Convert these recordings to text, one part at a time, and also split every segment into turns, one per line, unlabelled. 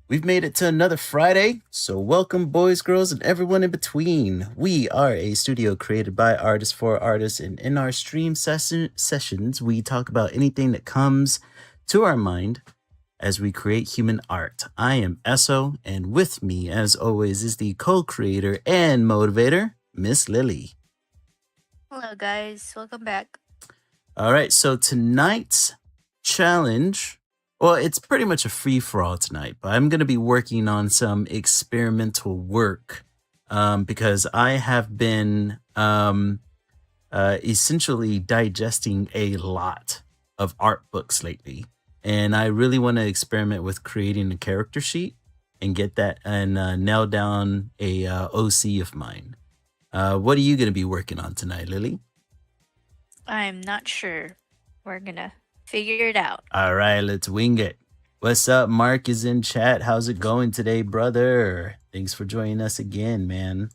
We've made it to another Friday, so welcome, boys, girls, and everyone in between. We are a studio created by artists for artists, and in our stream sessions, we talk about anything that comes to our mind as we create human art. I am Eso, and with me, as always, is the co creator and motivator, Miss Lily.
Hello, guys. Welcome back.
All right, so tonight's challenge, well, it's pretty much a free for all tonight, but I'm going to be working on some experimental work because I have been essentially digesting a lot of art books lately. And I really want to experiment with creating a character sheet and get that and nail down a OC of mine. What are you going to be working on tonight, Lily?
I'm not sure. We're gonna figure it out.
All right, let's wing it. What's up? Mark is in chat. How's it going today, brother? Thanks for joining us again, man.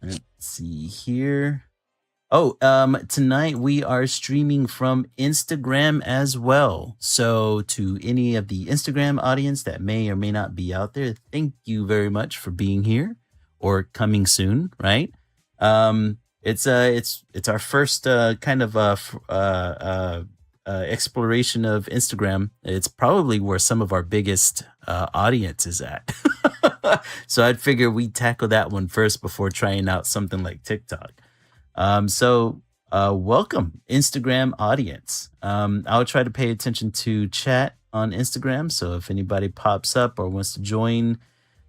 Let's see here. Oh, tonight we are streaming from Instagram as well. So to any of the Instagram audience that may or may not be out there, thank you very much for being here or coming soon, right? It's our first kind of exploration of Instagram. It's probably where some of our biggest audience is at. So I'd figure we tackle that one first before trying out something like TikTok. Welcome, Instagram audience. I'll try to pay attention to chat on Instagram. So if anybody pops up or wants to join,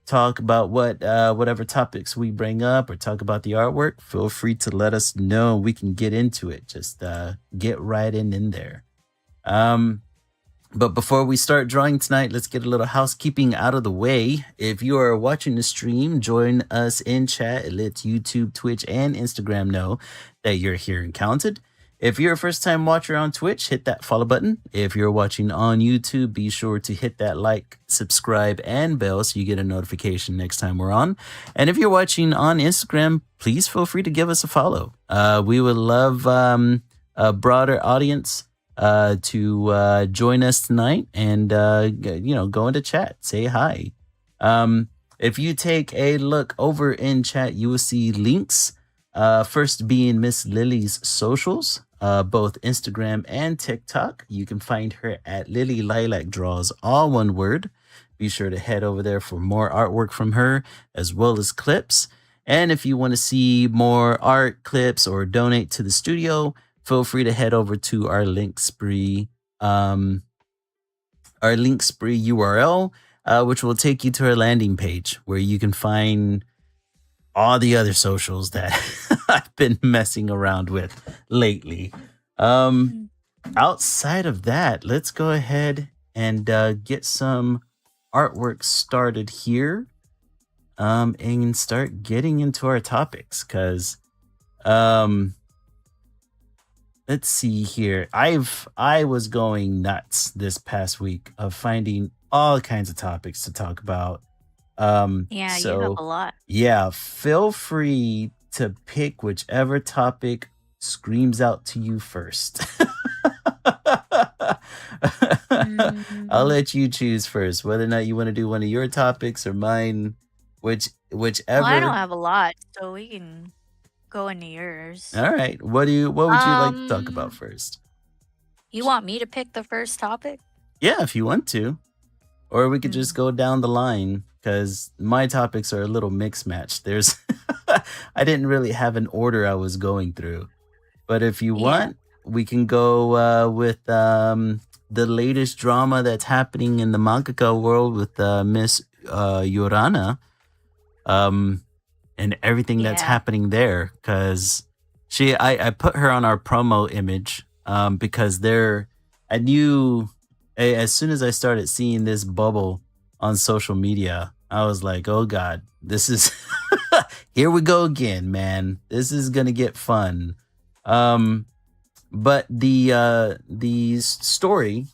talk about whatever topics we bring up or talk about the artwork, feel free to let us know. We can get into it. Just get right in there. But before we start drawing tonight, let's get a little housekeeping out of the way. If you are watching the stream, join us in chat. It lets YouTube, Twitch, and Instagram know that you're here and counted. If you're a first time watcher on Twitch, hit that follow button. If you're watching on YouTube, be sure to hit that like, subscribe, and bell so you get a notification next time we're on. And if you're watching on Instagram, please feel free to give us a follow. We would love a broader audience to join us tonight and go into chat, say hi. If you take a look over in chat, you will see links. First being Miss Lily's socials, both Instagram and TikTok. You can find her at Lily Lilac Draws, all one word. Be sure to head over there for more artwork from her, as well as clips. And if you want to see more art clips or donate to the studio, feel free to head over to our link spree URL, which will take you to our landing page where you can find all the other socials that I've been messing around with lately. Outside of that, let's go ahead and get some artwork started here and start getting into our topics because let's see here. I was going nuts this past week of finding all kinds of topics to talk about.
Yeah, you have
So
a lot.
yeah, feel free to pick whichever topic screams out to you first. I'll
Mm,
let you choose first whether or not you want to do one of your topics or mine,
well, I don't
whichever.
have a lot, so we can go into yours.
All right. What would you like to talk about
Um,
first?
you want me to pick the first topic?
Yeah, if you want to. Or we could just
Mm,
go down the line because my topics are a little mixed match. There's I didn't really have an order I was going through. But if you
yeah.
want, we can go with the latest drama that's happening in the mangaka world with Miss Yorana, um, and everything that's
Yeah.
happening there. Because I put her on our promo image because I knew as soon as I started seeing this bubble on social media, I was like, oh God, this is here we go again, man. This is gonna get fun. Um, but the story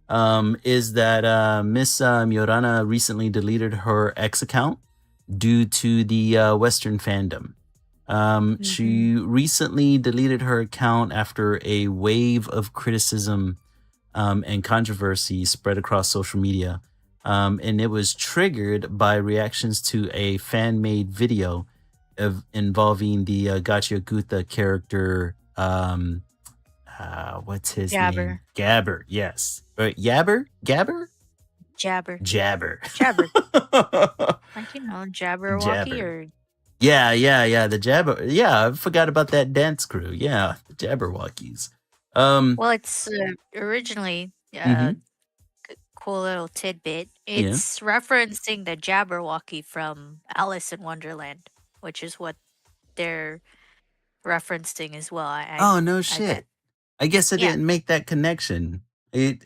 is that Miss Miorana recently deleted her X account due to the Western fandom.
Mm-hmm.
She recently deleted her account after a wave of criticism and controversy spread across social media and it was triggered by reactions to a fan made video of involving the Gachia Gutha character. What's his name?
Jabber.
Gabber. Yes. Yabber? Gabber?
Jabber.
Jabber.
Jabber. Like, Jabberwocky
Jabber.
or
Yeah. The Jabber. Yeah, I forgot about that dance crew. Yeah, the Jabberwockies.
well, it's originally
Mhm.
cool little tidbit.
Yeah.
It's referencing the Jabberwocky from Alice in Wonderland, which is what they're referencing as well.
Oh, no
I bet.
shit. I guess I
Yeah,
didn't make that connection.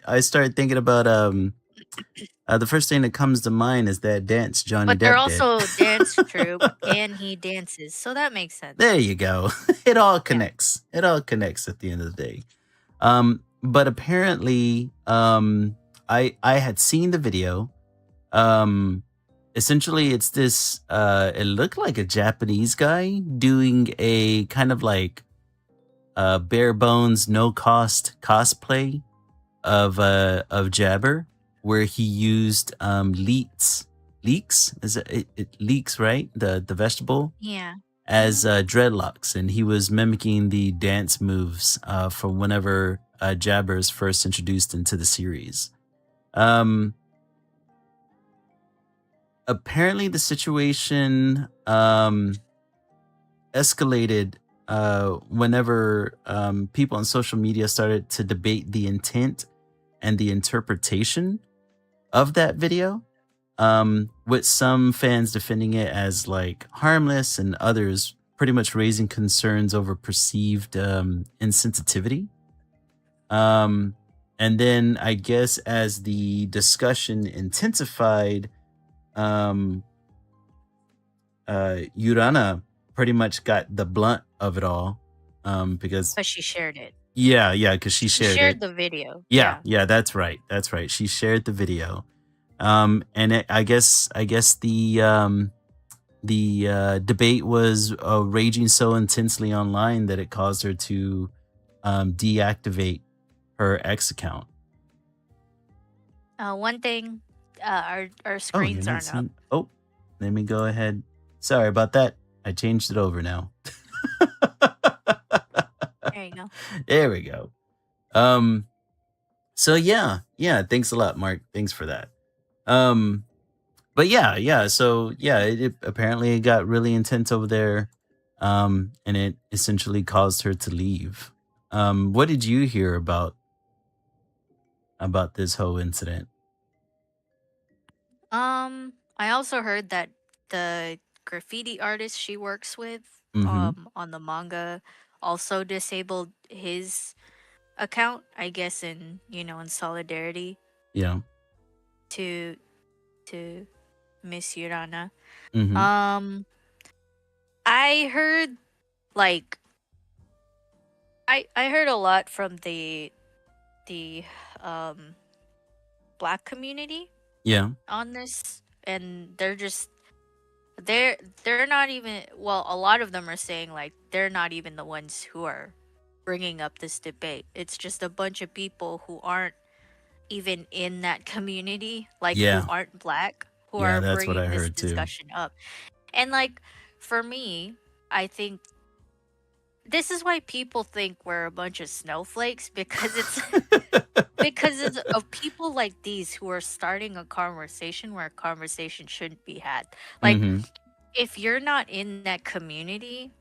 I started thinking about the first thing that comes to mind is that dance Johnny
but they're
Depp did.
also dance troupe, and he dances, so that makes sense.
There you go. It all
Yeah.
connects. It all connects at the end of the day. But apparently, I had seen the video. Um, Essentially, it's this. It looked like a Japanese guy doing a kind of like bare bones, no cost cosplay of Jabber, where he used leeks is it leeks, right, the vegetable,
Yeah.
as dreadlocks, and he was mimicking the dance moves from whenever Jabber is first introduced into the series. um Apparently the situation escalated whenever people on social media started to debate the intent and the interpretation of that video, with some fans defending it as like harmless and others pretty much raising concerns over perceived insensitivity. Um, and then I guess as the discussion intensified, um, Urana pretty much got the blunt of it all, because
But she shared it.
yeah, because she
She
shared it.
shared the video.
Yeah,
Yeah.
yeah, that's right. That's right. She shared the video. And I guess the debate was raging so intensely online that it caused her to deactivate her X account.
One thing, our
Oh, you're
screens
not
aren't up.
seeing. Oh, let me go ahead. Sorry about that. I changed it over now.
There you go.
There we go. So yeah. Thanks a lot, Mark. Thanks for that. Um, but yeah. So yeah, it apparently got really intense over there, and it essentially caused her to leave. What did you hear about this whole incident?
I also heard that the graffiti artist she works with,
Mm-hmm.
on the manga, also disabled his account. I guess in solidarity
Yeah.
to Miss Urana.
Mm-hmm.
Um, I heard like I heard a lot from the um black community
Yeah.
on this, and they're they're not even, well, a lot of them are saying like they're not even the ones who are bringing up this debate. It's just a bunch of people who aren't even in that community, like who
Yeah.
aren't black, who
Yeah.
are
That's what I
bringing this
heard too.
discussion up. And like, for me, I think this is why people think we're a bunch of snowflakes, because it's of people like these who are starting a conversation where a conversation shouldn't be had. Like,
Mm-hmm.
if you're not in that community,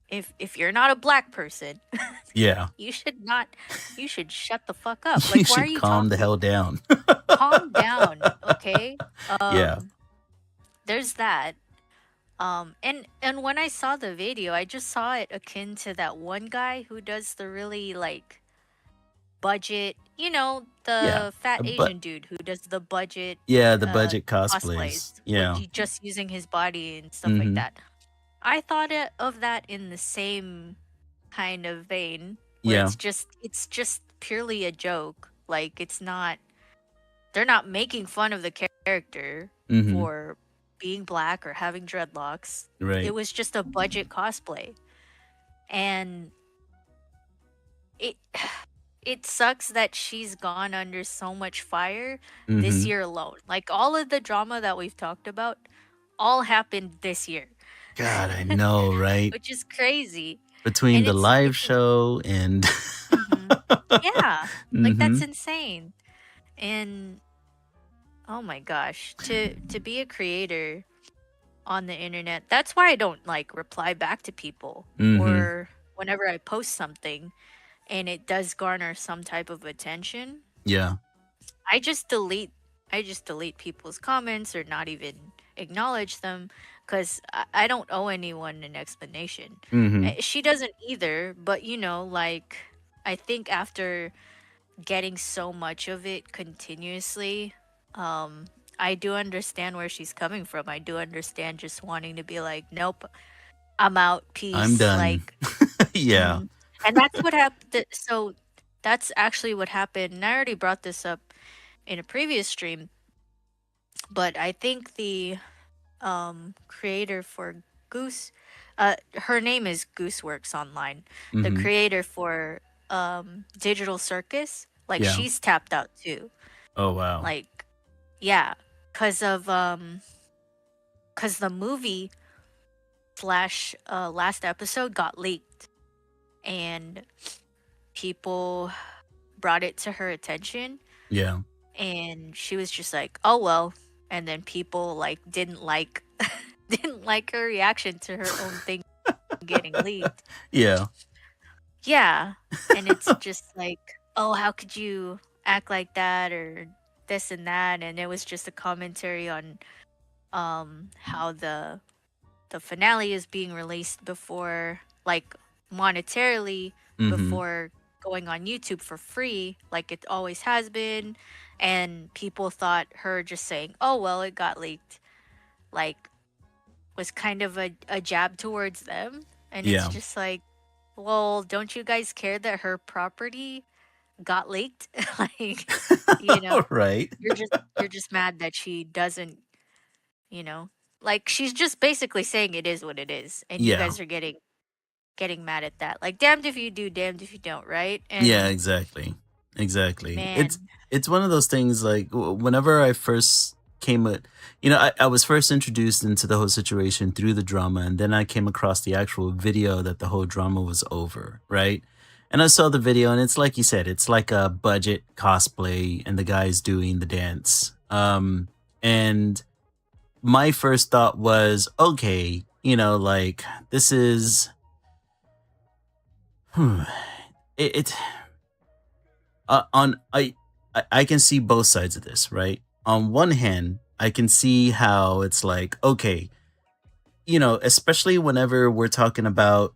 if you're not a black person,
Yeah.
you should shut the fuck up.
You
Like, why are
should
you
calm the
talking?
hell down.
Calm down, okay?
Yeah.
There's that. And when I saw the video, I just saw it akin to that one guy who does the really like budget,
Yeah.
the fat
But
Asian dude who does the budget
yeah, the
uh
budget cosplays.
cosplays with
Yeah.
just using his body and stuff like
Mm-hmm.
that. I thought of that in the same kind of vein, where
Yeah.
it's just purely a joke. Like, they're not making fun of the character
Mm-hmm.
for being black or having dreadlocks. It
Right.
was just a budget cosplay. And it it sucks that she's gone under so much fire this
Hmm.
year alone. Like all of the drama that we've talked about all happened this year.
God, I know, right?
Which is crazy.
Between
And
the live show and
mhm. Yeah. Like
hmm
that's insane. And oh my gosh, to be a creator on the internet, that's why I don't like reply back to people
hmm
or whenever I post something and it does garner some type of attention,
yeah.
I just delete I just delete people's comments or not even acknowledge them because I don't owe anyone an explanation.
Hmm.
She doesn't either, but like I think after getting so much of it continuously, um, I do understand where she's coming from. I do understand just wanting to be like, nope, I'm out,
I'm
peace.
done.
Like,
Yeah.
mhm. And that's what happened. So that's actually what happened. And I already brought this up in a previous stream, but I think the creator for Goose, her name is Gooseworks Online. The
Hmm.
creator for Digital Circus, like
Yeah.
she's tapped out too.
Oh wow.
Like, yeah, cause of cause the movie slash last episode got leaked and people brought it to her attention
Yeah.
and she was just like, "Oh well," and then people like didn't like didn't like her reaction to her own thing getting leaked.
Yeah.
Yeah, and it's just like, "Oh, how could you act like that?" or this and that, and it was just a commentary on how the finale is being released before, like, monetarily
Hmm.
before going on YouTube for free like it always has been, and people thought her just saying, "Oh well, it got leaked," like was kind of a jab towards them, and it's
Yeah.
just like, well, don't you guys care that her property got leaked? Like, you know,
Right.
you're just mad that she doesn't, you know, like she's just basically saying it is what it is, and you
Yeah.
guys are getting mad at that. Like, damned if you do, damned if you don't, right?
Yeah,
And
exactly. Exactly. It's
man,
it's one of those things like whenever I first came at I was first introduced into the whole situation through the drama, and then I came across the actual video that the whole drama was over, right? And I saw the video, and it's like you said, it's like a budget cosplay and the guy's doing the dance. And my first thought was, okay, like this is it on I can see both sides of this, right? On one hand, I can see how it's like, okay, especially whenever we're talking about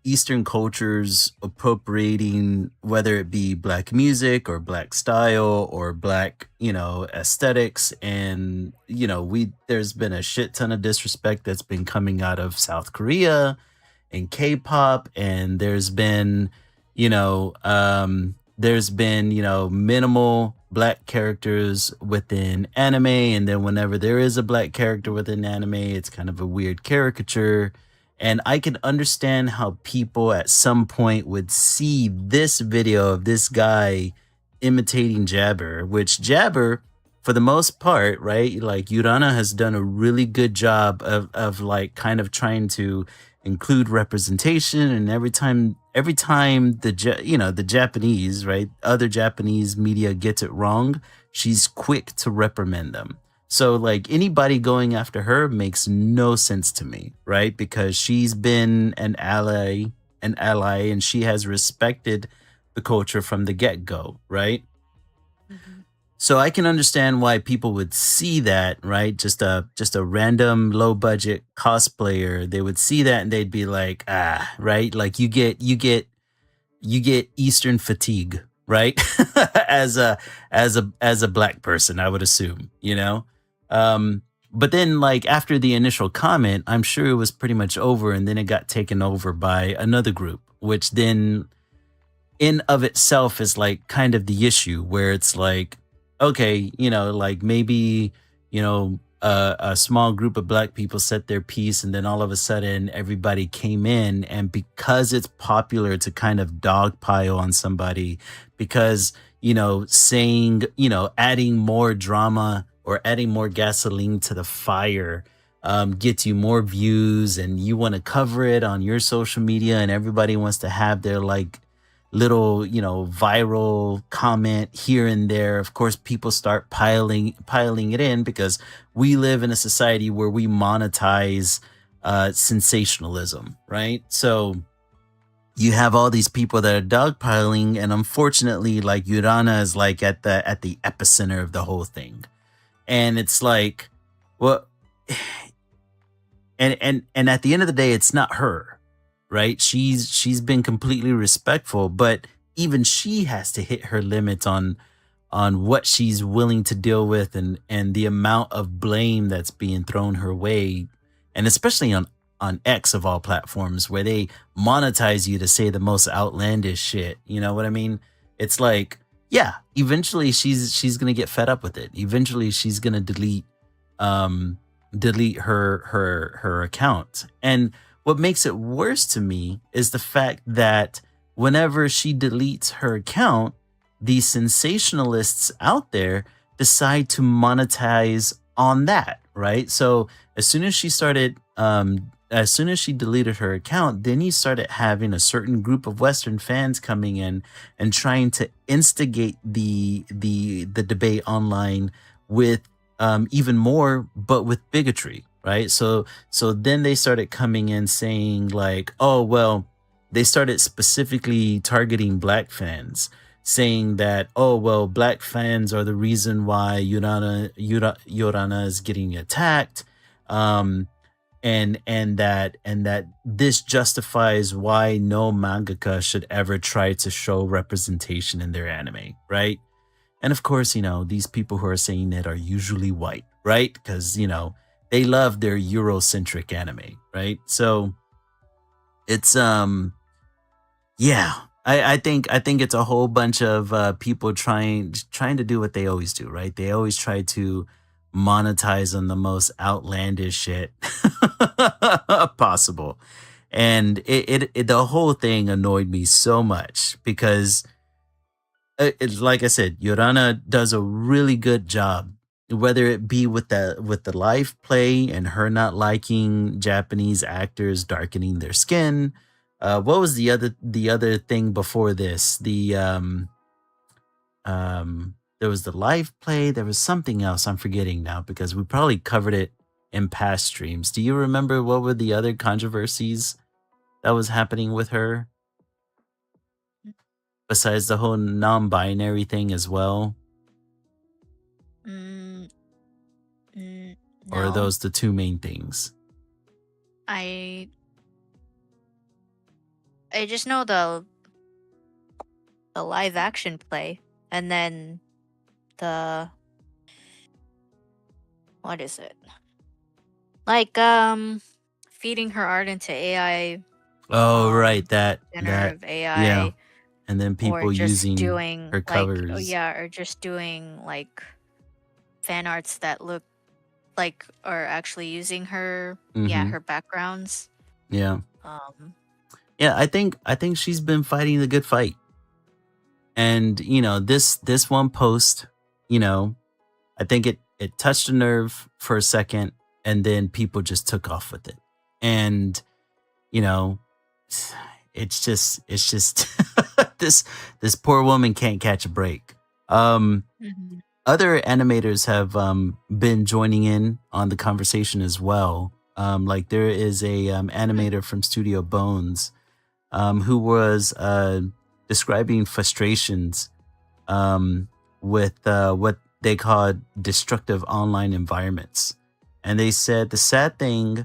Eastern cultures appropriating whether it be black music or black style or black, aesthetics, and we there's been a shit ton of disrespect that's been coming out of South Korea and K-pop, and there's been minimal black characters within anime, and then whenever there is a black character within anime, it's kind of a weird caricature. And I can understand how people at some point would see this video of this guy imitating Jabber, which Jabber, for the most part, right? Like Urana has done a really good job of like kind of trying to include representation, and every time the Japanese, right, other Japanese media gets it wrong, she's quick to reprimand them. So like anybody going after her makes no sense to me, right? Because she's been an ally, and she has respected the culture from the get-go, right?
mhm.
So I can understand why people would see that, right? Just a random low budget cosplayer, they would see that and they'd be like, ah, right? Like you get Eastern fatigue, right? As a black person, I would assume. But then like after the initial comment, I'm sure it was pretty much over, and then it got taken over by another group, which then in of itself is like kind of the issue where it's like, okay, like maybe, you know a small group of black people said their piece, and then all of a sudden everybody came in, and because it's popular to kind of dogpile on somebody, because saying, adding more drama or adding more gasoline to the fire gets you more views, and you want to cover it on your social media, and everybody wants to have their like little viral comment here and there. Of course, people start piling it in, because we live in a society where we monetize sensationalism, right? So you have all these people that are dogpiling, and unfortunately, like, Urana is like at the epicenter of the whole thing. And it's like, well, and at the end of the day, it's not her, right? She's been completely respectful, but even she has to hit her limits on what she's willing to deal with, and the amount of blame that's being thrown her way, and especially on X of all platforms, where they monetize you to say the most outlandish shit. You know what I mean? It's like, yeah, eventually she's gonna get fed up with it. Eventually she's gonna delete her account. And what makes it worse to me is the fact that whenever she deletes her account, these sensationalists out there decide to monetize on that, right? So as soon as she deleted her account, then you started having a certain group of Western fans coming in and trying to instigate the debate online with even more, but with bigotry, right? So then they started coming in saying like, oh well, they started specifically targeting black fans, saying that, oh well, black fans are the reason why Yorana is getting attacked, um, and that this justifies why no mangaka should ever try to show representation in their anime, right? And of course, these people who are saying it are usually white, right? Because, they love their Eurocentric anime, right? So it's yeah. I think it's a whole bunch of people trying to do what they always do, right? They always try to monetize on the most outlandish shit possible. And the whole thing annoyed me so much, because it's like I said, Yorana does a really good job, whether it be with the live play and her not liking Japanese actors darkening their skin. What was the other thing before this? There was the live play. There was something else I'm forgetting now, because we probably covered it in past streams. Do you remember what were the other controversies that was happening with her, besides the whole non-binary thing as well?
Mm,
Or are
no.
those the two main things?
I I just know the live action play, and then the what is it? Like feeding her art into AI,
Oh, right, that
generative
yeah,
AI,
and then
or
people
just
using
doing
her
like, oh
covers.
yeah, or just doing like fan arts that look like, or actually using her, yeah,
Mm-hmm.
her backgrounds.
Yeah,
Um
yeah. I think she's been fighting the good fight, and this one post, you know, I think it touched a nerve for a second, and then people just took off with it, and you know, it's just this poor woman can't catch a break. Um,
mhm.
Other animators have been joining in on the conversation as well. Like there is a
Hmm.
animator from Studio Bones who was describing frustrations with what they called destructive online environments. And they said the sad thing,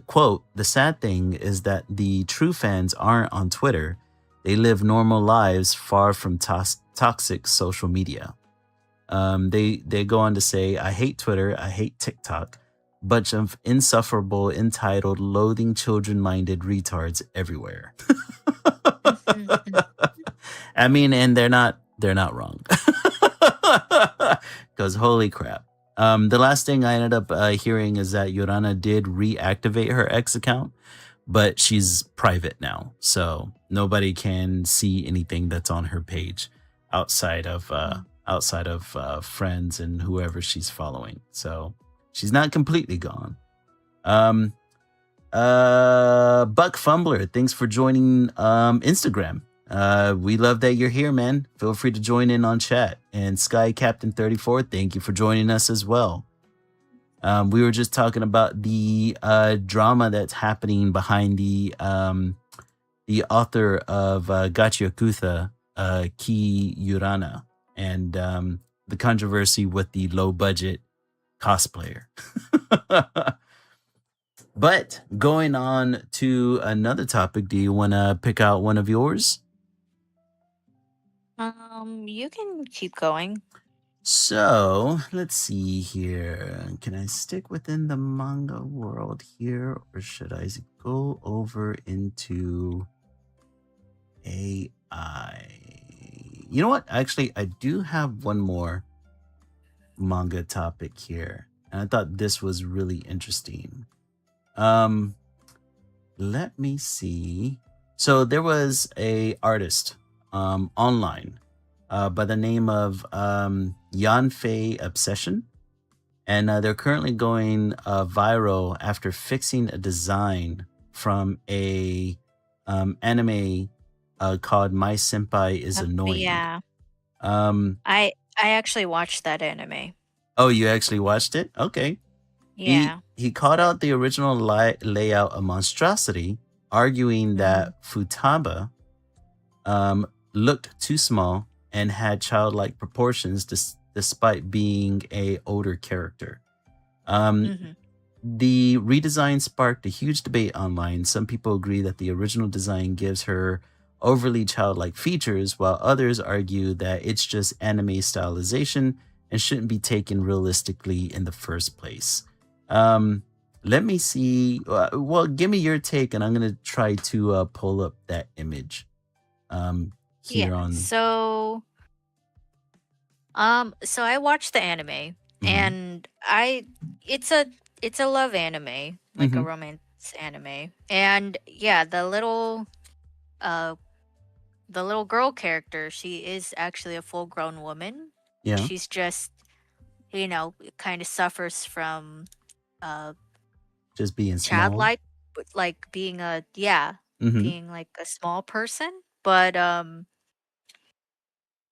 quote, the sad thing is that the true fans aren't on Twitter. They live normal lives far from toxic social media. They go on to say, I hate Twitter, I hate TikTok. Bunch of insufferable, entitled, loathing children minded retards everywhere.
Mhm.
I mean, and they're not wrong. Because holy crap. The last thing I ended up hearing is that Yorana did reactivate her X account, but she's private now, so nobody can see anything that's on her page outside of friends and whoever she's following. So she's not completely gone. Um, Buck Fumbler, thanks for joining Instagram. We love that you're here, man. Feel free to join in on chat. And Sky Captain 34, thank you for joining us as well. We were just talking about the drama that's happening behind the author of Gachyakusa, Ki Urana, and the controversy with the low budget cosplayer. But going on to another topic, do you want to pick out one of yours?
You can keep going.
So let's see here. Can I stick within the manga world here, or should I go over into AI? You know what? Actually, I do have one more manga topic here, and I thought this was really interesting. Let me see. So there was a artist online by the name of Yanfei Obsession, and they're currently going viral after fixing a design from a anime called My Senpai is Annoying.
Yeah,
Um,
I actually watched that anime.
oh, you actually watched it? Okay.
Yeah.
He called out the original layout a monstrosity, arguing that Futaba looked too small and had childlike proportions despite being a older character.
Mhm.
The redesign sparked a huge debate online. Some people agree that the original design gives her overly childlike features, while others argue that it's just anime stylization and shouldn't be taken realistically in the first place. Let me see. Well, give me your take, and I'm gonna try to pull up that image.
Yeah.
Here on.
So I watched the anime,
Mhm.
and it's a love anime, like a
Mhm.
romance anime. And yeah, uh the little girl character, she is actually a full-grown woman.
Yeah.
She's just, kind of suffers from uh
Just being small.
childlike, but like being a yeah,
Mhm.
being like a small person. But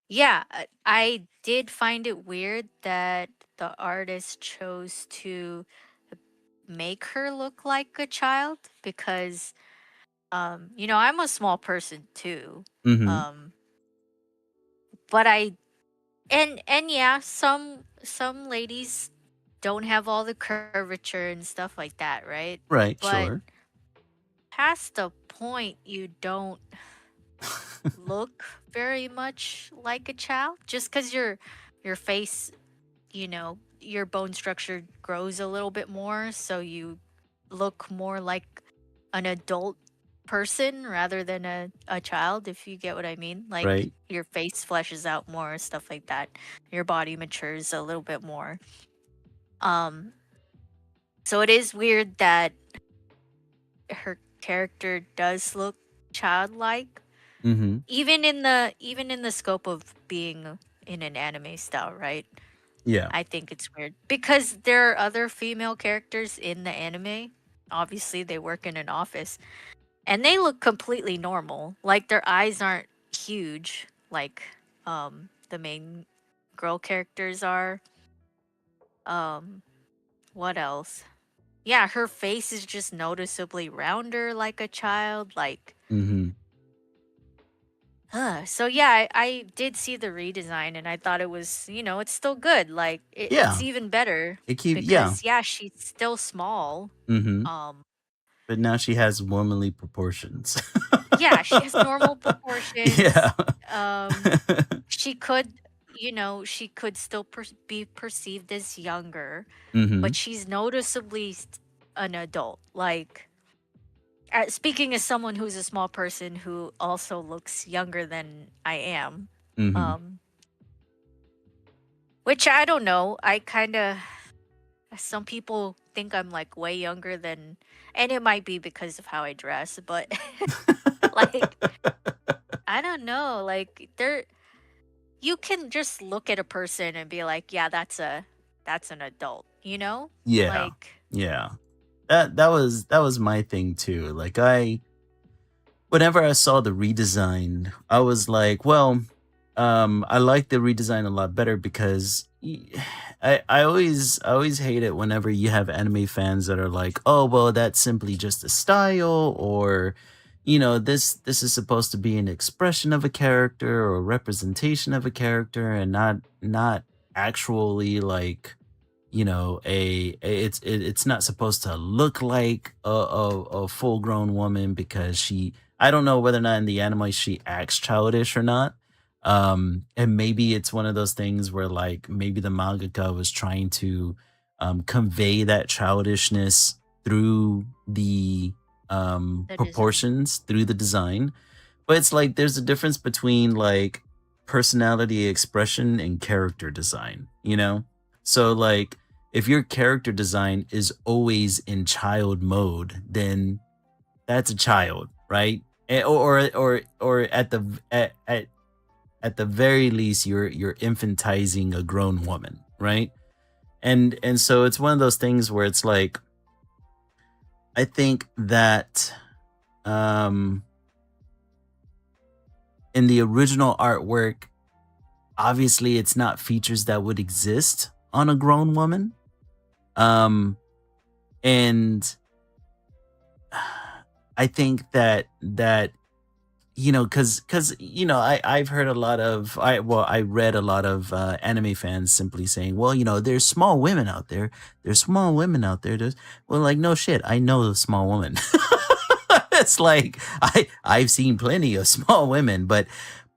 yeah, I did find it weird that the artist chose to make her look like a child because I'm a small person too.
Mhm.
Um but I and yeah, some ladies don't have all the curvature and stuff like that, right?
Right.
But
Sure.
past the point you don't look very much like a child just cuz your face, your bone structure grows a little bit more, so you look more like an adult person rather than a child, if you get what I mean. Like
Right.
your face fleshes out more, stuff like that. Your body matures a little bit more. Um, so it is weird that her character does look childlike,
Mhm.
even in the scope of being in an anime style, right?
Yeah.
I think it's weird because there are other female characters in the anime. Obviously, they work in an office and they look completely normal. Like their eyes aren't huge like the main girl characters are. Um what else? Yeah, her face is just noticeably rounder like a child, like
Mhm.
so yeah, I did see the redesign and I thought it was, it's still good. Like it's
Yeah.
even better
Yeah.
because yeah, she's still small.
Mhm.
Um
But now she has womanly proportions.
yeah, she has normal proportions.
Yeah.
Um she could still be perceived as younger, but
Mhm.
she's noticeably an adult. Like speaking as someone who's a small person who also looks younger than I am.
Mhm.
Um which I don't know. I kind of some people think I'm like way younger than, and it might be because of how I dress, but like I don't know, like there you can just look at a person and be like, yeah, that's an adult, you know?
Yeah.
Like
Yeah. That was my thing too. Like whenever I saw the redesign, I was like, well, I like the redesign a lot better because I always hate it whenever you have anime fans that are like, oh well, that's simply just a style, or this is supposed to be an expression of a character or a representation of a character, and not actually like it's not supposed to look like a full grown woman because I don't know whether or not in the anime she acts childish or not. And maybe it's one of those things where like maybe the mangaka was trying to convey that childishness through the
the design.
proportions, through the design. But it's like there's a difference between like personality expression and character design, you know? So like if your character design is always in child mode, then that's a child, right? Or at the very least you're infantizing a grown woman, right? And so it's one of those things where it's like I think that um in the original artwork, obviously it's not features that would exist on a grown woman. Um and I think that because I've heard a lot of I read a lot of anime fans simply saying, well, there's small women out there. There's small women out there. Well, like no shit, I know a small woman. It's like I've seen plenty of small women, but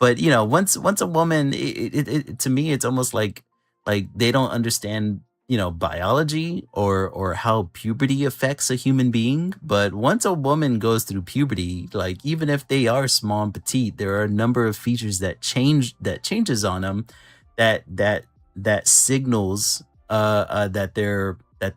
once a woman, to me it's almost like they don't understand biology or how puberty affects a human being. But once a woman goes through puberty, like even if they are small and petite, there are a number of features that changes on them that signals that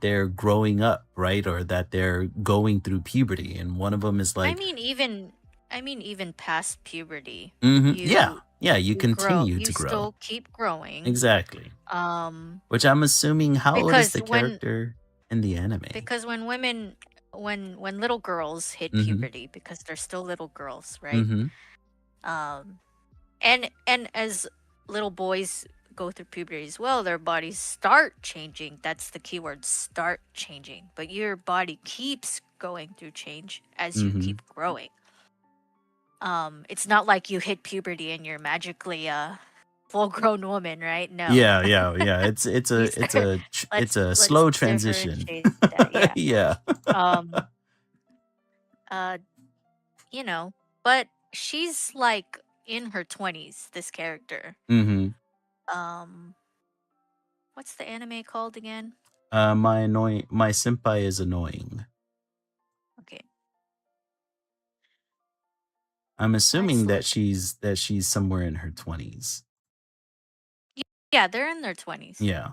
they're growing up, right? Or that they're going through puberty. And one of them is
I
like,
mean, even I mean, even past puberty,
yeah, yeah, you
you grow,
continue
you
to grow.
still keep growing.
Exactly.
Um,
Which I'm assuming, how old is
because
the character in the anime?
when women, when little girls hit
Mm-hmm.
puberty, because they're still little girls, right?
Mm-hmm.
Um, and as little boys go through puberty as well, their bodies start changing. That's the key word, start changing. But your body keeps going through change as you
Mm-hmm.
keep growing. It's not like you hit puberty and you're magically a full grown woman, right? No.
Yeah, yeah, yeah. It's a
These
it's
are
a tr- it's
let's
a
let's
slow transition.
differentiate that. Yeah.
Yeah.
Um uh you know, but she's like in her 20s, this character.
Mm-hmm.
Um what's the anime called again?
My senpai is annoying.
Okay.
I'm
Let's
assuming that
look.
she's somewhere in her 20s.
Yeah, they're in their 20s.
Yeah.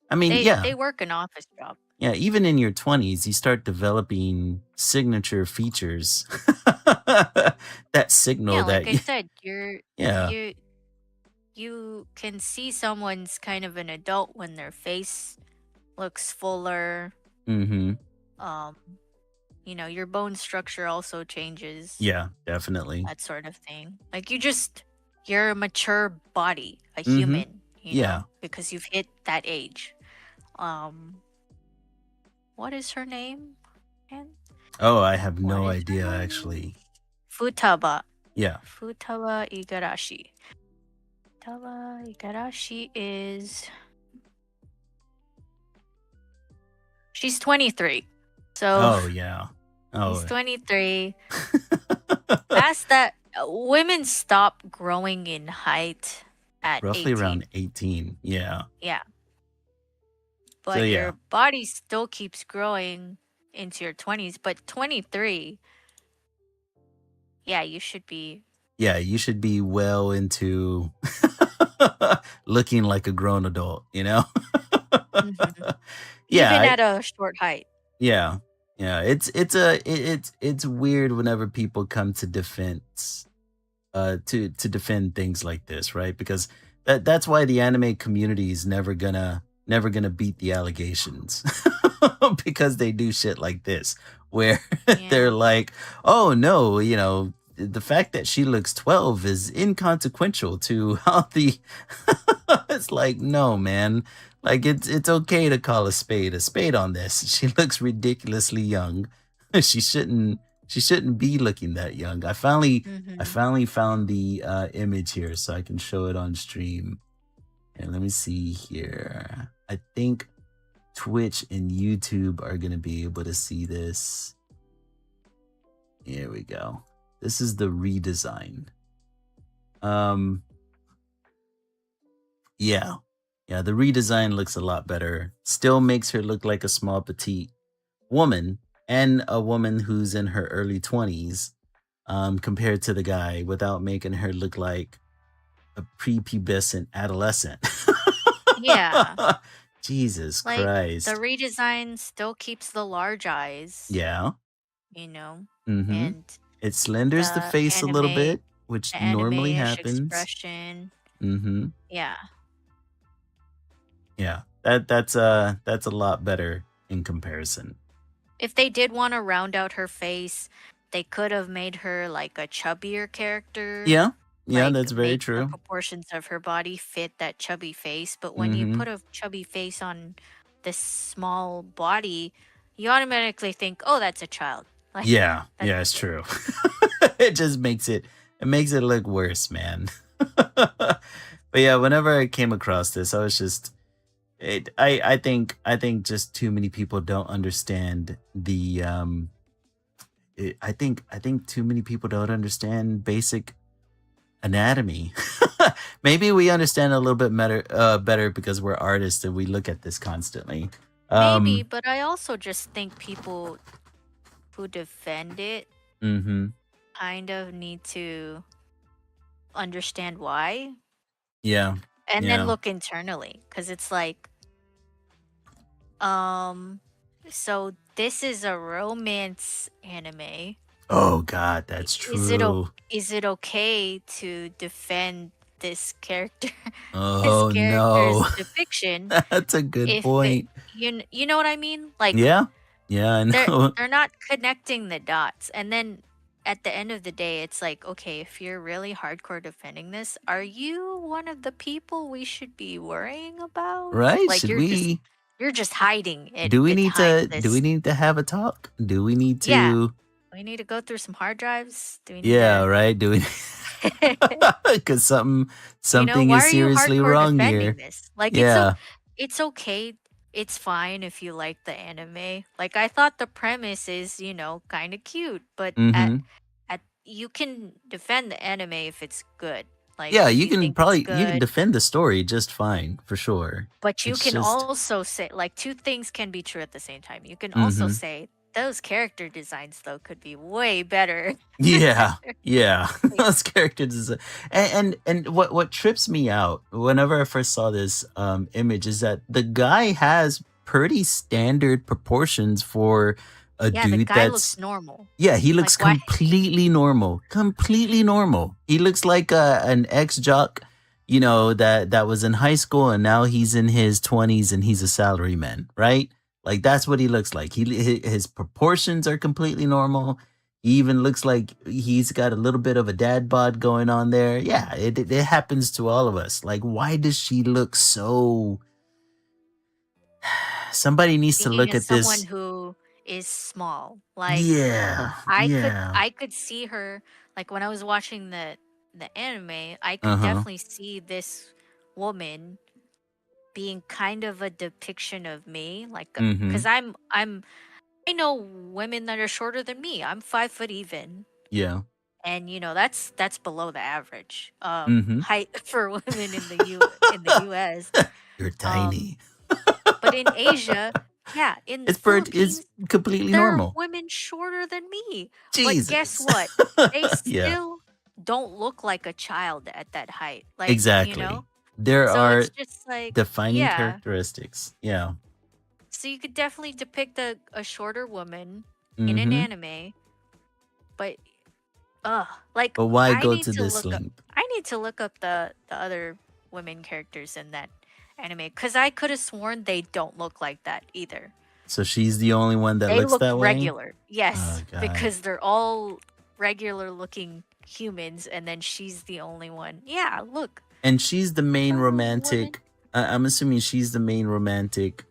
I mean,
They
yeah.
work an office job.
Yeah, even in your 20s, you start developing signature features that signal
Yeah,
that
like I said,
yeah.
you you can see someone's kind of an adult when their face looks fuller.
Mhm.
Um, your bone structure also changes,
Yeah, definitely.
that sort of thing. Like you're a mature body, a
Mhm.
human,
Yeah.
because you've hit that age. Um, what is her name? And
Oh, I have
what
no
is her
idea
name?
actually.
Futaba.
Yeah.
Futaba Igarashi. Futaba Igarashi she's 23. So
Oh, yeah.
she's
Oh.
23. Past that, women stop growing in height at
Roughly
18.
around 18. Yeah.
Yeah.
So
But
yeah.
your body still keeps growing into your 20s. But 23, yeah, you should be.
Yeah, you should be well into looking like a grown adult, you know?
Mhm.
Yeah,
even at a short height.
yeah, yeah. It's weird whenever people come to defense to defend things like this, right? Because that's why the anime community is never gonna beat the allegations because they do shit like this where they're
Yeah.
like, "Oh no, the fact that she looks 12 is inconsequential to how the." It's like, "No, man. Like it's okay to call a spade on this. She looks ridiculously young. She shouldn't be looking that young." I
Mhm.
finally found the image here so I can show it on stream. And let me see here. I think Twitch and YouTube are going to be able to see this. Here we go. This is the redesign. Um yeah. Yeah, the redesign looks a lot better. Still makes her look like a small petite woman and a woman who's in her early 20s compared to the guy without making her look like a prepubescent adolescent.
Yeah.
Jesus
Like, the
Christ.
redesign still keeps the large eyes,
Yeah.
you know,
Mhm.
and
It slenders the
the
face a little
anime
bit, which
the
normally
anime-ish
happens.
expression.
Mhm.
Yeah.
Yeah. That's a lot better in comparison.
If they did wanna round out her face, they could have made her, like, a chubbier character,
Yeah. Yeah,
like,
that's very
make the
true.
proportions of her body fit that chubby face, but when you
Mhm.
put a chubby face on this small body, you automatically think, "Oh, that's a child." Like,
Yeah.
that's
Yeah, it's
just it.
true. It just makes it look worse, man. But yeah, whenever I came across this, I was just I think just too many people don't understand the I think too many people don't understand basic anatomy. Maybe we understand a little bit better because we're artists and we look at this constantly.
Maybe,
Um
but I also just think people who defend it
mhm.
kind of need to understand why
Yeah.
and then
Yeah.
look internally because it's like, um, so this is a romance anime.
Oh god, that's
Is it
true.
is it okay to defend this character this
Oh no.
character's depiction
That's a good
if it
point.
you know what I mean? Like
Yeah. Yeah, I
they're
know.
they're not connecting the dots. And then at the end of the day, it's like, okay, if you're really hardcore defending this, are you one of the people we should be worrying about?
Right?
Like
Should we
you're just hiding it
do we need
behind
to
this.
have a talk? Do we need
Yeah.
to
We need to go through some hard drives. Do we need
yeah,
to
right? Do we cuz something
why
is
are you
seriously
hardcore
wrong
defending
here.
this? Like
Yeah.
it's okay. It's fine if you like the anime. Like I thought the premise is, kind of cute, but
Mhm.
at you can defend the anime if it's good. Like
Yeah,
if you think it's
you can
good,
defend the story just fine, for sure.
but you
It's
can
just
also say like two things can be true at the same time. You can also
mhm.
say those character designs though could be way better.
Yeah, yeah.
Like,
Those characters is and what trips me out whenever I first saw this image is that the guy has pretty standard proportions for a
yeah, the
dude
guy looks
that's
normal.
yeah, he looks
Like why
completely normal. Completely normal. He looks like an ex-jock, that was in high school and now he's in his 20s and he's a salaryman, right? Like that's what he looks like. His proportions are completely normal. He even looks like he's got a little bit of a dad bod going on there. Yeah, it happens to all of us. Like why does she look so somebody needs to
speaking
look
as
at
someone
this.
who is small, like
Yeah. Yeah.
I could see her like when I was watching the anime, I could
Uh-huh.
definitely see this woman being kind of a depiction of me, like because
Mhm.
I know women that are shorter than me. I'm 5 foot even,
Yeah.
and that's below the average
Mhm.
height for women in the US.
You're
Um,
tiny.
but in Asia, yeah, in the
It's
Philippines,
completely
there are
normal.
women shorter than me. But guess
Jesus.
what? They
Yeah,
still don't look like a child at that height. Like,
exactly. There
So
are
it's just like,
defining
yeah.
characteristics. Yeah.
So you could definitely depict a shorter woman in an
Mm-hmm.
anime, but ugh, like
But why
I
go
need
to
to
this
look up
length?
the other women characters in that anime because I could have sworn they don't look like that either.
So she's the only one that
They
looks
look
that way?
regular.
Oh
Yes,
God.
because they're all regular looking humans and then she's the only one. Yeah, look.
And she's the main
Hello, woman.
romantic. I'm assuming she's the main romantic.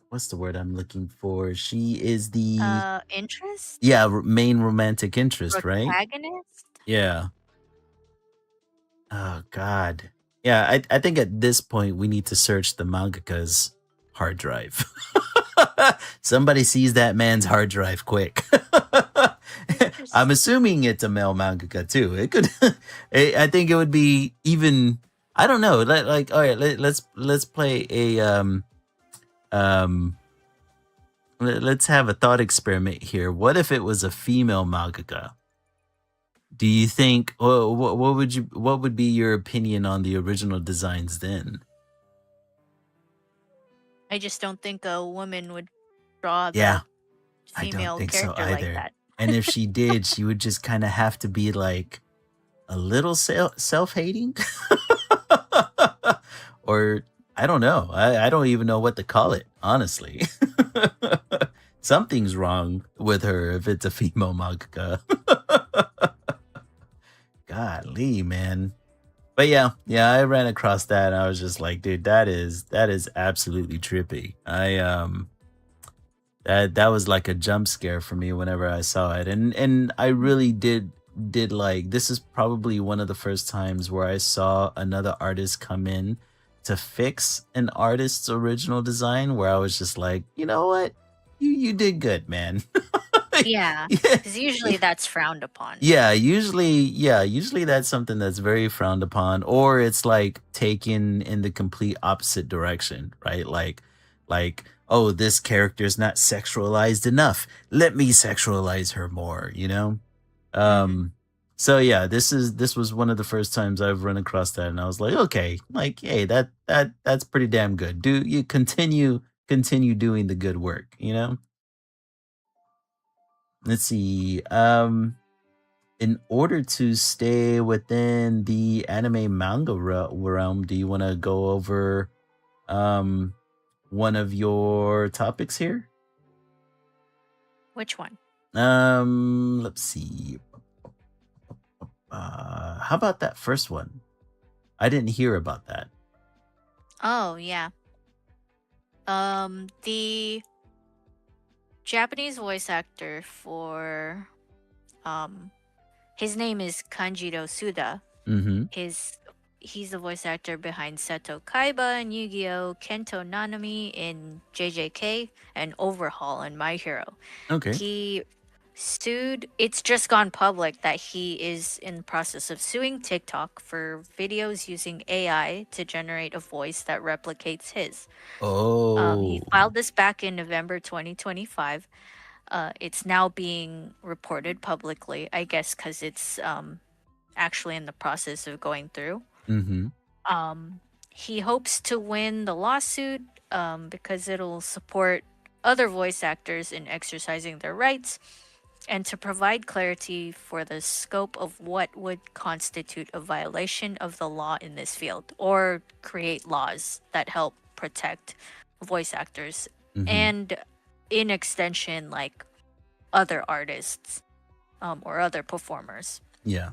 What's the word I'm looking for? She is the
Interest?
yeah main romantic interest, right?
Protagonist?
Yeah. Oh God. Yeah, I think at this point we need to search the mangaka's hard drive. Somebody sees that man's hard drive quick. I'm
Interesting.
assuming it's a male mangaka too. It could. I think it would be even. I don't know. Like, all right, let's play a um. Let's have a thought experiment here. What if it was a female mangaka? Do you think? What would you? What would be your opinion on the original designs then?
I just don't think a woman would draw
Yeah,
the
I don't
female
think so
character like
either.
that.
And if she did, she would just kind of have to be like a little self-hating or I don't know. I don't even know what to call it, honestly. Something's wrong with her if it's a female mangaka. Golly, man. But yeah, I ran across that and I was just like, dude, that is absolutely trippy. That was like a jump scare for me whenever I saw it. And I really did like this is probably one of the first times where I saw another artist come in to fix an artist's original design where I was just like, you know what? You did good, man.
Yeah,
yeah,
because usually that's frowned upon.
usually that's something that's very frowned upon, or it's like taken in the complete opposite direction, right? Like, oh, this character's not sexualized enough. Let me sexualize her more, you know?
Hmm.
Um, so yeah, this was one of the first times I've run across that, and I was like, okay, like, hey, that's pretty damn good. Do you continue doing the good work, you know? Let's see. In order to stay within the anime manga realm, do you want to go over um one of your topics here?
Which one?
Let's see. How about that first one? I didn't hear about that.
Oh, yeah. The Japanese voice actor for um his name is Kanjiro Suda.
Mm-hmm.
His He's the voice actor behind Seto Kaiba in Yu-Gi-Oh, Kento Nanami in JJK, and Overhaul in My Hero.
Okay.
He sued, it's just gone public that he is in the process of suing TikTok for videos using AI to generate a voice that replicates his. He
Oh.
filed this back in November 2025. It's now being reported publicly, I guess, because it's actually in the process of going through.
Mm-hmm.
He hopes to win the lawsuit because it'll support other voice actors in exercising their rights and to provide clarity for the scope of what would constitute a violation of the law in this field or create laws that help protect voice actors
Mm-hmm.
and in extension like other artists or other performers.
Yeah.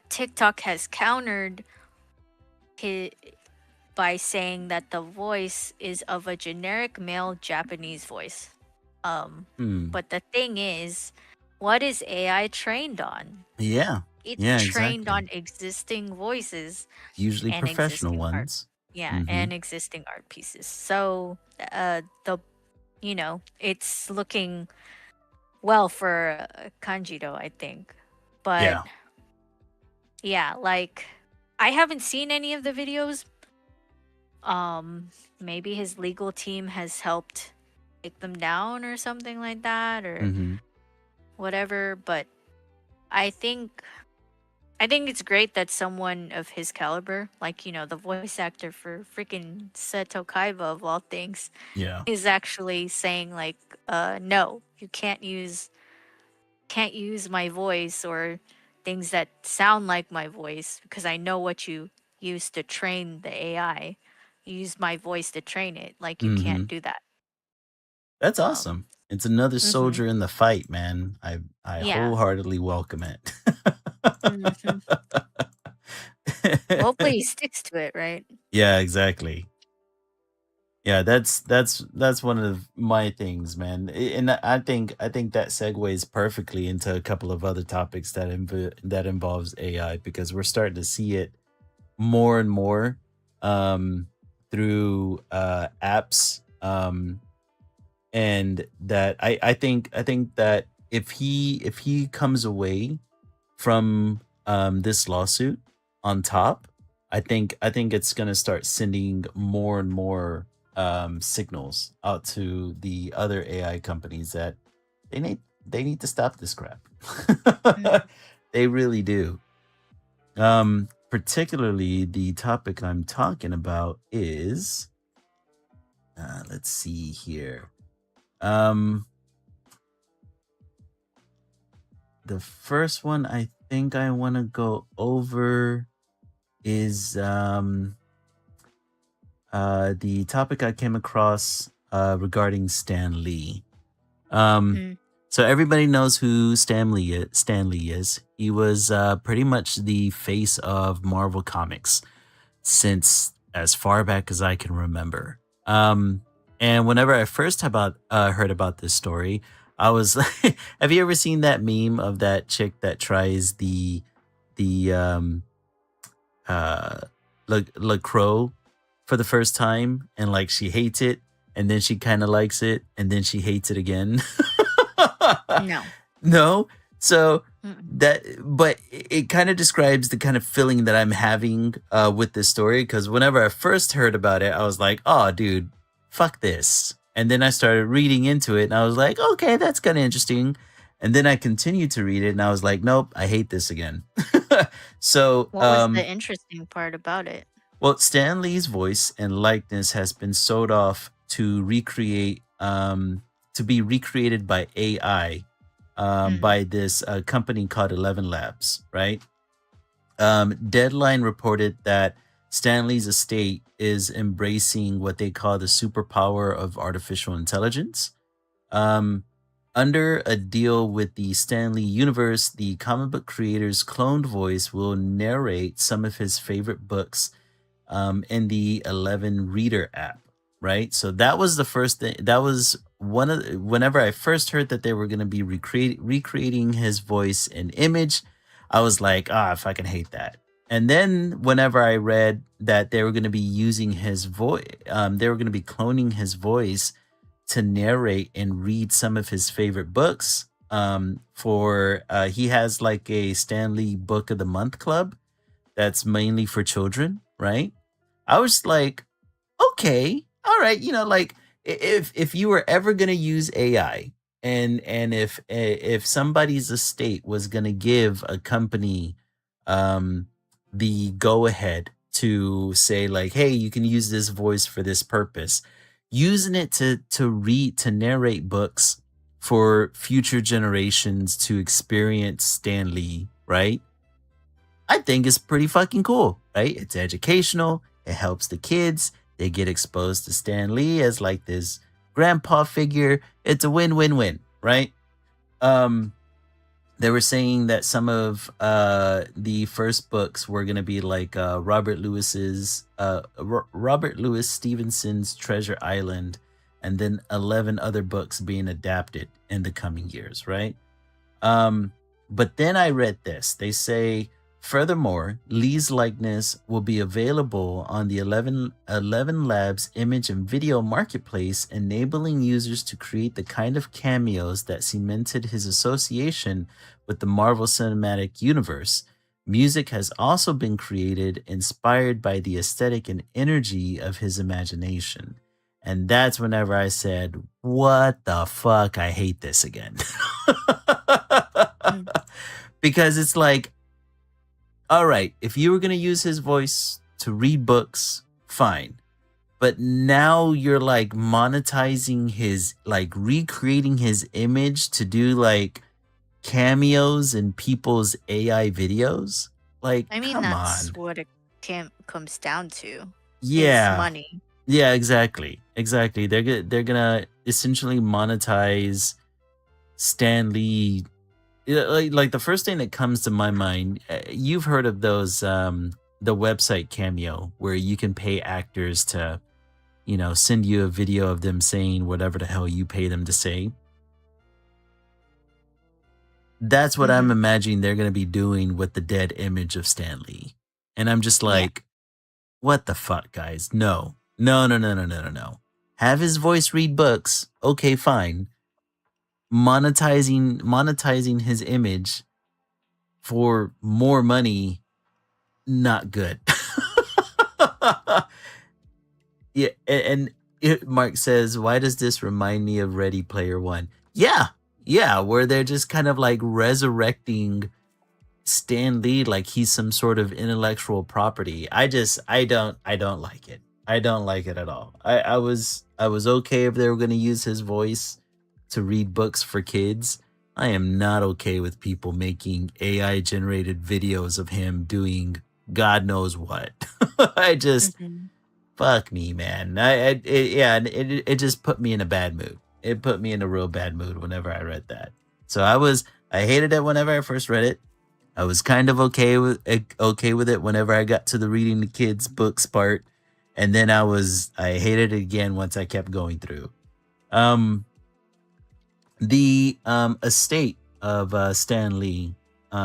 TikTok has countered hi by saying that the voice is of a generic male Japanese voice. Um,
Hmm.
but the thing is, what is AI trained on?
Yeah.
It's
Yeah,
trained
exactly.
on existing voices
Usually
and
professional
existing art.
ones.
Yeah,
Mm-hmm.
and existing art pieces. So, the it's looking well for Kanjiro, I think. But
Yeah.
yeah, like I haven't seen any of the videos. Maybe his legal team has helped take them down or something like that or
Mm-hmm.
whatever, but I think I think it's great that someone of his caliber, like, the voice actor for freaking Seto Kaiba of all things,
Yeah.
is actually saying like, no, you can't use my voice or things that sound like my voice because I know what you used to train the AI. You used my voice to train it. Like you can't
Hmm.
do that.
That's
Um,
awesome. It's another
mhm.
soldier in the fight, man. I
Yeah.
wholeheartedly welcome it.
Mhm. Hopefully he sticks to it, right?
Yeah, exactly. Yeah, that's one of my things, man. And I think that segues perfectly into a couple of other topics that involves AI because we're starting to see it more and more um through apps, and that I think that if he comes away from this lawsuit on top, I think it's gonna start sending more and more signals out to the other AI companies that they need they need to stop this crap.
Mhm.
They really do. Particularly the topic I'm talking about is let's see here. Um, the first one I think I want to go over is the topic I came across regarding Stan Lee. Um,
Mm.
so everybody knows who Stan Lee is. He was pretty much the face of Marvel Comics since as far back as I can remember. And whenever I first heard about this story, I was like, have you ever seen that meme of that chick that tries the uh LaCroix for the first time and like she hates it and then she kind of likes it and then she hates it again?
No.
No. So
Mm-mm.
but it kind of describes the kind of feeling that I'm having with this story because whenever I first heard about it, I was like, "Oh, dude, fuck this." And then I started reading into it, and I was like, "Okay, that's kind of interesting." And then I continued to read it, and I was like, "Nope, I hate this again." So,
What was the interesting part about it?
well, Stan Lee's voice and likeness has been sold off to be recreated by AI,
Mm.
by this company called 11 Labs, right? Deadline reported that Stanley's estate is embracing what they call the superpower of artificial intelligence. Um, Under a deal with the Stanley universe, the comic book creator's cloned voice will narrate some of his favorite books in the 11 Reader app, right? So that was the first thing. That was whenever I first heard that they were going to be recreating his voice and image, I was like, ah, I fucking hate that. And then whenever I read that they were going to be using his voice, they were going to be cloning his voice to narrate and read some of his favorite books. For He has like a Stanley Book of the Month club that's mainly for children, right? I was like, okay, all right, like if you were ever gonna use AI, and if somebody's estate was gonna give a company um the go ahead to say like, hey, you can use this voice for this purpose, using it to narrate books for future generations to experience Stanley, right? I think it's pretty fucking cool, right? It's educational. It helps the kids. They get exposed to Stan Lee as like this grandpa figure. It's a win-win-win, right? Um, they were saying that some of the first books were gonna be like Robert Louis Stevenson's Treasure Island, and then 11 other books being adapted in the coming years, right? Um, but then I read this. They say, furthermore, Lee's likeness will be available on the 11 Labs image and video marketplace, enabling users to create the kind of cameos that cemented his association with the Marvel Cinematic Universe. Music has also been created inspired by the aesthetic and energy of his imagination. And that's whenever I said, what the fuck? I hate this again.
Mm.
Because it's like all right, if you were going to use his voice to read books, fine. But now you're like monetizing his, like recreating his image to do like cameos in people's AI videos. Like,
I mean,
come
that's
on.
what it comes down to, is
Yeah.
money.
Yeah, exactly. Exactly. They're gonna essentially monetize Stan Lee. Yeah, like the first thing that comes to my mind, you've heard of those the website Cameo where you can pay actors to, send you a video of them saying whatever the hell you pay them to say. That's what I'm
Mhm.
imagining they're going to be doing with the dead image of Stan Lee. And I'm just
Yeah.
like, what the fuck, guys? No. No, no, no, no, no, no, no. Have his voice read books. Okay, fine. Monetizing his image for more money, not good. Yeah, and Mark says, "Why does this remind me of Ready Player One?" Yeah, yeah, where they're just kind of like resurrecting Stan Lee like he's some sort of intellectual property. I don't like it. I don't like it at all. I was okay if they were going to use his voice to read books for kids. I am not okay with people making AI generated videos of him doing God knows what. I just
Mhm.
fuck me, man. Yeah, and it just put me in a bad mood. It put me in a real bad mood whenever I read that. So I hated it whenever I first read it. I was kind of okay with it whenever I got to the reading the kids books part, and then I hated it again once I kept going through. Um, the estate of Stan Lee,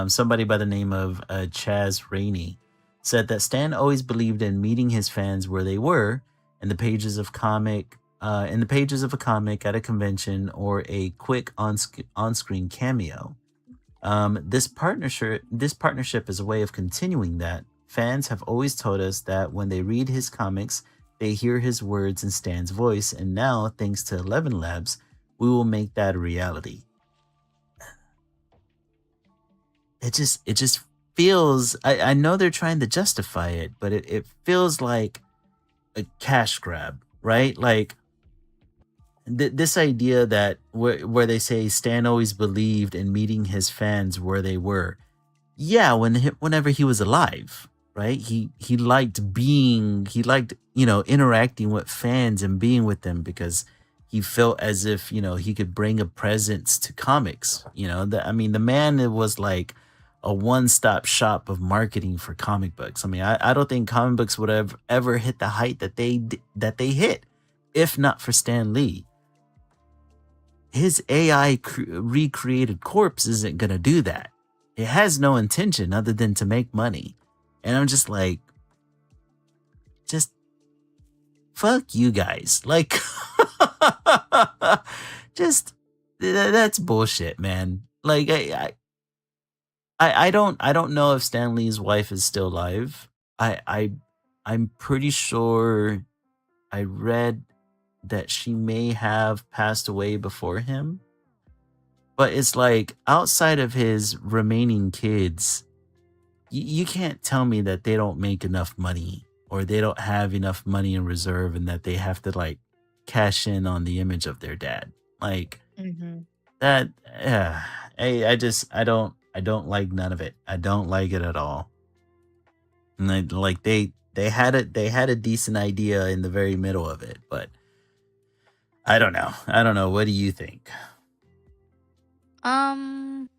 somebody by the name of Chaz Rainey, said that Stan always believed in meeting his fans where they were in the pages of a comic at a convention or a quick on-screen cameo. This partnership is a way of continuing that. Fans have always told us that when they read his comics, they hear his words and Stan's voice, and now, thanks to 11 Labs, we will make that a reality. It just feels. I know they're trying to justify it, but it feels like a cash grab, right? Like this idea that where they say Stan always believed in meeting his fans where they were. Yeah, whenever he was alive, right? He liked interacting with fans and being with them because he felt as if he could bring a presence to comics. The man, it was like a one-stop shop of marketing for comic books. I don't think comic books would have ever hit the height that they hit if not for Stan Lee. His AI recreated corpse isn't gonna do that. It has no intention other than to make money. And I'm just like, just fuck you guys. Like, just that's bullshit, man. Like, I don't know if Stan Lee's wife is still alive. I'm pretty sure I read that she may have passed away before him. But it's like outside of his remaining kids, you can't tell me that they don't make enough money or they don't have enough money in reserve and that they have to like cash in on the image of their dad. Like
Mhm.
that. I don't like none of it. I don't like it at all. And like they had a decent idea in the very middle of it, but I don't know. I don't know. What do you think?
Um,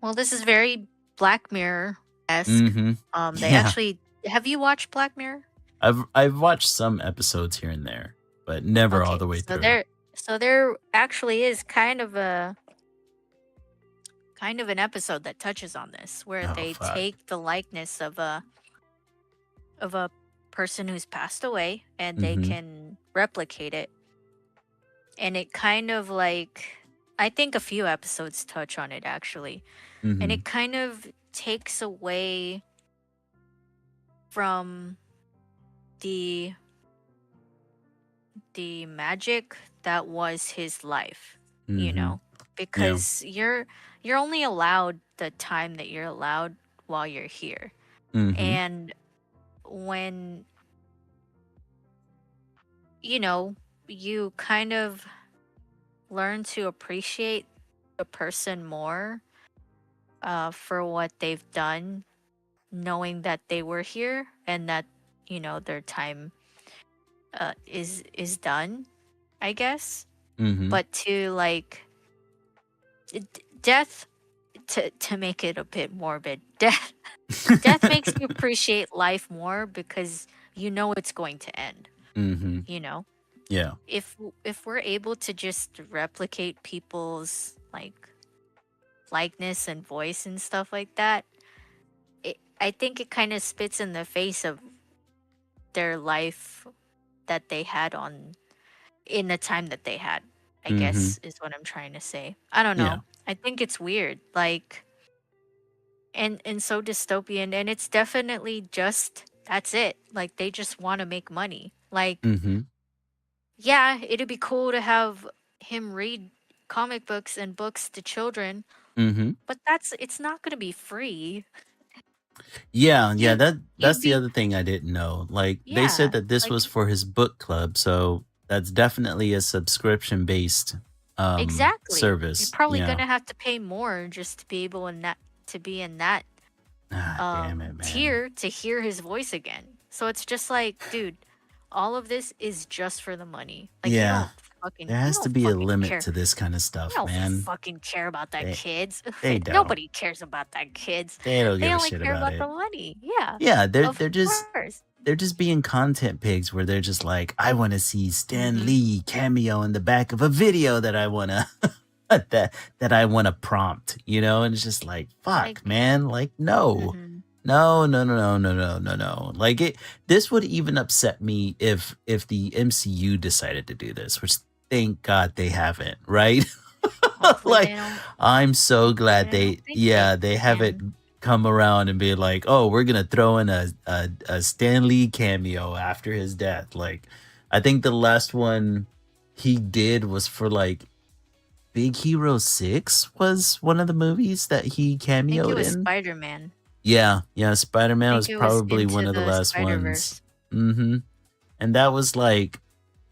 well, this is very Black Mirror-esque.
Mm-hmm.
They
Yeah.
actually have you watched Black Mirror?
I've watched some episodes here and there, but never all
Okay,
the way
so
through.
there actually is kind of an episode that touches on this, where
Oh
they
fuck.
take the likeness of a person who's passed away and they
Mm-hmm.
can replicate it, and it kind of like, I think a few episodes touch on it actually, and
Mm-hmm.
it kind of takes away from the magic that was his life, you
Mm-hmm.
know,
Yeah.
because you're only allowed the time that you're allowed while you're here.
Mhm.
And when, you know, you kind of learn to appreciate the person more for what they've done, knowing that they were here and that, their time is done, I guess.
Mhm.
But to like death, to make it a bit morbid, death makes you appreciate life more because you know it's going to end,
Mhm.
you know?
Yeah.
If we're able to just replicate people's like likeness and voice and stuff like that, I think it kind of spits in the face of their life that they had on in the time that they had, I
Mhm.
guess is what I'm trying to say. I don't
Yeah.
know. I think it's weird. Like, and so dystopian, and it's definitely just that's it. Like they just want to make money. Like,
Mhm.
yeah, it'd be cool to have him read comic books and books to children,
Mhm.
but it's not going to be free.
Yeah, yeah,
You
that's
you'd
the
be
other thing I didn't know. Like, they said
yeah,
that this
like
was for his book club, so that's definitely a subscription-based,
exactly. You're
service.
probably
Yeah.
going to have to pay more just to be able in that to be in that
Ah, damn it, man.
tier to hear his voice again. So it's just like, dude, all of this is just for the money. Like
Yeah. There
you
has to
don't
be a
fucking
limit
care.
to this kinda
You
stuff,
don't
man.
fucking care about that
They
kids.
they don't.
Nobody cares about that kids.
They don't
They
give a
only
shit
care
about
about
it.
the money. Yeah.
Yeah,
Of course.
they're just being content pigs where they're just like, "I wanna see Stan
Mhm.
Lee cameo in the back of a video that I wanna that I wanna prompt," you know? And it's just like, "Fuck,
Like
man, like, no.
mhm.
No, no, no, no, no, no, no, no." Like, this would even upset me if the MCU decided to do this, which thank God they haven't, right?
Hopefully
Like,
they don't
I'm so glad
I don't
they
think they
yeah, they haven't
can.
come around and be like, "Oh, we're gonna throw in a Stan Lee cameo after his death." Like, I think the last one he did was for, like, Big Hero 6 was one of the movies that he
I think it
cameoed
was
in.
Spider-Man.
Yeah, yeah,
I
Spider-Man
think
was
it was
probably one
into
of the
the
last ones.
Spider-Verse.
Mhm, and that was like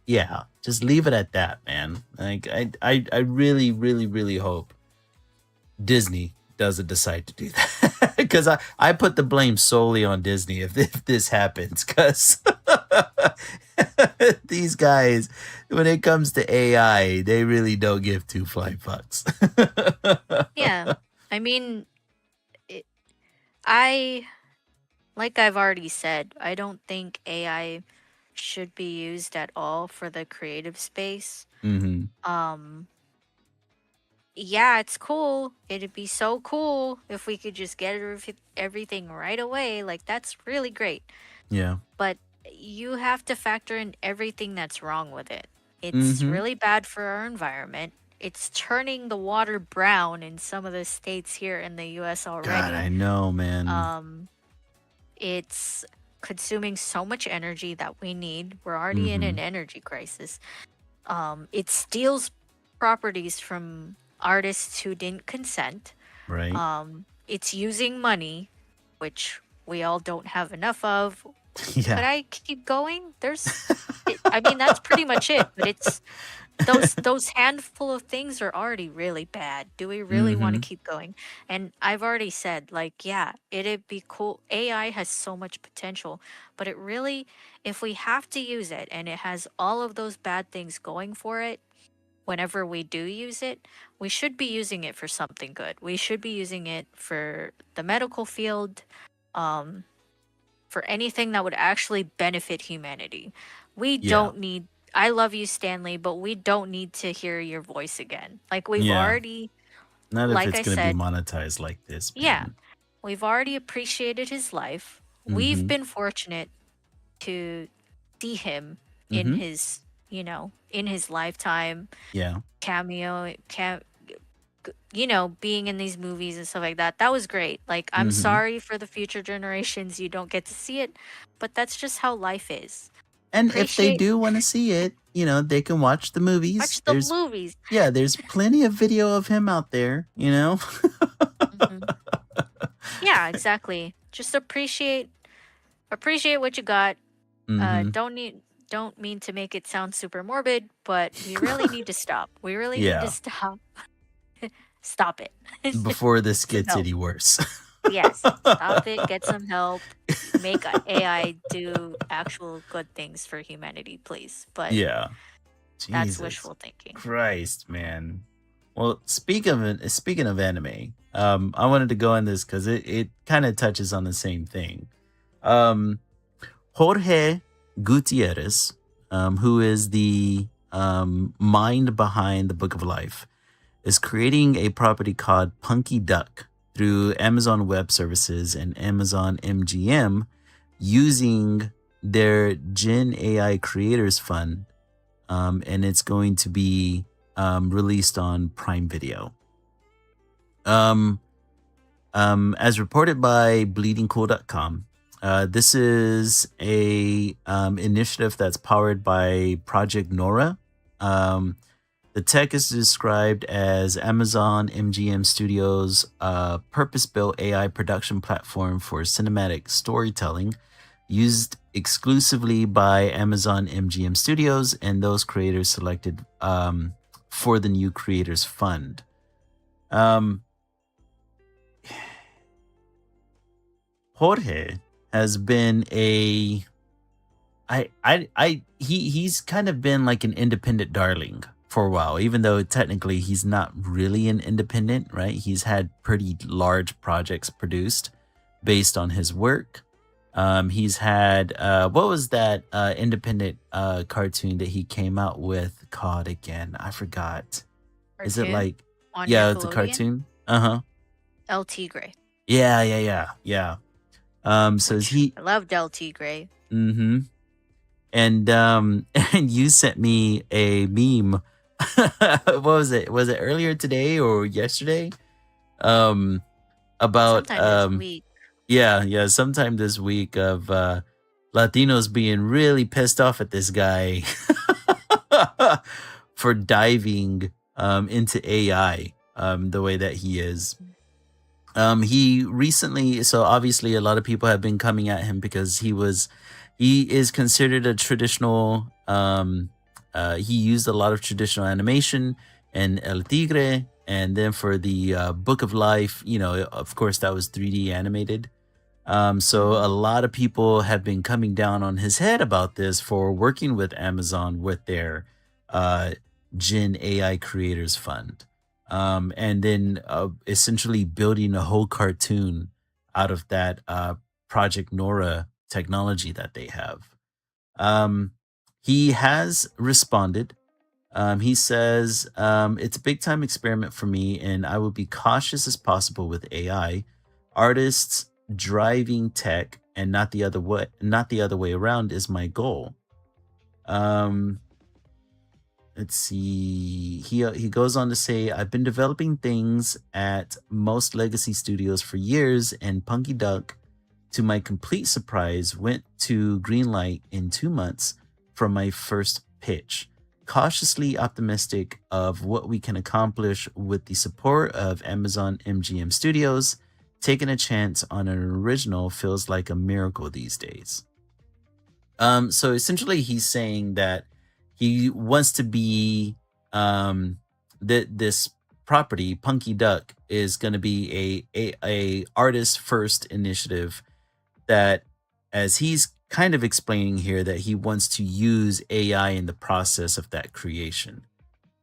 yeah, just leave it at that, man. Like, I really, really, really hope Disney doesn't decide to do that because I put the blame solely on Disney if this happens because these guys, when it comes to AI, they really don't give two flying fucks.
Yeah. I mean, it, I like I've already said, I don't think AI should be used at all for the creative space.
Hmm.
Um, yeah, it's cool. It'd be so cool if we could just get everything right away. Like, that's really great.
Yeah.
But you have to factor in everything that's wrong with it. It's
Hmm.
really bad for our environment. It's turning the water brown in some of the states here in the US
God,
already.
I know, man.
Um, It's consuming so much energy that we need. We're already in an
Hmm.
energy crisis. It steals properties from artists who didn't consent.
Right?
It's using money, which we all don't have enough of. Could
Yeah.
I keep going? I mean, that's pretty much it. But it's those handful of things are already really bad. Do we really want to
Hmm.
keep going? And I've already said, like, yeah, it'd be cool. AI has so much potential, but it really, if we have to use it and it has all of those bad things going for it, whenever we do use it, we should be using it for something good. We should be using it for the medical field, um, for anything that would actually benefit humanity. We
Yeah.
don't need I love you, Stanley, but we don't need to hear your voice again. Like we've
Yeah.
already
Not if
like
it's
I
gonna be
said,
monetized like this,
yeah,
man.
we've already appreciated his life. We've
Hmm.
been fortunate to see him in
Hmm.
in his lifetime
Yeah.
cameo being in these movies and stuff like that. That was great. Like, I'm
Hmm.
sorry for the future generations you don't get to see it, but that's just how life is.
And if they
Appreciate
do wanna see it, they can watch the movies.
watch the movies.
There's plenty of video of him out there, you know?
Mhm. Yeah, exactly. just appreciate what you got.
Mm-hmm.
Don't mean to make it sound super morbid, but we really need to stop. We really need to
Yeah.
stop. Stop it.
Before this gets
No.
any worse.
Yes. Stop it. Get some help. Make AI do actual good things for humanity, please. But
Yeah.
that's
Jesus
wishful thinking.
Christ, man. Well, speaking of anime, I wanted to go on this because it kind of touches on the same thing. Um, Jorge Gutierrez, who is the mind behind the Book of Life, is creating a property called Punky Duck through Amazon Web Services and Amazon MGM using their Gen AI Creators Fund, and it's going to be released on Prime Video. Um, as reported by bleedingcool.com, this is a initiative that's powered by Project Nora. Um, the tech is described as Amazon MGM Studios' purpose-built AI production platform for cinematic storytelling, used exclusively by Amazon MGM Studios and those creators selected for the new Creators Fund. Um, Jorge has been he's kind of been like an independent darling for a while, even though technically he's not really an independent, right? He's had pretty large projects produced based on his work. He's had what was that independent cartoon that he came out with called again? I forgot. Is it
Cartoon
like
on
yeah, it's a
Nickelodeon.
cartoon? Uh-huh.
El Tigre,
Yeah. So is
which
he
I loved El Tigre.
mm-hmm. And and you sent me a meme. What was it? Was it earlier today or yesterday? Um about
Sometime this week.
yeah, sometime this week of Latinos being really pissed off at this guy for diving into AI the way that he is. He recently, so obviously a lot of people have been coming at him because he is considered a traditional he used a lot of traditional animation and El Tigre, and then for the Book of Life, you know, of course that was 3D animated. So a
Mm-hmm.
lot of people have been coming down on his head about this for working with Amazon with their uh, Gen AI Creators Fund, and then essentially building a whole cartoon out of that Project Nora technology that they have. Um, he has responded. He says, it's a big time experiment for me, and I will be cautious as possible with AI. Artists driving tech and not the other way around is my goal. Um, let's see. He goes on to say, I've been developing things at most legacy studios for years, and Punky Duck, to my complete surprise, went to greenlight in 2 months from my first pitch. Cautiously optimistic of what we can accomplish with the support of Amazon MGM Studios. Taking a chance on an original feels like a miracle these days. So essentially, he's saying that he wants to be that this property, Punky Duck, is going to be a artist first initiative that, as he's kind of explaining here, that he wants to use AI in the process of that creation.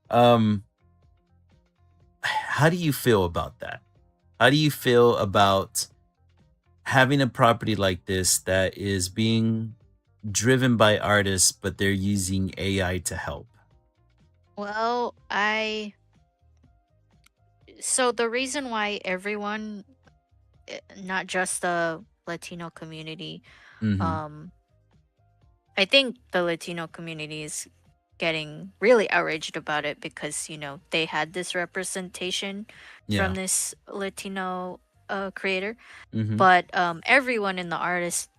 Um, how do you feel about that? How do you feel about having a property like this that is being driven by artists, but they're using AI to help?
Well, I so the reason why everyone, not just the Latino community,
Mm-hmm.
um, I think the Latino community is getting really outraged about it because, they had this representation from
Yeah.
this Latino creator.
Mm-hmm.
But everyone in the artist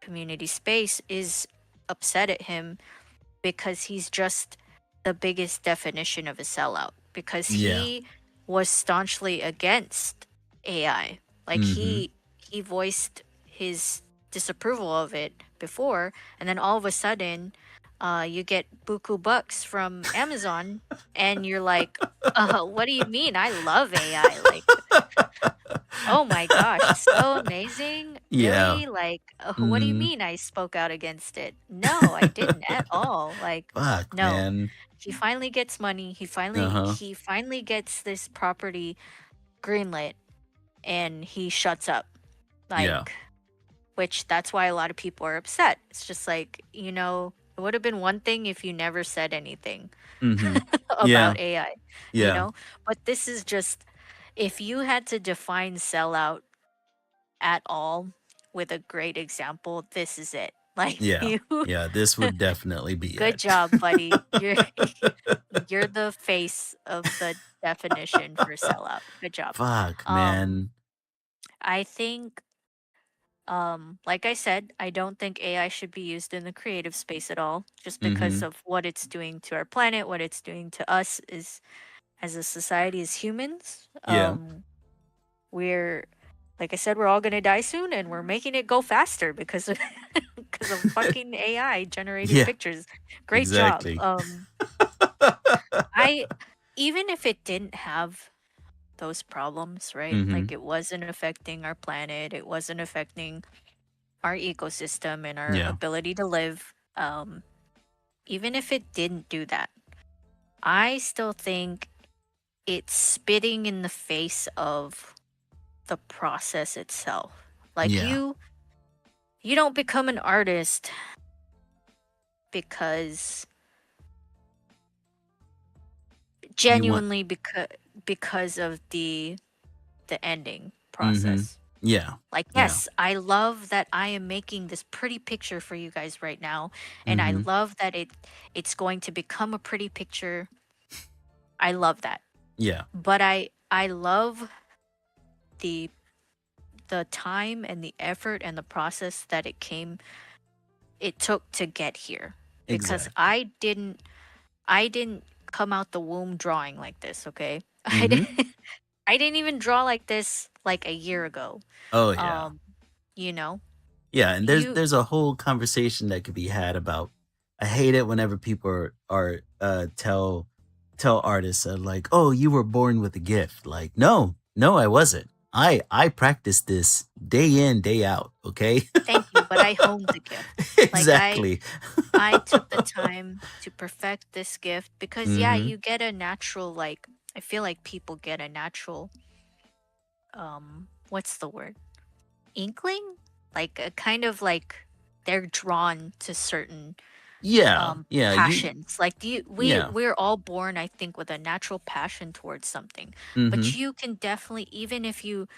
community space is upset at him because he's just the biggest definition of a sellout because
Yeah.
he was staunchly against AI. Like
Mm-hmm.
he voiced his disapproval of it before, and then all of a sudden, you get buku bucks from Amazon, and you're like, what do you mean? I love AI. Like, oh my gosh, it's so amazing.
Yeah.
Really? Like, what do you
Mhm.
mean I spoke out against it? No, I didn't at all. Like,
Fuck,
no.
man.
He finally gets money.
Uh-huh.
He finally gets this property greenlit, and he shuts up.
Yeah.
Like, which that's why a lot of people are upset. It's just like, it would have been one thing if you never said anything
Mhm. Yeah.
about AI,
Yeah.
But this is just, if you had to define sellout at all with a great example, this is it. Like,
Yeah. Yeah, this would definitely be
good
it.
job, buddy. You're the face of the definition for sellout. Good job.
Fuck,
Um,
man.
I think, like I said, I don't think AI should be used in the creative space at all, just because
Mhm.
of what it's doing to our planet, what it's doing to us is as a society, as humans.
Yeah.
We're like I said, we're all gonna die soon, and we're making it go faster because of because of fucking AI generated
Yeah,
pictures. Great job.
exactly.
I even if it didn't have those problems, right? Like
Mhm.
it wasn't affecting our planet, it wasn't affecting our ecosystem and our
Yeah.
ability to live. Even if it didn't do that, I still think it's spitting in the face of the process itself. Like
Yeah.
you don't become an artist because
You want
genuinely because of the ending
Mhm.
process.
Yeah.
Like,
Yeah.
yes, I love that I am making this pretty picture for you guys right now, and I
Mhm.
love that it's going to become a pretty picture. I love that.
Yeah.
But I love the the time and the effort and the process that it took to get here, because
Exactly.
I didn't come out the womb drawing like this, okay?
Mhm.
I didn't even draw like this like a year ago.
Oh, yeah.
Um, you know,
Yeah, and there's
you
there's a whole conversation that could be had about I hate it whenever people tell artists like, "Oh, you were born with a gift." Like, "No. No, I wasn't. I practiced this day in, day out, okay?"
Thank you, but I honed the gift. Like
Exactly.
I took the time to perfect this gift because yeah,
Mhm.
you get a natural, like, I feel like people get a natural what's the word? Inkling? Like a kind of like they're drawn to certain
Yeah. Yeah, you
passions. Like
yeah.
we're all born, I think, with a natural passion towards something. But
Mhm.
you can definitely, even if you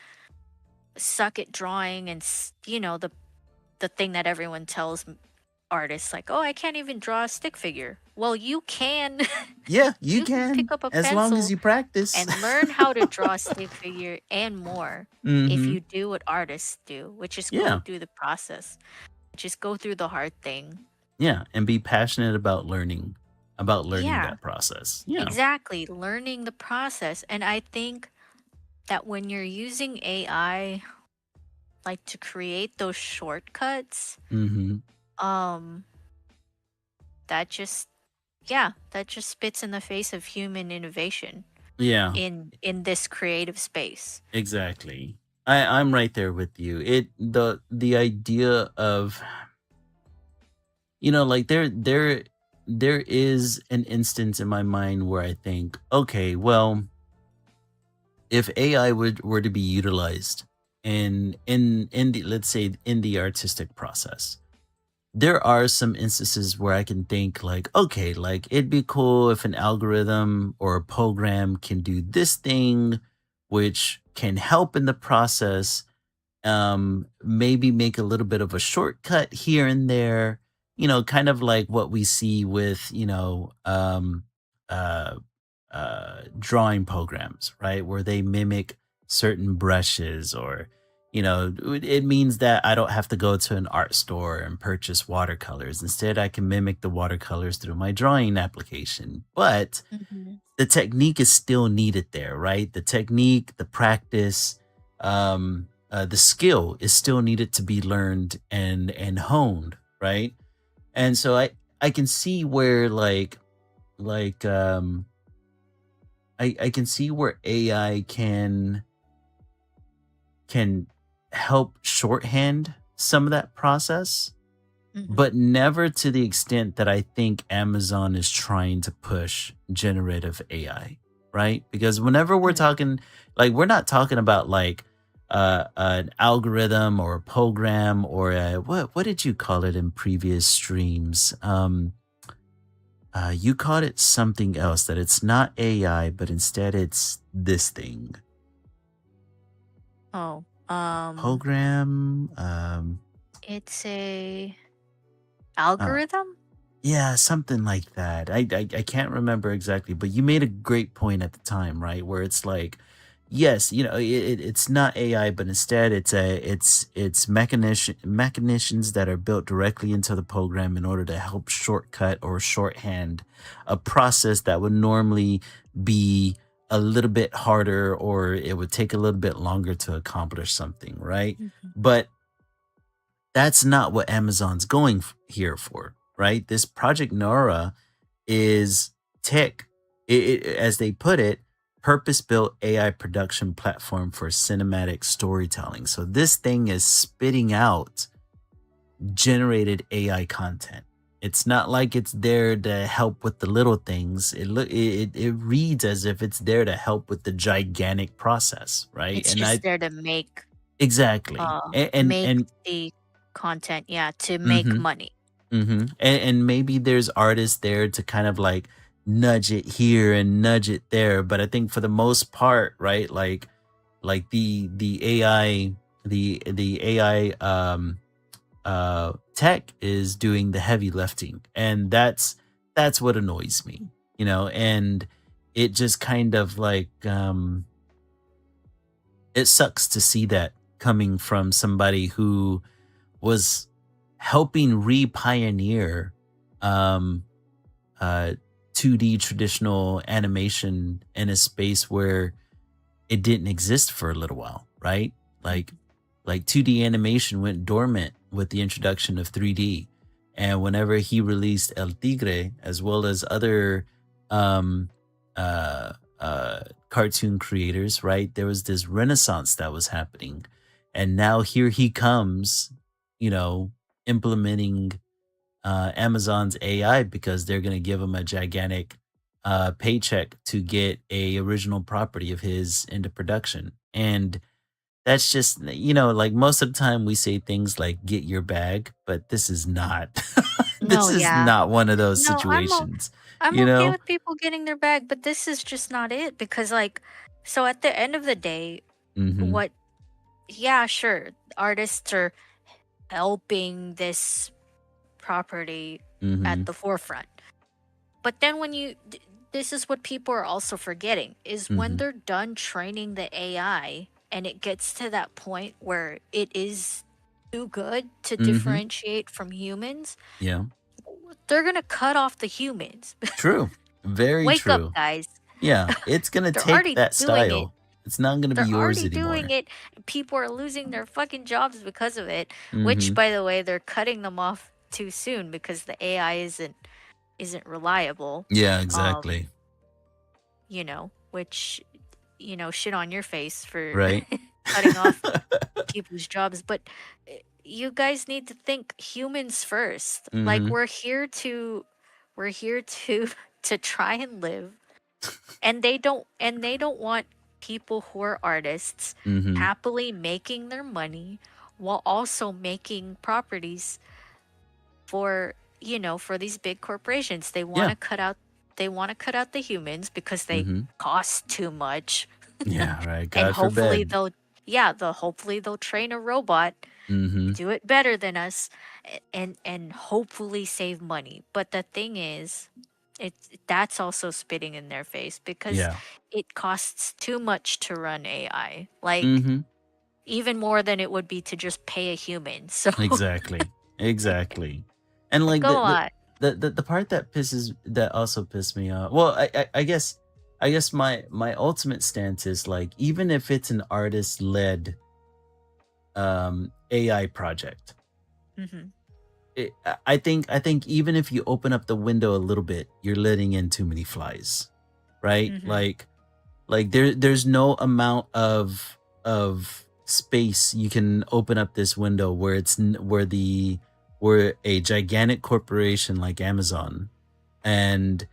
suck at drawing and the thing that everyone tells artists, like, oh, I can't even draw a stick figure. Well, you can.
Yeah, you
You can
can
pick up a
as long as
pencil
you practice.
and learn how to draw a stick figure and more if
Mhm.
you do what artists do, which is go
Yeah.
through the process, just go through the hard thing.
Yeah, and be passionate about learning
Yeah,
that process. Yeah.
exactly. Learning the process. And I think that when you're using AI, like to create those shortcuts,
Mhm.
um, that just, yeah, that just spits in the face of human innovation
Yeah,
in this creative space.
exactly. I'm right there with you. The idea of like there is an instance in my mind where I think, okay, well, if AI were to be utilized in the, let's say, in the artistic process, there are some instances where I can think like, okay, like it'd be cool if an algorithm or a program can do this thing, which can help in the process, maybe make a little bit of a shortcut here and there, kind of like what we see with, uh, drawing programs, right? Where they mimic certain brushes or, it means that I don't have to go to an art store and purchase watercolors. Instead, I can mimic the watercolors through my drawing application. But
Hmm.
the technique is still needed there, right? The technique, the practice, the skill is still needed to be learned and honed, right? And so I can see where like I can see where AI can help shorthand some of that process,
Mhm.
but never to the extent that I think Amazon is trying to push generative AI, right? Because whenever we're
Mm.
talking, like, we're not talking about like an algorithm or a program or a, what did you call it in previous streams? You called it something else that it's not AI, but instead it's this thing.
Oh,
Program.
it's a
Uh,
algorithm?
Yeah, something like that. I can't remember exactly, but you made a great point at the time, right? Where it's like, yes, it's not AI, but instead it's mechanicians that are built directly into the program in order to help shortcut or shorthand a process that would normally be a little bit harder, or it would take a little bit longer to accomplish something, right?
Mhm.
But that's not what Amazon's going here for, right? This Project Nora is tech, as they put it, purpose built AI production platform for cinematic storytelling. So this thing is spitting out generated AI content. It's not like it's there to help with the little things. It reads as if it's there to help with the gigantic process, right?
It's
And
just
I
there to make,
exactly.
uh,
And
make the content, yeah, to make
mhm.
money.
And maybe there's artists there to kind of like nudge it here and nudge it there, but I think for the most part, right? Like the AI, the AI tech is doing the heavy lifting, and that's what annoys me, and it just kind of like it sucks to see that coming from somebody who was helping re-pioneer um, uh, 2D traditional animation in a space where it didn't exist for a little while, right? Like
Mhm.
like 2D animation went dormant with the introduction of 3D. And whenever he released El Tigre, as well as other um, uh, cartoon creators, right, there was this renaissance that was happening. And now here he comes, you know, implementing Amazon's AI because they're going to give him a gigantic paycheck to get a original property of his into production. And that's just, like most of the time we say things like get your bag, but this is not, this
No,
is
yeah.
not one of those
No,
situations,
I'm
you
okay
know?
with people getting their bag, but this is just not it because, like, so at the end of the day,
Mm-hmm.
what yeah, sure, artists are helping this property
Mm-hmm.
at the forefront. But then this is what people are also forgetting is when
Mm-hmm.
they're done training the AI and it gets to that point where it is too good to
Mm-hmm.
differentiate from humans,
Yeah.
they're going to cut off the humans.
True. Very
Wake up,
true.
guys.
Yeah. It's gonna
They're
take
already
that
doing it.
style. It's not gonna be
They're
yours
already doing
anymore.
it. People are losing their fucking jobs because of it, which
Mm-hmm.
by the way, they're cutting them off too soon because the AI isn't reliable.
Yeah,
Um,
exactly.
which shit on your face for
Right.
cutting off people's jobs, but you guys need to think humans first. Like
Mm-hmm.
we're here to to try and live, and they don't want people who are artists
Mm-hmm.
happily making their money while also making properties for these big corporations.
Yeah.
They want to cut out the humans because they
Mm-hmm.
cost too much.
Yeah, right.
And
God forbid.
hopefully they'll train a robot
Mm-hmm.
do it better than us, and hopefully save money. But the thing is, that's also spitting in their face because
Yeah.
it costs too much to run AI. Like
Mm-hmm.
even more than it would be to just pay a human. So
Exactly. Exactly. And like
go on.
the part that also pissed me off. Well, I guess my ultimate stance is like, even if it's an artist led AI project.
Mhm.
I think even if you open up the window a little bit, you're letting in too many flies, right?
Mhm.
Like there's no amount of space you can open up this window where where a gigantic corporation like Amazon, and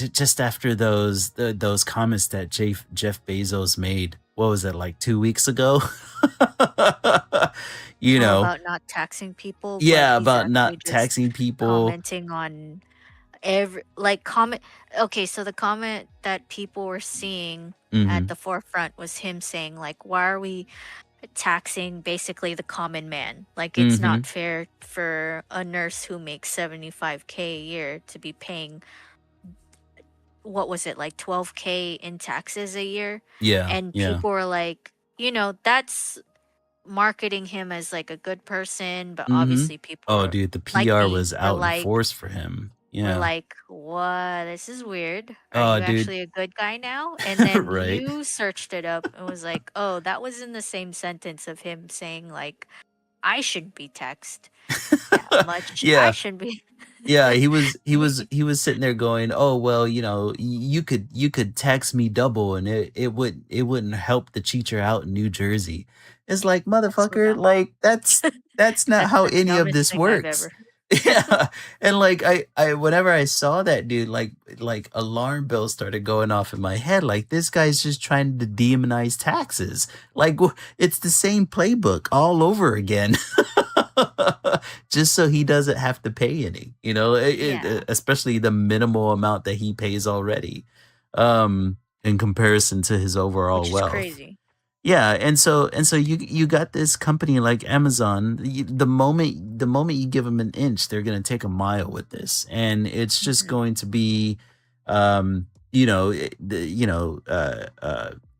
just after those comments that Jeff Bezos made, what was it, like 2 weeks ago? you
Oh,
know,
about not taxing people, but
yeah,
he's
about
actually
not
just
taxing people.
commenting on every like comment. Okay, so the comment that people were seeing at
Hmm.
the forefront was him saying like, "Why are we taxing basically the common man? Like it's
Hmm.
not fair for a nurse who makes 75K a year to be paying what was it, like 12K in taxes a year?"
Yeah,
And
yeah.
people were like, that's marketing him as like a good person, but
Hmm.
obviously people
Oh,
were
dude, the
like
PR
me,
was out in force for him.
we're
Yeah.
like, "What? This is weird. Are
Oh,
you
dude.
actually a good guy now?" And then
Right.
you searched it up and was like, "Oh, that was in the same sentence of him saying like, I should be taxed that much. I
Yeah.
should be."
Yeah, he was sitting there going, "Oh, well, you could tax me double and it wouldn't help the teacher out in New Jersey." It's like,
That's so
"Motherfucker,
dumb.
like that's not
That's
how
the
any of
dumbest
this
thing I've
works."
ever
Yeah. And like I whenever I saw that dude, like alarm bells started going off in my head, like this guy's just trying to demonize taxes. Like it's the same playbook all over again. Just so he doesn't have to pay any,
Yeah,
especially the minimal amount that he pays already, in comparison to his overall
which is
wealth.
crazy.
Yeah, and so you got this company like Amazon. The moment you give them an inch, they're going to take a mile with this, and it's just
Mhm.
going to be,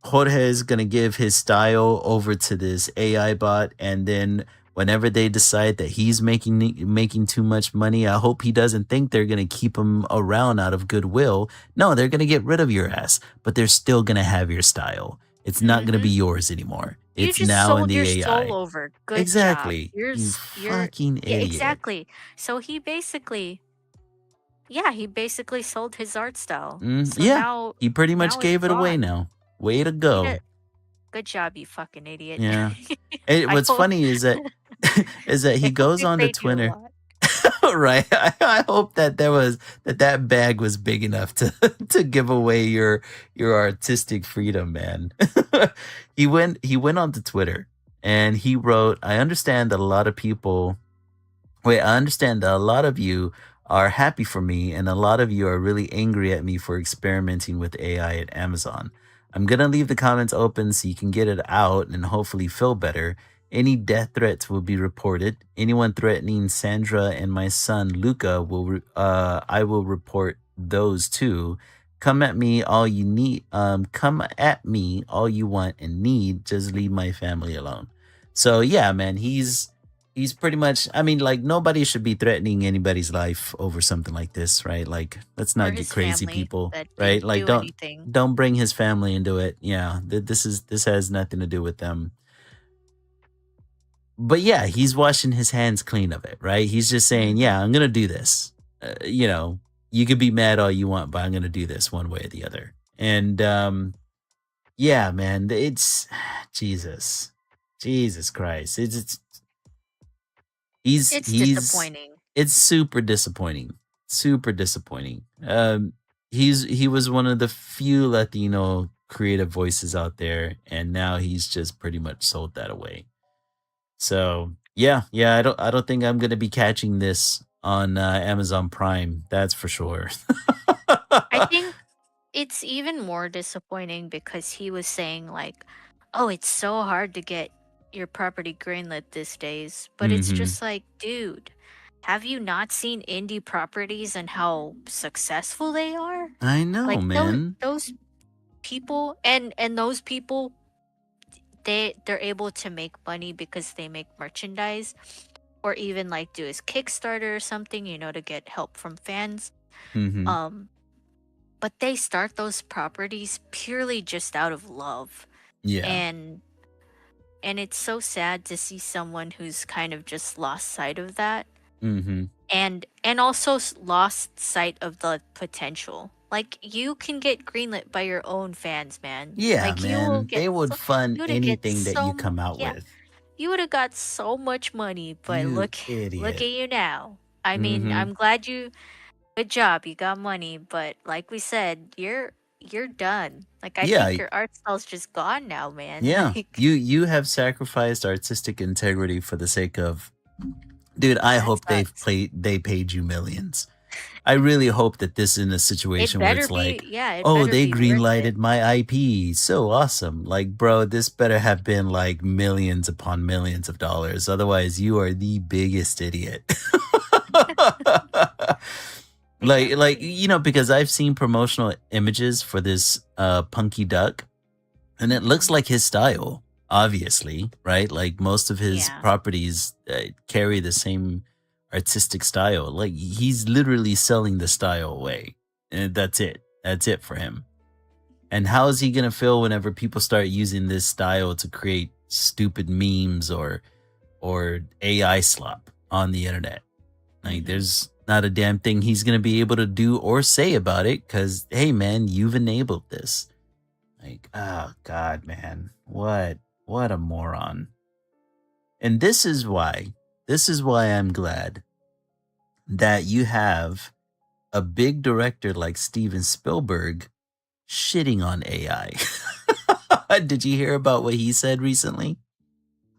Jorge is going to give his style over to this AI bot, and then whenever they decide that he's making too much money, I hope he doesn't think they're going to keep him around out of goodwill. No, they're going to get rid of your ass, but they're still going to have your style. It's not gonna be
Mhm.
yours anymore.
You
It's
just
now in
sold your
the
soul
AI.
over. Good job.
Exactly. You
You're
fucking
yeah,
idiot.
exactly. So he basically yeah, he basically sold his art style. So
Yeah.
now
He pretty much
now it's
gave it away
gone.
now. Way to
He
go.
did good job, you fucking idiot.
Yeah. And
I
what's
hope
funny is that is that he
I hope
goes
they
on to
paid you a
Twitter.
lot.
Right. I hope that that bag was big enough to to give away your artistic freedom, man. He went onto Twitter and he wrote, "I understand that a lot of people Wait, I understand that a lot of you are happy for me, and a lot of you are really angry at me for experimenting with AI at Amazon. I'm going to leave the comments open so you can get it out and hopefully feel better. Any death threats will be reported. Anyone threatening Sandra and my son Luca I will report those too. Come at me all you need. Come at me all you want and need. Just leave my family alone." So yeah, man, he's pretty much, like, nobody should be threatening anybody's life over something like this, right? Like, let's
Or
not get
his
crazy,
family
people,
that
right?
didn't
Like,
do
don't
anything.
don't bring his family into it. Yeah, this has nothing to do with them. But yeah, he's washing his hands clean of it, right? He's just saying,
Mhm.
"Yeah, I'm gonna do this." You could be mad all you want, but I'm gonna do this one way or the other. And yeah, man, it's Jesus, Jesus Christ. It's
It's
he's
disappointing.
it's super disappointing. Super disappointing. He was one of the few Latino creative voices out there, and now he's just pretty much sold that away. So yeah, yeah, I don't think I'm gonna be catching this on Amazon Prime. That's for sure.
I think it's even more disappointing because he was saying like, "Oh, it's so hard to get your property greenlit these days." But it's
Hmm.
just like, dude, have you not seen indie properties and how successful they are?
I know,
Like
man.
those people and those people they're able to make money because they make merchandise or even like do his Kickstarter or something, to get help from fans.
Hmm.
Um but they start those properties purely just out of love.
Yeah.
And and it's so sad to see someone who's kind of just lost sight of that,
Mhm.
and also lost sight of the potential. Like, you can get greenlit by your own fans, man.
Yeah,
Like, you will
man.
get
They would
so
fund
you would get
anything that you come out
yeah,
with.
you would have got so much money, but
You
look
idiot.
at you now. I mean,
Mhm.
I'm glad good job, you got money, but like we said, you're done. Like, I
Yeah,
think your art style's just gone now, man.
yeah.
Like,
You have sacrificed artistic integrity for the sake of dude, I
that
hope
sucks.
they paid you millions. I really hope that this is in a
It
situation where
better
it's
be,
like,
yeah, it
"Oh,
better
they
be worth it.
greenlighted my IP. So awesome." Like, bro, this better have been like millions upon millions of dollars. Otherwise, you are the biggest idiot.
Exactly.
because I've seen promotional images for this Punky Duck, and it looks
Mhm.
like his style, obviously, right? Like most of his
Yeah.
properties carry the same artistic style. Like he's literally selling the style away. And that's it. That's it for him. And how is he going to feel whenever people start using this style to create stupid memes or AI slop on the internet? Like
Mhm.
there's not a damn thing he's going to be able to do or say about it cuz hey man, you've enabled this. Like, oh God, man. What a moron. And this is why I'm glad that you have a big director like Steven Spielberg shitting on AI. Did you hear about what he said recently?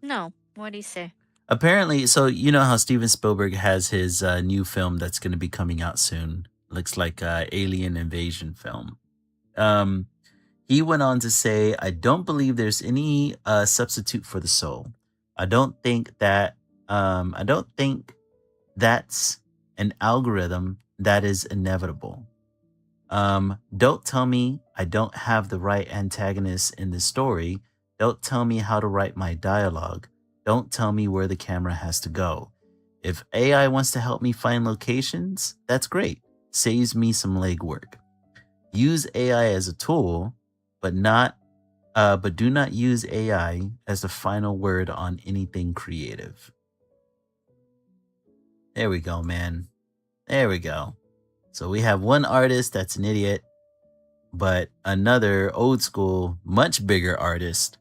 No, what do you say?
Apparently, so you know how Steven Spielberg has his new film that's going to be coming out soon. Looks like alien invasion film. Um, He went on to say, I don't believe there's any substitute for the soul. I don't think that's an algorithm that is inevitable. Don't tell me I don't have the right antagonist in the story. Don't tell me how to write my dialogue. Don't tell me where the camera has to go. If AI wants to help me find locations, that's great. Saves me some legwork. Use AI as a tool, but do not use AI as the final word on anything creative. There we go, man. There we go. So we have one artist that's an idiot, but another old school, much bigger artist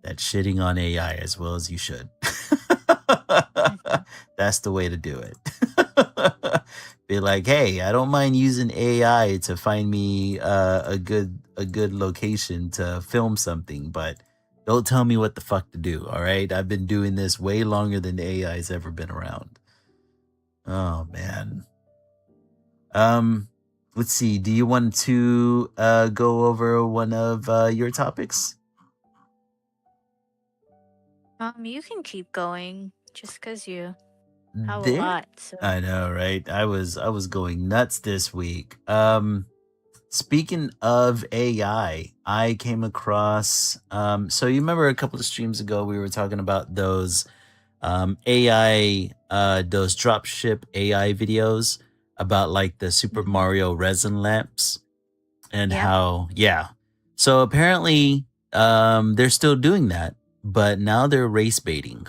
that's shitting on AI as well as you should.
Mhm.
That's the way to do it. Be like, hey, I don't mind using AI to find me a good location to film something, but don't tell me what the fuck to do. All right, I've been doing this way longer than the AI's ever been around. Oh man. Um, let's see. Do you want to go over one of your topics?
You can keep going just 'cause you have a
There,
lot, so
I know, right? I was going nuts this week. Speaking of I came across so you remember a couple of streams ago we were talking about those AI those dropship AI videos about like the Super
Mhm.
Mario resin lamps and
Yeah.
how yeah. So apparently they're still doing that, but now they're race baiting.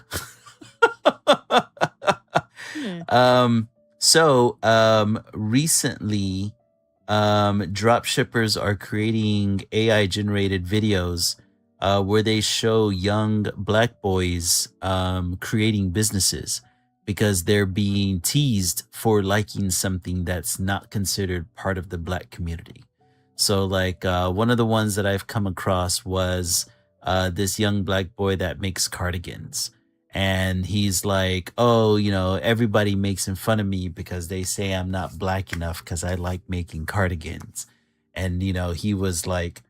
Hmm.
um recently drop shippers are creating AI generated videos where they show young black boys creating businesses because they're being teased for liking something that's not considered part of the black community. So, like, one of the ones that I've come across was this young black boy that makes cardigans. And he's like, oh, everybody makes fun of me because they say I'm not black enough because I like making cardigans. And, he was like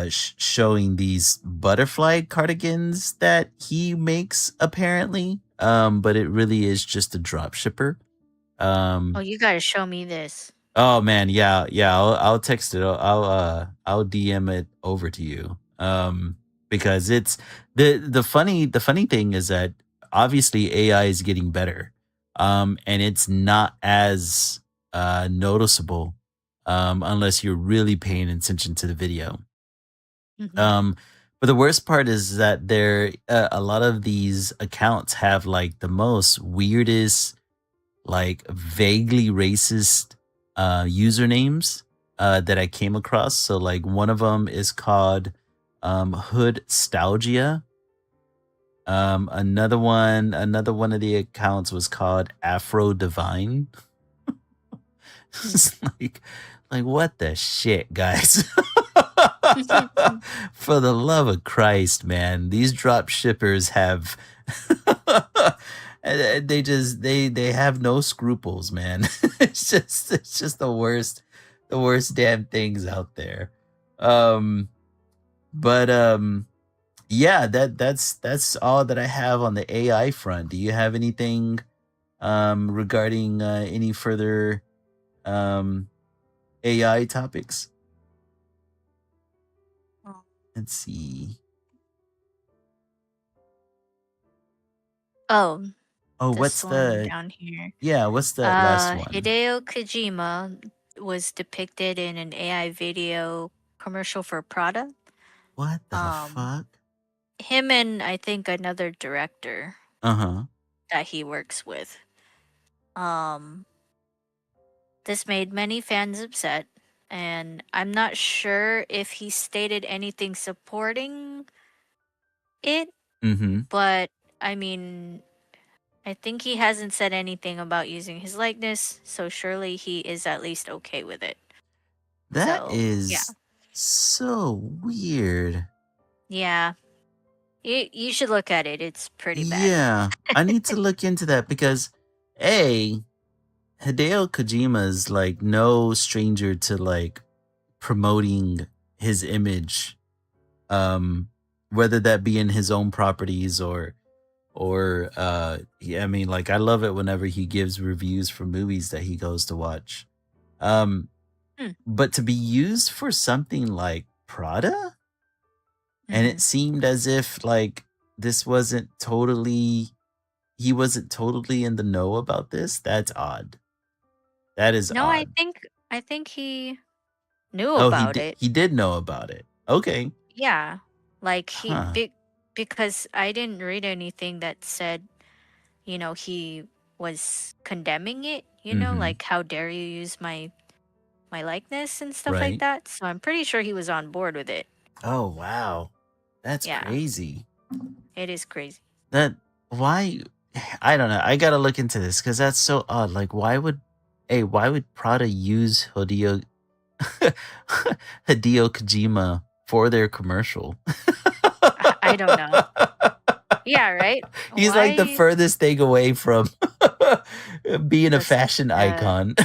showing these butterfly cardigans that he makes apparently. But it really is just a drop shipper.
Oh,
Um,
you gotta show me this.
Oh man, yeah, yeah. I'll text it. I'll DM it over to you. Because it's the funny thing is that obviously AI is getting better. And it's not as noticeable unless you're really paying attention to the video.
Mhm.
Um, But the worst part is that a lot of these accounts have like the most weirdest, like vaguely racist usernames that I came across. So like one of them is called Hood Nostalgia. Another one of the accounts was called Afro Divine. It's like what the shit, guys? For the love of Christ, man, these drop shippers have they have no scruples, man. It's just the worst damn things out there. Um, but yeah, that's all that I have on the AI front. Do you have anything regarding any further um AI topics?
Oh,
Let's see.
oh,
Oh,
this one down here.
what's the last one?
Hideo Kojima was depicted in an AI video commercial for Prada.
What the
Um,
fuck?
him and I think another director
Uh-huh.
that he works with. Um, this made many fans upset, and I'm not sure if he stated anything supporting it,
Mm-hmm.
but I mean, I think he hasn't said anything about using his likeness, so surely he is at least okay with it.
That
So, yeah.
is so weird.
Yeah. You should look at it. It's pretty bad.
Yeah, I need to look into that because A, Hideo Kojima's like no stranger to like promoting his image, um, whether that be in his own properties or yeah, I mean like I love it whenever he gives reviews for movies that he goes to watch. Um,
Hmm.
but to be used for something like Prada, and
Mm-hmm.
it seemed as if like this wasn't totally he wasn't totally in the know about this. That's odd. That is
No,
odd.
I think he knew
Oh,
about it.
he did know about it. Okay.
Yeah. Like
Huh.
because I didn't read anything that said, he was condemning it,
Mhm.
like how dare you use my likeness and stuff like
Right.
that. So I'm pretty sure he was on board with it.
Oh, wow. That's
Yeah,
crazy.
it is crazy.
That why I don't know. I got to look into this cuz that's so odd. Like why would Prada use Hideo Kojima for their commercial?
I don't know. Yeah, right?
He's like the
Why
furthest thing away from being a
the
fashion
the
icon.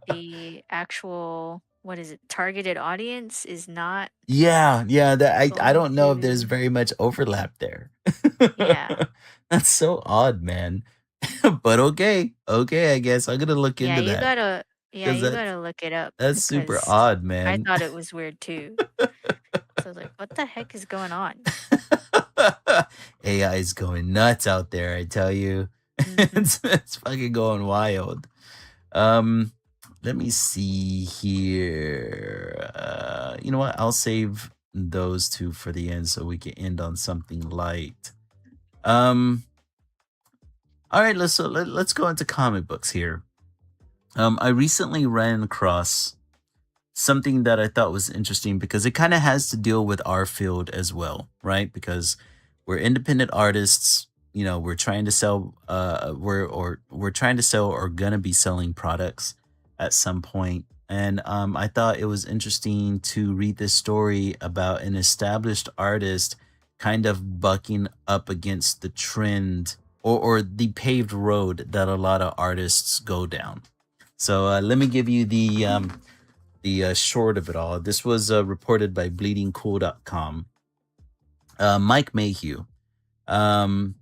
the actual, what is it, targeted audience is not
Yeah, yeah, that I
going
don't know if there's
to.
very much overlap there.
Yeah.
That's so odd, man. But okay, okay, I guess I'm gonna look
Yeah,
into
you
that
gotta yeah,
because
you gotta look it up
that's super
because
odd,
I
man.
thought it was weird too. So I was like, what the heck is going on?
AI is going nuts out there, I tell you.
Mm-hmm.
It's fucking going wild. Um, let me see here. You know what? I'll save those two for the end so we can end on something light. Um, all right, let's go into comic books here. I recently ran across something that I thought was interesting because it kind of has to deal with our field as well, right? Because we're independent artists, we're trying to sell we're trying to sell or gonna be selling products at some point. And I thought it was interesting to read this story about an established artist kind of bucking up against the trend or the paved road that a lot of artists go down. So let me give you the short of it all. This was reported by bleedingcool.com. Mike Mayhew, um,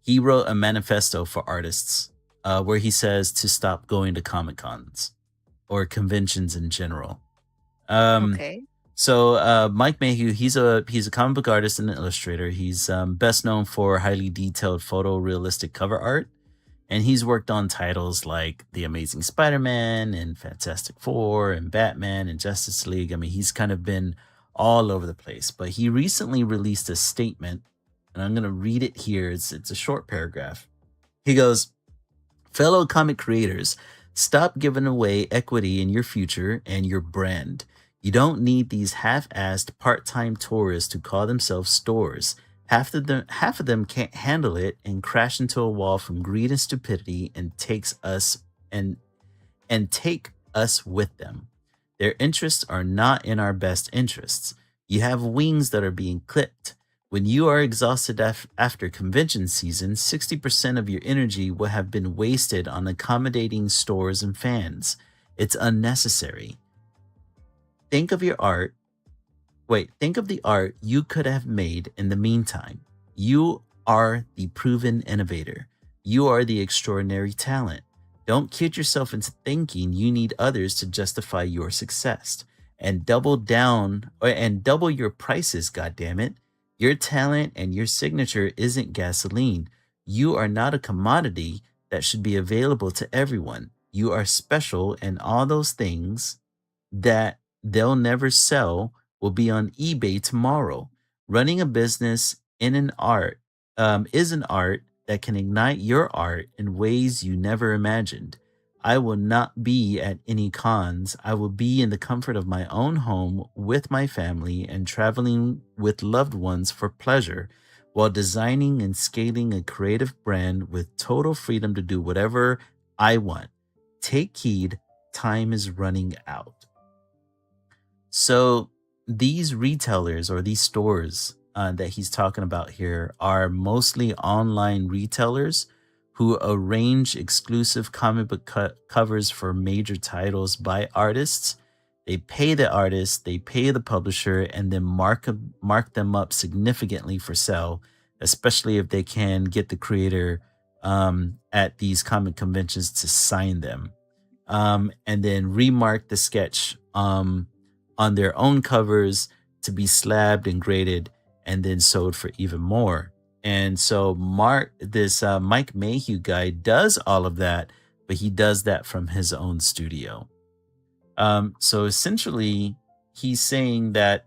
he wrote a manifesto for artists where he says to stop going to Comic Cons or conventions in general. Um,
Okay.
so Mike Mayhew, he's a comic book artist and an illustrator. He's best known for highly detailed photorealistic cover art, and he's worked on titles like The Amazing Spider-Man and Fantastic Four and Batman and Justice League. I mean, he's kind of been all over the place. But he recently released a statement, and I'm going to read it here. It's a short paragraph. He goes, fellow comic creators, stop giving away equity in your future and your brand. You don't need these half-assed part-time tourists who call themselves stores. Half of them can't handle it and crash into a wall from greed and stupidity and takes us and take us with them. Their interests are not in our best interests. You have wings that are being clipped. When you are exhausted after convention season, 60% of your energy will have been wasted on accommodating stores and fans. It's unnecessary. Think of your art. Wait, think of the art you could have made in the meantime. You are the proven innovator. You are the extraordinary talent. Don't kid yourself into thinking you need others to justify your success. And double your prices, goddammit. Your talent and your signature isn't gasoline. You are not a commodity that should be available to everyone. You are special, and all those things that they'll never sell will be on eBay tomorrow. Running a business in an art is an art that can ignite your art in ways you never imagined. I will not be at any cons. I will be in the comfort of my own home with my family and traveling with loved ones for pleasure while designing and scaling a creative brand with total freedom to do whatever I want. Take heed, time is running out. So these retailers or these stores that he's talking about here are mostly online retailers who arrange exclusive comic book covers for major titles by artists. They pay the artist, they pay the publisher, and then mark them up significantly for sale, especially if they can get the creator at these comic conventions to sign them, and then remark the sketch on their own covers to be slabbed and graded and then sold for even more. And so Mike Mayhew guy does all of that, but he does that from his own studio. So essentially, he's saying that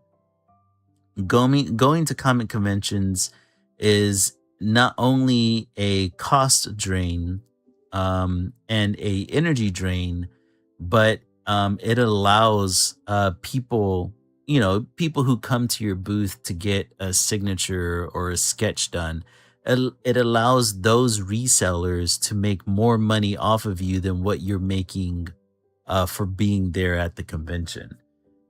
going to comic conventions is not only a cost drain and a energy drain, but it allows people, people who come to your booth to get a signature or a sketch done. It allows those resellers to make more money off of you than what you're making for being there at the convention.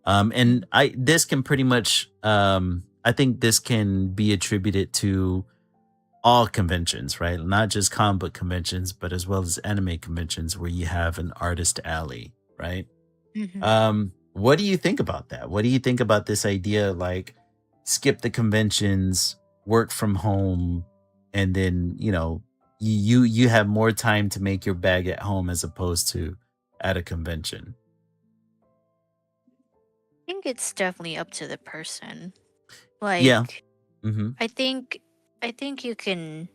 And this can pretty much, I think this can be attributed to all conventions, right? Not just comic book conventions, but as well as anime conventions where you have an artist alley, right?
Mm-hmm.
What do you think about that? What do you think about this idea, like skip the conventions, work from home, and then you have more time to make your bag at home as opposed to at a convention?
I think it's definitely up to the person.
Yeah.
Like,
Mm-hmm.
I think you can,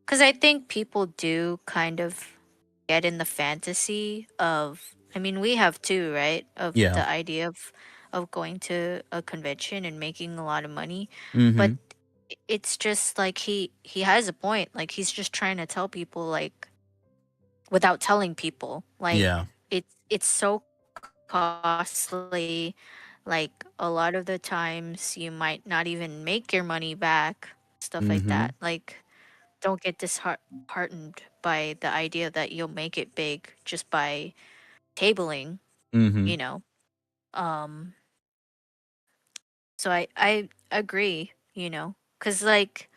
because I think people do kind of get in the fantasy of. I mean, we have too, right? Of
Yeah.
the idea of going to a convention and making a lot of money, but
Mm-hmm.
it's just like he has a point. Like he's just trying to tell people, like, without telling people, like,
Yeah.
it's so costly. Like a lot of the times you might not even make your money back, stuff like
Mm-hmm.
that. Like, don't get disheartened by the idea that you'll make it big just by tabling,
Mm-hmm.
you know. Um so I agree, cuz like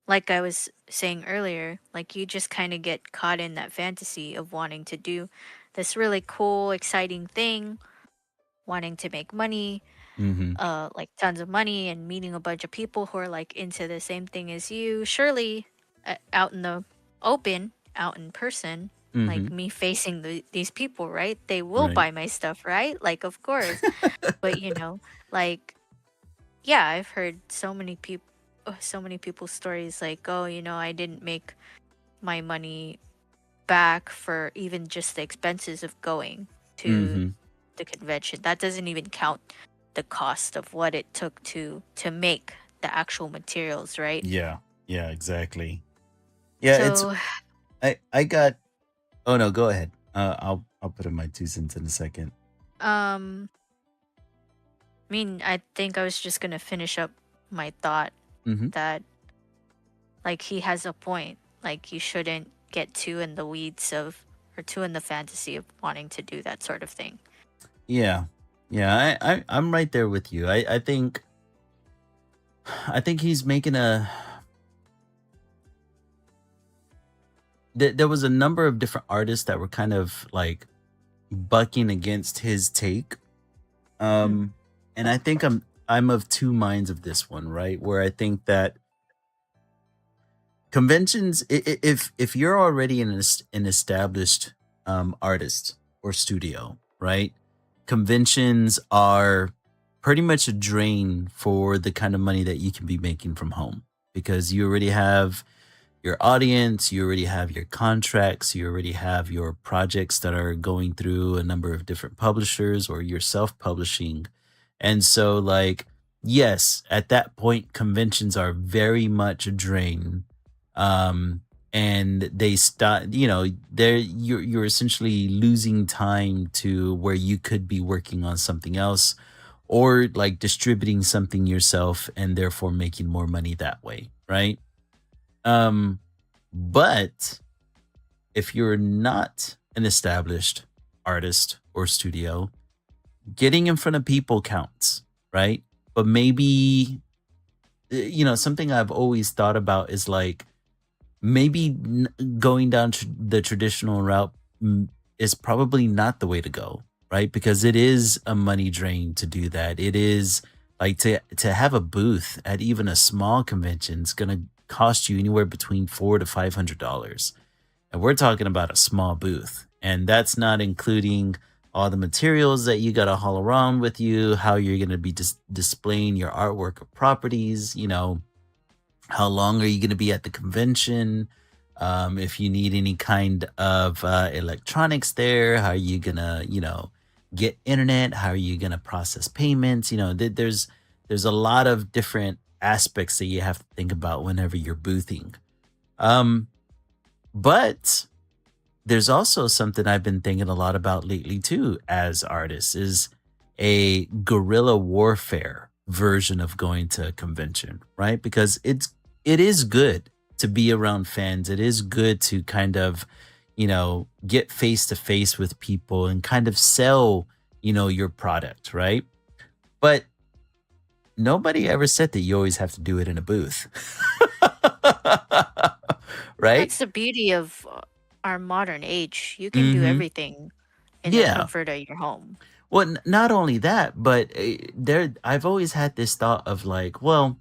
I was saying earlier, like you just kind of get caught in that fantasy of wanting to do this really cool, exciting thing, wanting to make money,
Mm-hmm.
like tons of money, and meeting a bunch of people who are like into the same thing as you. Surely, out in the open, out in person,
Mm-hmm.
like me facing these people, right? They will
Right.
buy my stuff, right? Like, of course. But like, yeah, I've heard so many people's stories, like, oh, I didn't make my money back for even just the expenses of going to
Mm-hmm.
the convention. That doesn't even count the cost of what it took to make the actual materials, right?
Yeah. Yeah, exactly. Yeah, it's
So,
I got oh no, go ahead. I'll put in my 2 cents in a second.
um, I mean, I think I was just gonna finish up my thought
Mhm.
that like he has a point. Like you shouldn't get too in the weeds of or too in the fantasy of wanting to do that sort of thing.
Yeah. Yeah, I'm right there with you. I think he's making a there was a number of different artists that were kind of like bucking against his take.
Hmm.
Um and I think I'm of two minds of this one, right? Where I think that conventions if you're already an established artist or studio, right? Conventions are pretty much a drain for the kind of money that you can be making from home because you already have your audience, you already have your contracts, you already have your projects that are going through a number of different publishers or you're self-publishing. And so like yes, at that point conventions are very much a drain. Um and they start, they're you're essentially losing time to where you could be working on something else or like distributing something yourself and therefore making more money that way, right? Um but if you're not an established artist or studio, getting in front of people counts, right? But maybe, something I've always thought about is like maybe going down the traditional route is probably not the way to go, right? Because it is a money drain to do that. It is like to have a booth at even a small convention is going to cost you anywhere between $400 to $500, and we're talking about a small booth. And that's not including all the materials that you got to haul around with you, how you're going to be displaying your artwork or properties, how long are you going to be at the convention? If you need any kind of electronics there, how are you going to, get internet? How are you going to process payments? There's a lot of different aspects that you have to think about whenever you're boothing. Um, but there's also something I've been thinking a lot about lately too as artists is a guerrilla warfare version of going to a convention, right? Because it is good to be around fans. It is good to kind of, get face to face with people and kind of sell, your product, right? But nobody ever said that you always have to do it in a booth. Right?
That's the beauty of our modern age. You can do
Mhm.
everything in the
Yeah.
comfort of your home.
Well, not only that, but I've always had this thought of like, well,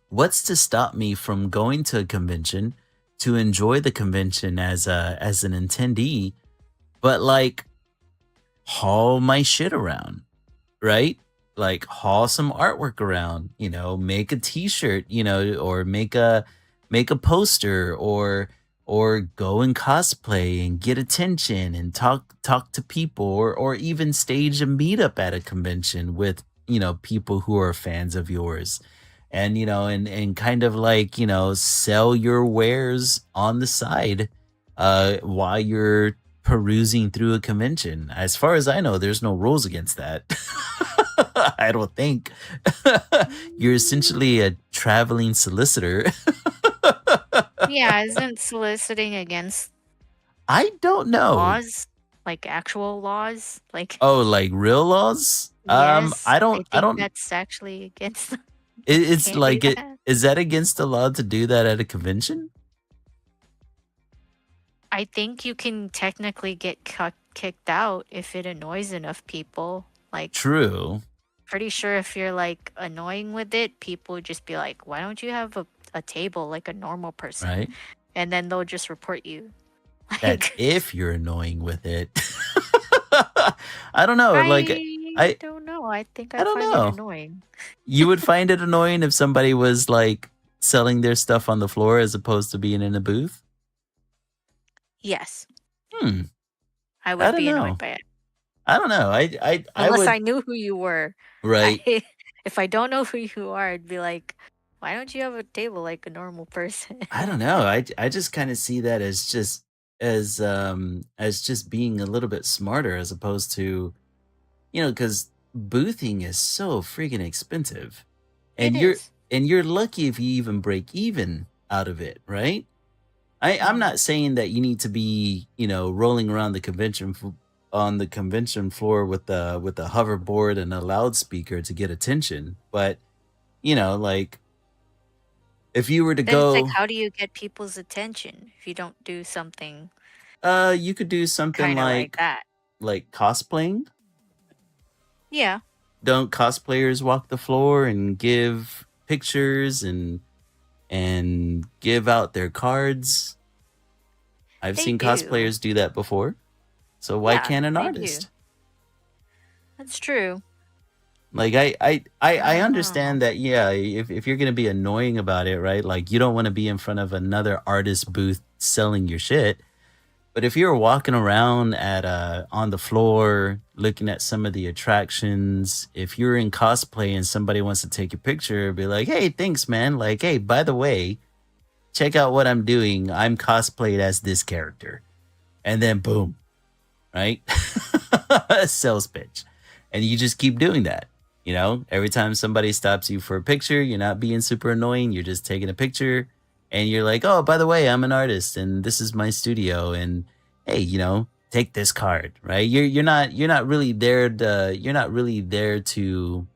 what's to stop me from going to a convention to enjoy the convention as an attendee, but like haul my shit around, right? Like haul some artwork around, make a t-shirt, or make a poster or go and cosplay and get attention and talk to people or even stage a meetup at a convention with, people who are fans of yours. And and kind of like, sell your wares on the side while you're perusing through a convention. As far as I know, there's no rules against that. I don't think. You're
Mm,
essentially a traveling solicitor.
yeah, isn't soliciting against
I don't know.
laws? Like actual laws? Like,
Oh, like real laws?
yes,
I don't
I think that's actually against
it's
can't do
like it
that.
is that against the law to do that at a convention?
I think you can technically get kicked out if it annoys enough people. Like,
True,
pretty sure if you're like annoying with it, people would just be like, why don't you have a table like a normal person?
right?
And then they'll just report you.
That's
Like,
if you're annoying with it. I don't know, like
I
I
don't know. I think
I
I
don't
find it
know.
annoying.
You would find it annoying if somebody was like selling their stuff on the floor as opposed to being in a booth?
Yes,
Hmm,
I
I
would
don't
be annoyed
know.
by it.
I don't know. I
Unless
would
I knew who you were.
right.
I if I don't know who you are, I'd be like, "Why don't you have a table like a normal person?"
I don't know. I just kind of see that as just as just being a little bit smarter as opposed to, cuz boothing is so freaking expensive.
It
And you're
is.
and you're lucky if you even break even out of it, right? I'm
Mhm.
not saying that you need to be, rolling around the on the convention floor with a hoverboard and a loudspeaker to get attention, but like if you were to
Then it's like,
go,
how do you get people's attention if you don't do something
you could do something
kinda like that?
like cosplaying.
Yeah,
Don't cosplayers walk the floor and give pictures and give out their cards? I've
they
seen
do.
cosplayers do that before. So why
Yeah,
can't an
they do.
artist?
That's true.
Like
I
I
don't know.
understand that, yeah, if you're gonna be annoying about it, right? Like you don't want to be in front of another artist booth selling your shit. But if you're walking around at on the floor looking at some of the attractions, if you're in cosplay and somebody wants to take a picture, be like, hey, thanks, man. Like, hey, by the way, check out what I'm doing. I'm cosplayed as this character. And then boom, right? Sales pitch. And you just keep doing that. Every time somebody stops you for a picture, you're not being super annoying. You're just taking a picture and you're like, oh, by the way, I'm an artist and this is my studio. And hey, take this card, right? You're not really there to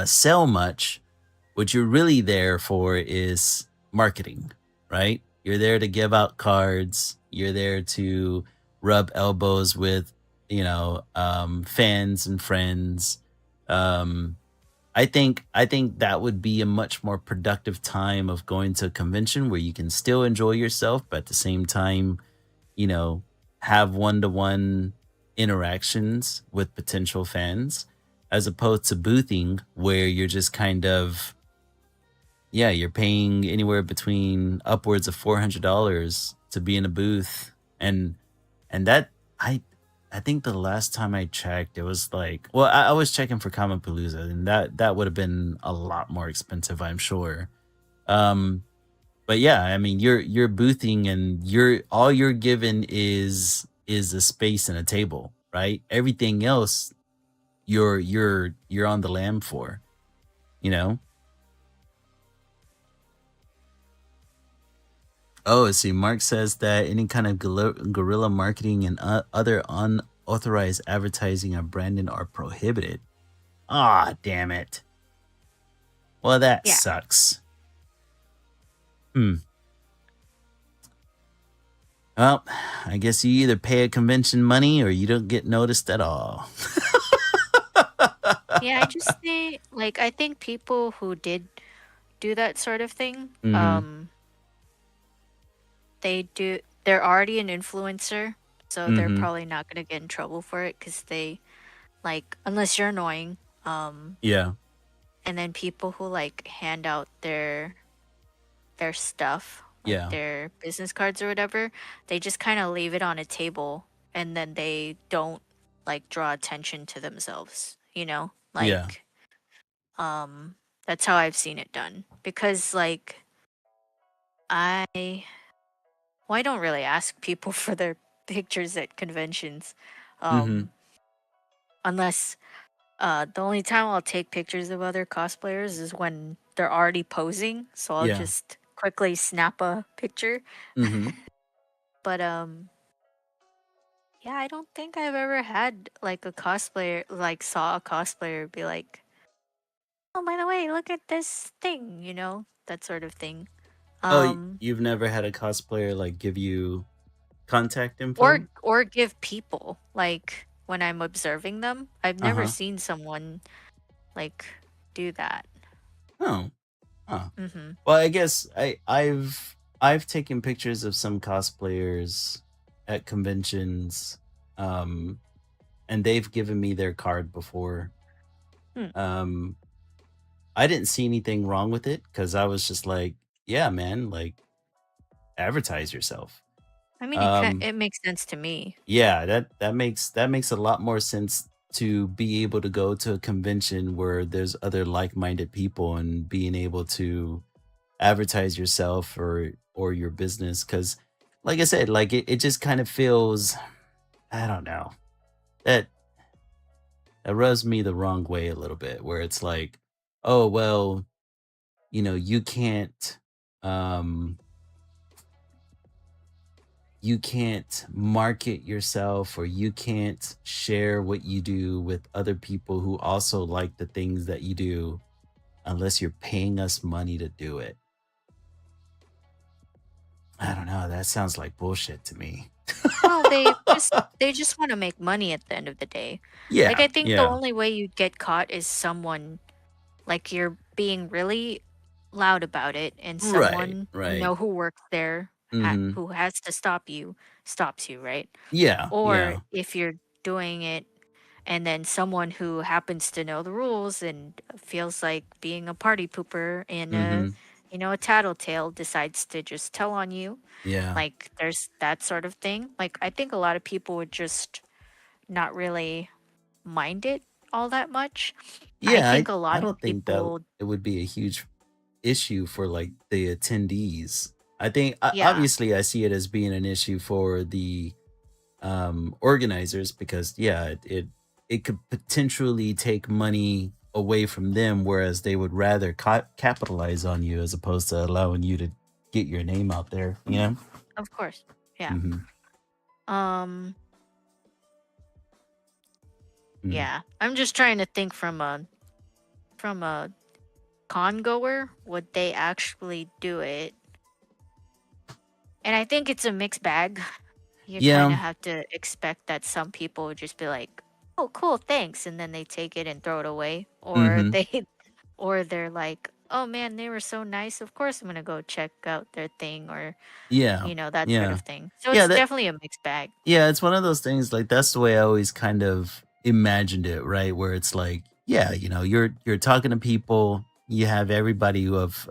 sell much. What you're really there for is marketing, right? You're there to give out cards. You're there to rub elbows with, fans and friends. Um, I think that would be a much more productive time of going to a convention where you can still enjoy yourself, but at the same time, you know, have one-to-one interactions with potential fans, as opposed to boothing where you're just kind of, yeah, you're paying anywhere between upwards of $400 to be in a booth. And that I think the last time I checked, it was like, well, I was checking for Comic Palooza, and that would have been a lot more expensive, I'm sure. Um, but yeah, I mean, you're boothing, and you're all you're given is a space and a table, right? Everything else you're on the lam for, you know. Oh, see, Mark says that any kind of guerrilla marketing and other unauthorized advertising or branding are prohibited. Ah, damn it. Well, that
Yeah.
sucks. Hmm. Well, I guess you either pay a convention money or you don't get noticed at all.
Yeah, I just think like, I think people who did do that sort of thing,
Mm-hmm.
they're already an influencer, so they're
Mm-hmm.
probably not gonna get in trouble for it because they like, unless you're annoying.
Yeah.
And then people who like hand out their stuff, like
Yeah.
their business cards or whatever, they just kind of leave it on a table and then they don't like draw attention to themselves, you know?
Yeah.
Like um that's how I've seen it done because like I well, I don't really ask people for their pictures at conventions.
Mm-hmm.
Um unless the only time I'll take pictures of other cosplayers is when they're already posing, so I'll
Yeah.
just quickly snap a picture.
Mm-hmm.
But yeah, I don't think I've ever had like a cosplayer like saw a cosplayer be like, "Oh, by the way, look at this thing," you know? That sort of thing.
Oh,
Um
you've never had a cosplayer like give you contact info?
or give people like when I'm observing them. I've never
Uh-huh.
seen someone like do that.
Oh. Huh.
Mhm.
Well, I guess I've taken pictures of some cosplayers at conventions, um, and they've given me their card before.
Hmm.
Um, I didn't see anything wrong with it because I was just like, yeah, man, like advertise yourself.
I mean,
Um,
it makes sense to me.
yeah, that makes a lot more sense to be able to go to a convention where there's other like-minded people and being able to advertise yourself or your business. Because like I said, like it just kind of feels, I don't know, that that rubs me the wrong way a little bit, where it's like, oh well, you can't um you can't market yourself, or you can't share what you do with other people who also like the things that you do unless you're paying us money to do it. I don't know, that sounds like bullshit to me.
Well, they just want to make money at the end of the day. Like
Yeah,
I think the
yeah.
only way you'd get caught is someone like you're being really loud about it and
Right,
someone
right.
who works there
Mhm.
who has to stop you stops you, right?
Yeah,
Or
yeah.
if you're doing it and then someone who happens to know the rules and feels like being a party pooper and
Mhm.
a tattletale decides to just tell on you,
Yeah.
like there's that sort of thing. Like I think a lot of people would just not really mind it all that much. I
Yeah,
think a
I
lot of
don't think that
people,
it would be a huge issue for, like, the attendees. I think
yeah,
obviously, I see it as being an issue for the organizers, because yeah, it could potentially take money away from them, whereas they would rather capitalize on you as opposed to allowing you to get your name out there,
of course. Yeah.
hmm
Um
hmm
yeah. I'm just trying to think from a con goer, would they actually do it? And I think it's a mixed bag. You kind
yeah,
of have to expect that some people would just be like, "Oh, cool, thanks," and then they take it and throw it away, or
hmm
or they're like, "Oh man, they were so nice. Of course, I'm gonna go check out their thing," or
yeah,
that sort
yeah,
of thing. So
yeah,
it's
that
definitely a mixed bag.
yeah, it's one of those things, like, that's the way I always kind of imagined it, right? Where it's like, yeah, you're talking to people, you have everybody of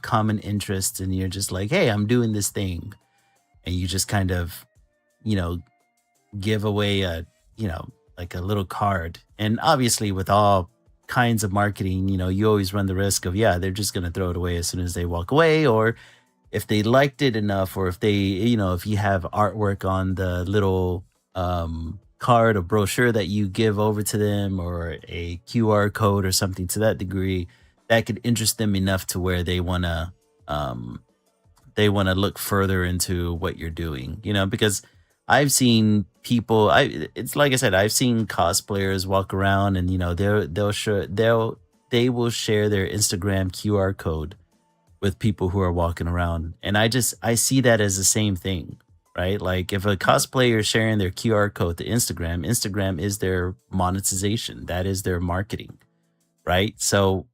common interest, and you're just like, "Hey, I'm doing this thing." And you just kind of, you know, give away you know, like a little card. And obviously with all kinds of marketing, you always run the risk of, yeah, they're just going to throw it away as soon as they walk away, or if they liked it enough, or if they, if you have artwork on the little card or brochure that you give over to them, or a QR code or something to that degree, that could interest them enough to where um they want to look further into what you're doing, because I've seen people, it's like I said, I've seen cosplayers walk around, and they will share their Instagram QR code with people who are walking around. And I see that as the same thing, right? Like if a
Mhm.
cosplayer is sharing their QR code to Instagram is their monetization. That is their marketing, right? So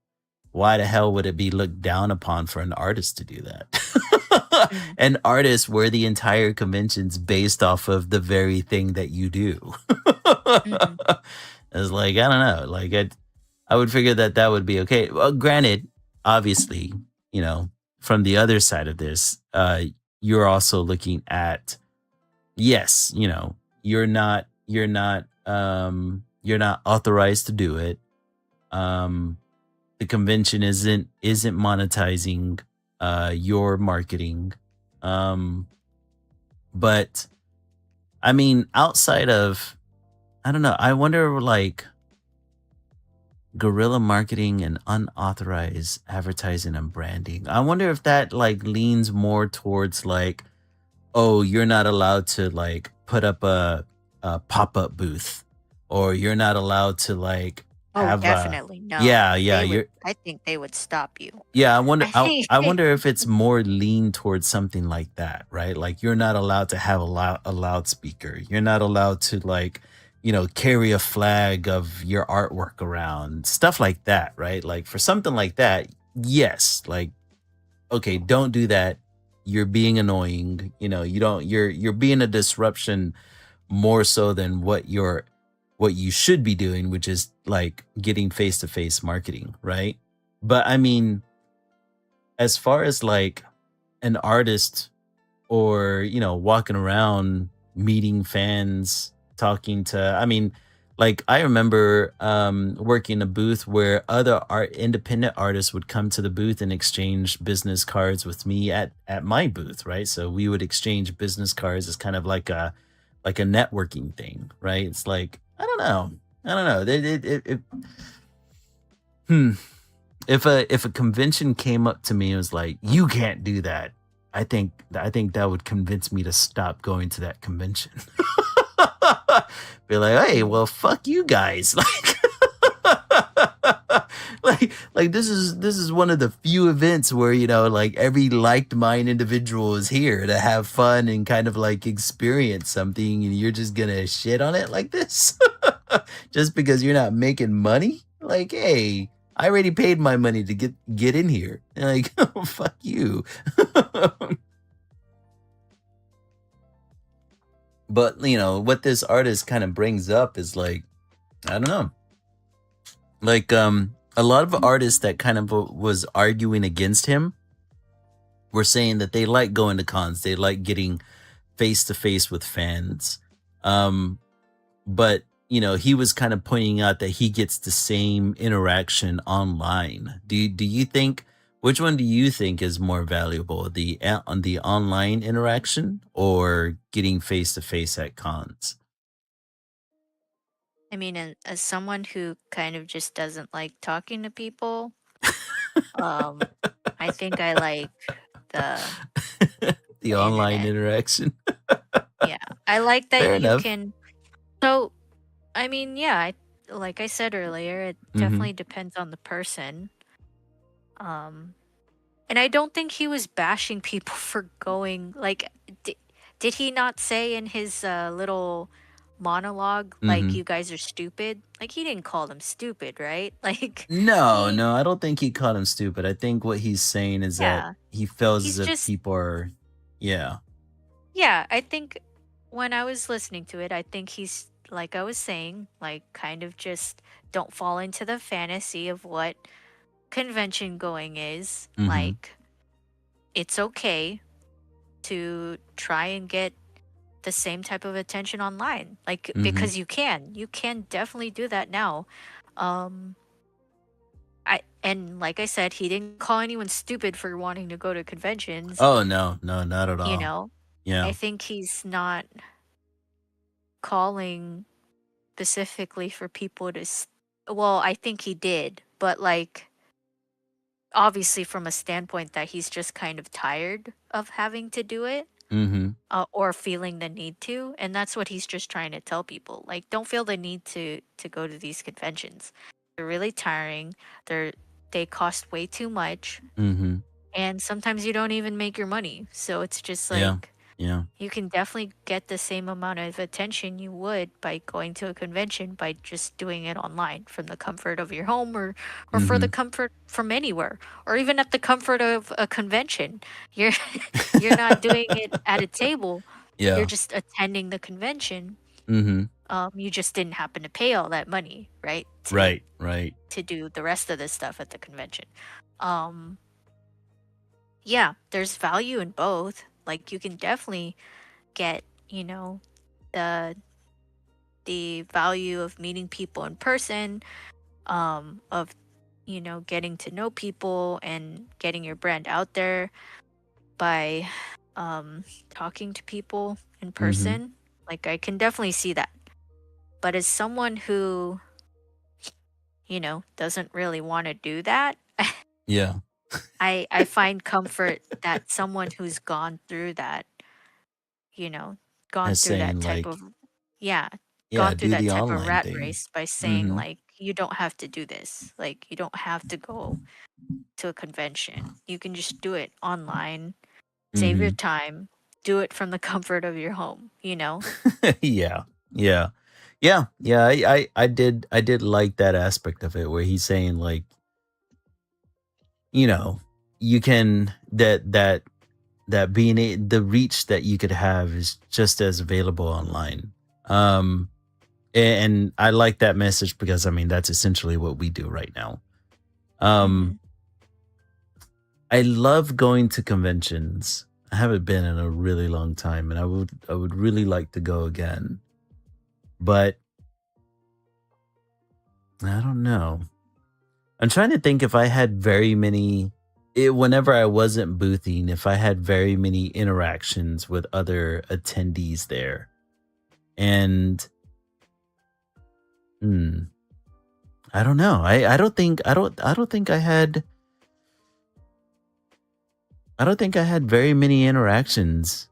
why the hell would it be looked down upon for an artist to do that?
Mhm.
An artist where the entire convention's based off of the very thing that you do.
Mhm.
It's like, I don't know. Like I would figure that that would be okay. Well, granted, obviously, you know, from the other side of this, you're also looking at, yes, you're not authorized to do it. Um, the convention isn't monetizing your marketing. Um, but I mean, outside of, I don't know, I wonder, like, guerrilla marketing and unauthorized advertising and branding. I wonder if that, like, leans more towards, like, oh, you're not allowed to, like, put up a pop-up booth, or you're not allowed to, like,
Oh,
have a,
definitely no.
yeah, yeah, you're,
I think they would stop you.
yeah, I wonder
I
I
think
I wonder if it's more lean towards something like that, right? Like, you're not allowed to have a loudspeaker. You're not allowed to, like, carry a flag of your artwork around, stuff like that, right? Like, for something like that, yes, like, okay, don't do that. You're being annoying. You don't you're being a disruption more so than what you should be doing, which is like getting face-to-face marketing, right? But I mean, as far as like an artist or walking around meeting fans, talking to, I mean, like I remember working a booth where other independent artists would come to the booth and exchange business cards with me at my booth, right? So we would exchange business cards as kind of like a networking thing, right? It's like, I don't know. Hmm. If a convention came up to me and was like, "You can't do that," I think that would convince me to stop going to that convention. Be like, "Hey,
Mm.
well, fuck you guys!" Like this is one of the few events where like every liked mind individual is here to have fun and kind of like experience something, and you're just gonna shit on it like this just because you're not making money. Like, hey, I already paid my money to get in here. Like, fuck you. But what this artist kind of brings up is like, I don't know, like a lot of artists that kind of was arguing against him were saying that they like going to cons, they like getting face to face with fans. Um, but he was kind of pointing out that he gets the same interaction online. Do you think, which one do you think is more valuable, on the online interaction or getting face to face at cons?
I mean, as someone who kind of just doesn't like talking to people, um, I think I like the
The
the
online
internet.
interaction.
Yeah, I like that
Fair
you
enough.
can. So, I mean, yeah, like I said earlier, it
Mm-hmm.
definitely depends on the person. Um, and I don't think he was bashing people for going. Like, did he not say in his little monologue, like,
Mm-hmm.
you guys are stupid? Like, he didn't call them stupid, right? Like,
No,
he,
no, I don't think he called him stupid. I think what he's saying is that
yeah,
he feels as
he's
if
just,
people are, yeah.
yeah, I think when I was listening to it, I think he's, like I was saying, like, kind of just don't fall into the fantasy of what convention going is.
Mm-hmm.
Like, it's okay to try and get the same type of attention online. Like,
Mm-hmm.
because you can definitely do that now. Um, and like I said, he didn't call anyone stupid for wanting to go to conventions.
Oh no, no, not at
You
all.
know, I
Yeah.
think he's not calling specifically for people to. Well, I think he did, but like obviously from a standpoint that he's just kind of tired of having to do it.
Mm-hmm.
Or feeling the need to, and that's what he's just trying to tell people. Like, don't feel the need to go to these conventions. They're really tiring. They cost way too much,
Mm-hmm.
and sometimes you don't even make your money. So it's just
Yeah.
like
Yeah.
you can definitely get the same amount of attention you would by going to a convention by just doing it online from the comfort of your home or for the
Mm-hmm.
comfort from anywhere or even at the comfort of a convention. You're you're not doing it at a table. You're
Yeah.
just attending the convention.
Mm-hmm.
You just didn't happen to pay all that money, right? To
Right. Right.
to do the rest of the stuff at the convention. Um yeah, there's value in both. Like you can definitely get, the value of meeting people in person, of getting to know people and getting your brand out there by talking to people in
Mm-hmm.
person. Like I can definitely see that. But as someone who, doesn't really want to do that,
Yeah.
I find comfort that someone who's gone through that, you know, gone
As
through that
saying
type
like,
of, yeah,
yeah,
gone through
do
that
the
type of
online
rat
thing.
race by saying,
Mm-hmm.
like, you don't have to do this. Like, you don't have to go to a convention. You can just do it online, save your
Mm-hmm.
time, do it from the comfort of your home, you know?
Yeah. Yeah. Yeah. Yeah. I did like that aspect of it where he's saying like, you know, you can that being the reach that you could have is just as available online. Um and I like that message because I mean that's essentially what we do right now. Um
Mhm.
I love going to conventions. I haven't been in a really long time, and I would really like to go again. But I don't know. I'm trying to think if I had very many whenever I wasn't boothing, if I had very many interactions with other attendees there. And hmm, I don't know. I don't think I had very many interactions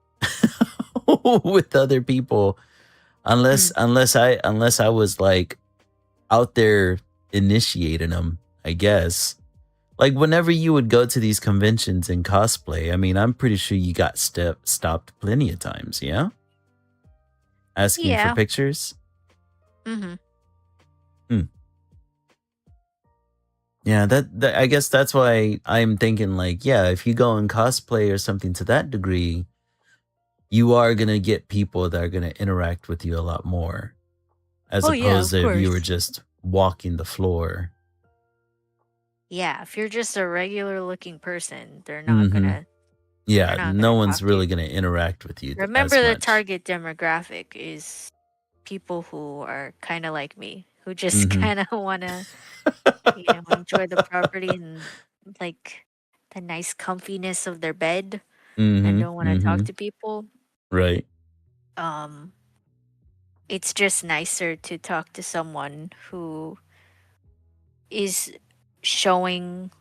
with other people unless
Mm.
unless I unless I was like out there initiating them, I guess. Like whenever you would go to these conventions and cosplay, I mean, I'm pretty sure you got stopped plenty of times, yeah? Asking for
Yeah.
pictures?
Mm-hmm.
Hmm. Yeah, that I guess that's why I'm thinking like, yeah, if you go and cosplay or something to that degree, you are going to get people that are going to interact with you a lot more as
Oh yeah,
opposed
of
to if you were
course.
just walking the floor.
Yeah, if you're just a regular looking person,
Mhm.
they're
Yeah,
not
no
gonna
one's
talk to
really
you.
going to interact with you
Remember
as
the
much.
target demographic is people who are kind of like me, who just
Mhm.
kind of want to, enjoy the property and like the nice comfiness of their bed and
Mhm.
don't want to talk
Mhm.
to people.
Right.
Um, it's just nicer to talk to someone who is showing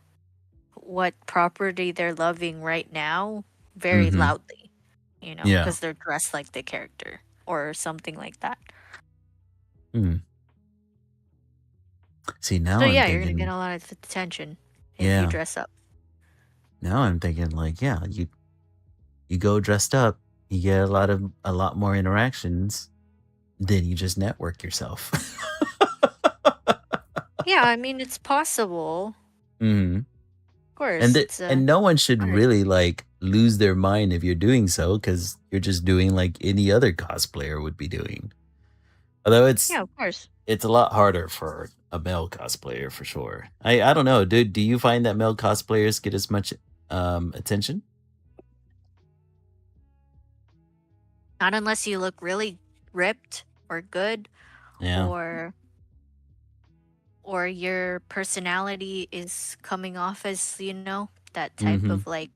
what property they're loving right now very
Mhm.
loudly,
Yeah.
because they're dressed like the character or something like that.
Hmm. See,
So
now I'm
yeah, you're gonna get
thinking
a lot of attention if you
yeah.
dress up.
Now I'm thinking like, yeah, you go dressed up, you get a lot more interactions, then you just network yourself.
Yeah, I mean it's possible.
Mhm.
Of course, it's
And no one should
art.
really like lose their mind if you're doing so cuz you're just doing like any other cosplayer would be doing. Although
Yeah, of course.
it's a lot harder for a male cosplayer for sure. I don't know. Do you find that male cosplayers get as much attention?
Not unless you look really ripped or good,
Yeah.
or your personality is coming off as, that type
Mhm.
of like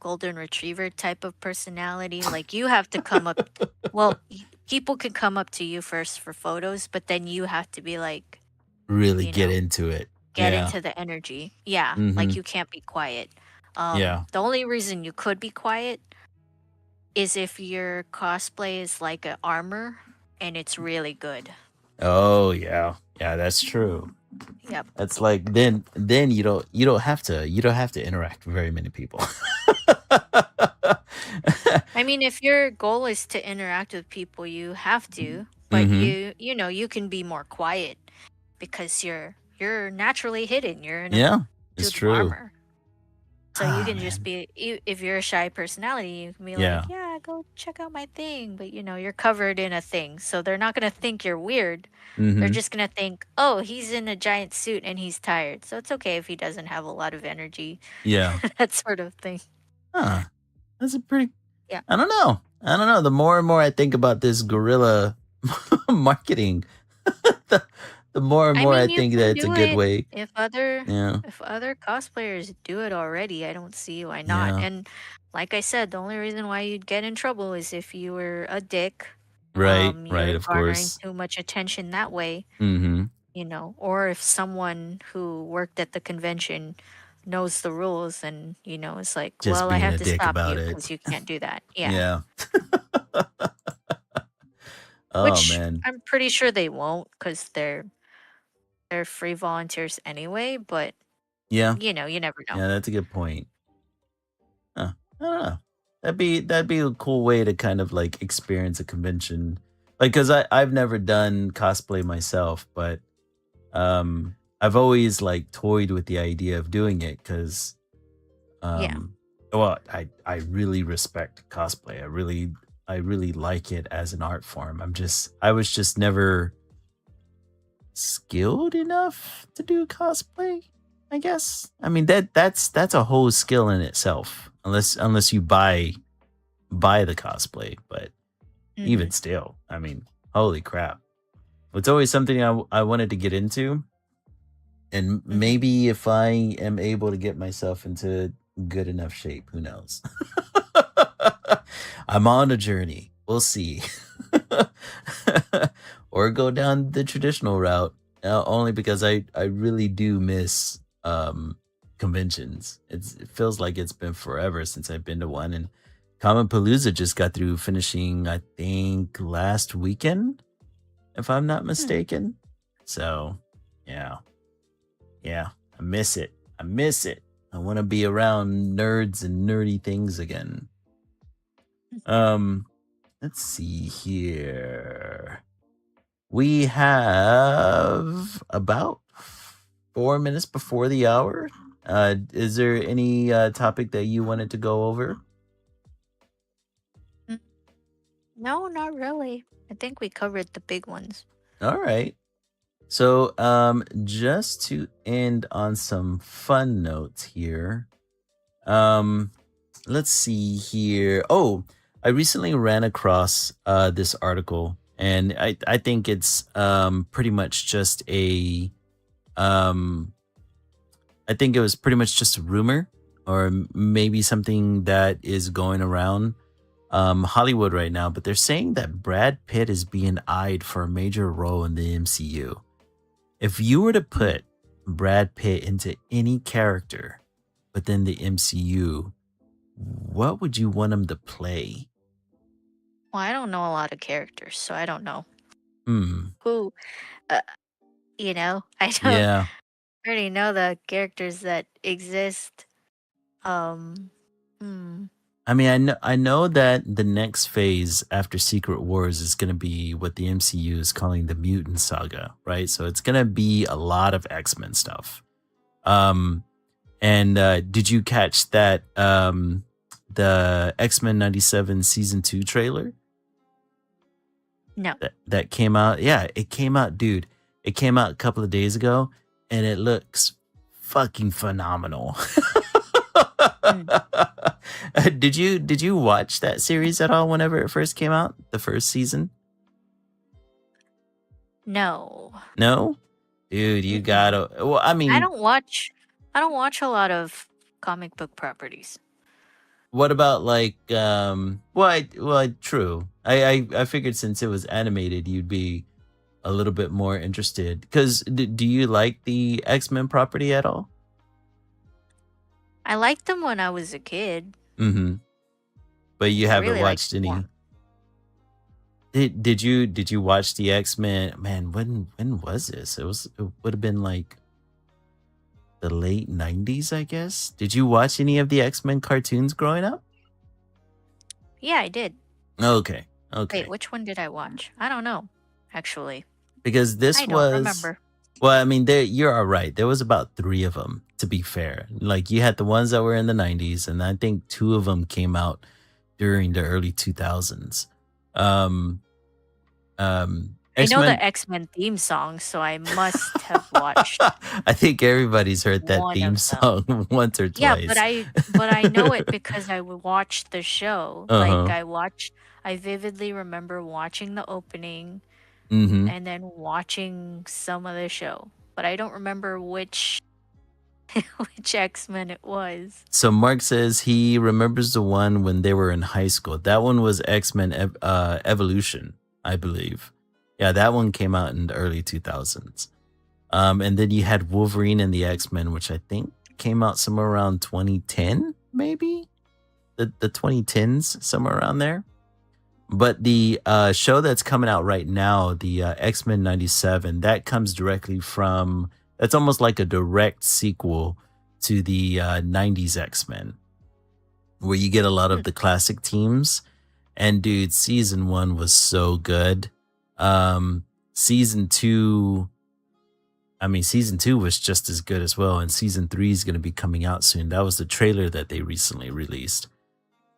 golden retriever type of personality. Like you have to come up, well, people can come up to you first for photos, but then you have to be like,
Really
you
get
know,
into it.
get
Yeah.
into the energy. Yeah, like
Mhm.
you can't be quiet.
Yeah.
The only reason you could be quiet is if your cosplay is like an armor and it's really good.
Oh yeah. Yeah, that's true.
Yep.
That's like then you don't have to interact with very many people.
I mean, if your goal is to interact with people, you have to, but
Mhm.
you can be more quiet because you're naturally hidden. You're in a
Yeah, it's
suit of
true.
armor. So you
Ah,
can just
man.
be if you're a shy personality, you can be like,
Yeah.
"Yeah, go check out my thing," but you're covered in a thing. So they're not going to think you're weird. They're
Mhm.
just going to think, "Oh, he's in a giant suit and he's tired." So it's okay if he doesn't have a lot of energy.
Yeah.
That sort of thing.
Huh. That's a pretty
Yeah.
I don't know. I don't know. The more and more I think about this guerrilla marketing, the, the more and
I
more I
mean, you
think that
can
it's a
do
good
it
way.
if other
Yeah.
if other cosplayers do it already. I don't see why not.
Yeah.
And like I said, the only reason why you'd get in trouble is if you were a dick.
Right. Right.
You're
Of
garnering
course.
too much attention that way,
Mhm.
or if someone who worked at the convention knows the rules and, is like,
Just
well, I
being
have
a
to
dick
stop
about
you
it.
because you can't do that. Yeah.
Yeah. Oh
Which
man.
I'm pretty sure they won't because they're free volunteers anyway, but
Yeah.
you never know.
Yeah. That's a good point. Huh. I don't know. That'd be a cool way to kind of like experience a convention. Like, cause I've never done cosplay myself, but I've always like toyed with the idea of doing it because
Yeah.
um well I really respect cosplay. I really like it as an art form. I was just never skilled enough to do cosplay, I guess. I mean that's a whole skill in itself. unless you buy the cosplay, but
Hmm.
even still, I mean, holy crap. It's always something I wanted to get into, and
Hmm.
maybe if I am able to get myself into good enough shape, who knows? I'm on a journey. We'll see. Or go down the traditional route, only because I really do miss conventions. It feels like it's been forever since I've been to one, and Comic Palooza just got through finishing, I think, last weekend, if I'm not mistaken. So, yeah. Yeah, I miss it. I miss it. I want to be around nerds and nerdy things again. Um, let's see here. We have about 4 minutes before the hour. Is there any topic that you wanted to go over?
No, not really. I think we covered the big ones.
All right. So, just to end on some fun notes here. Um, let's see here. Oh, I recently ran across this article, and I think it's pretty much just a um I think it was pretty much just a rumor, or maybe something that is going around Hollywood right now, but they're saying that Brad Pitt is being eyed for a major role in the MCU. If you were to
Hmm.
put Brad Pitt into any character within the MCU, what would you want him to play?
Well, I don't know a lot of characters, so I don't know
Hmm.
who. Uh, I don't
Yeah.
already know the characters that exist. Um, hmm.
I know that the next phase after Secret Wars is going to be what the MCU is calling the Mutant Saga, right? So it's going to be a lot of X-Men stuff. Um and did you catch that the X-Men 97 season 2 trailer
No.
that came out? Yeah, it came out, dude. It came out a couple of days ago, and it looks fucking phenomenal.
Mm.
Did you watch that series at all whenever it first came out? The first season?
No.
No? Dude, you
Mm-mm.
gotta, well, I
I
mean,
don't watch. I don't watch a lot of comic book properties.
what about like true. I figured since it was animated you'd be a little bit more interested, cuz do you like the X-Men property at all?
I liked them when I was a kid.
Mhm. But you
I
haven't
really liked
watched
them more.
any. Did you watch the X-Men? Man, when was this? It would have been like the late 90s, I guess. Did you watch any of the X-Men cartoons growing up?
Yeah, I did.
Okay.
Wait,
Okay.
which one did I watch? I don't know. Actually,
Because this
I don't
was,
remember.
well, I mean, you're all right. There was about 3 of them, to be fair. Like you had the ones that were in the 90s, and I think 2 of them came out during the early 2000s. Um
I know the
X-Men.
X-Men theme song, so I must have watched
I think everybody's heard that
one
theme
of them.
song once or
Yeah, but
twice.
I know it because I would watch the show. Like
Uh-huh.
I vividly remember watching the opening
Mhm.
and then watching some of the show. But I don't remember which which X-Men it was.
So Mark says he remembers the one when they were in high school. That one was X-Men Evolution, I believe. Yeah, that one came out in the early 2000s. And then you had Wolverine and the X-Men, which I think came out somewhere around 2010, maybe? The 2010s, somewhere around there. But the show that's coming out right now, the X-Men 97, that comes directly from, that's almost like a direct sequel to the 90s X-Men, where you get a lot
Hmm.
of the classic teams. And dude, season 1 was so good. Season 2, I mean, season 2 was just as good as well. And season 3 is going to be coming out soon. That was the trailer that they recently released.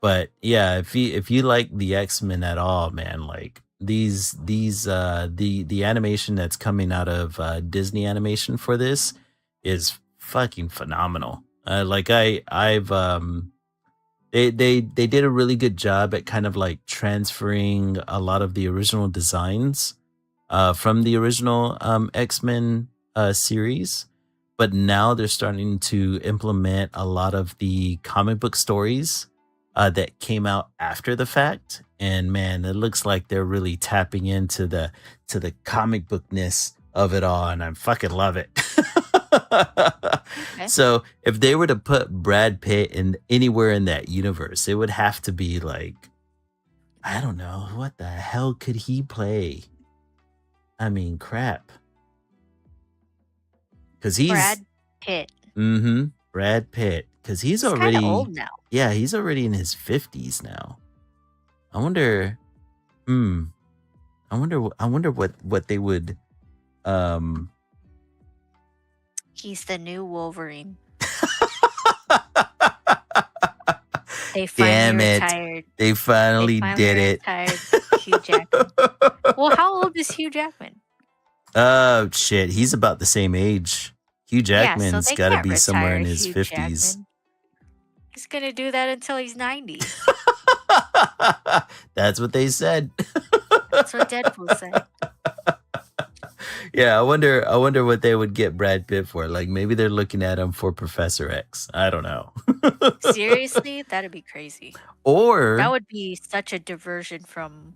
But yeah, if you like the X-Men at all, man, like the animation that's coming out of Disney animation for this is fucking phenomenal. Like I've They did a really good job at kind of like transferring a lot of the original designs from the original X-Men series, but now they're starting to implement a lot of the comic book stories that came out after the fact. And man, it looks like they're really tapping into the comic bookness of it all, and I fucking love it.
Okay.
So if they were to put Brad Pitt in anywhere in that universe, it would have to be like, I don't know, what the hell could he play? I mean, crap. Cause he's
Brad Pitt.
Brad Pitt. Cause he's
He's kind of
already
old now.
yeah, he's already in his 50s now. I wonder hmm. I wonder what they would um
He's the new Wolverine. They finally
damn it.
retired.
They
They
finally
finally
did it.
retired Hugh Jackman. Well, how old is Hugh Jackman?
Oh shit, he's about the same age. Hugh
Yeah, so
Jackman's
they
got to
can't
be somewhere
retire
in his
Hugh
50s.
Jackman. He's gonna do that until he's 90.
That's what they said.
That's what Deadpool said.
Yeah, I wonder what they would get Brad Pitt for. Like maybe they're looking at him for Professor X. I don't know.
Seriously, that'd be crazy. That
or
would be such a diversion from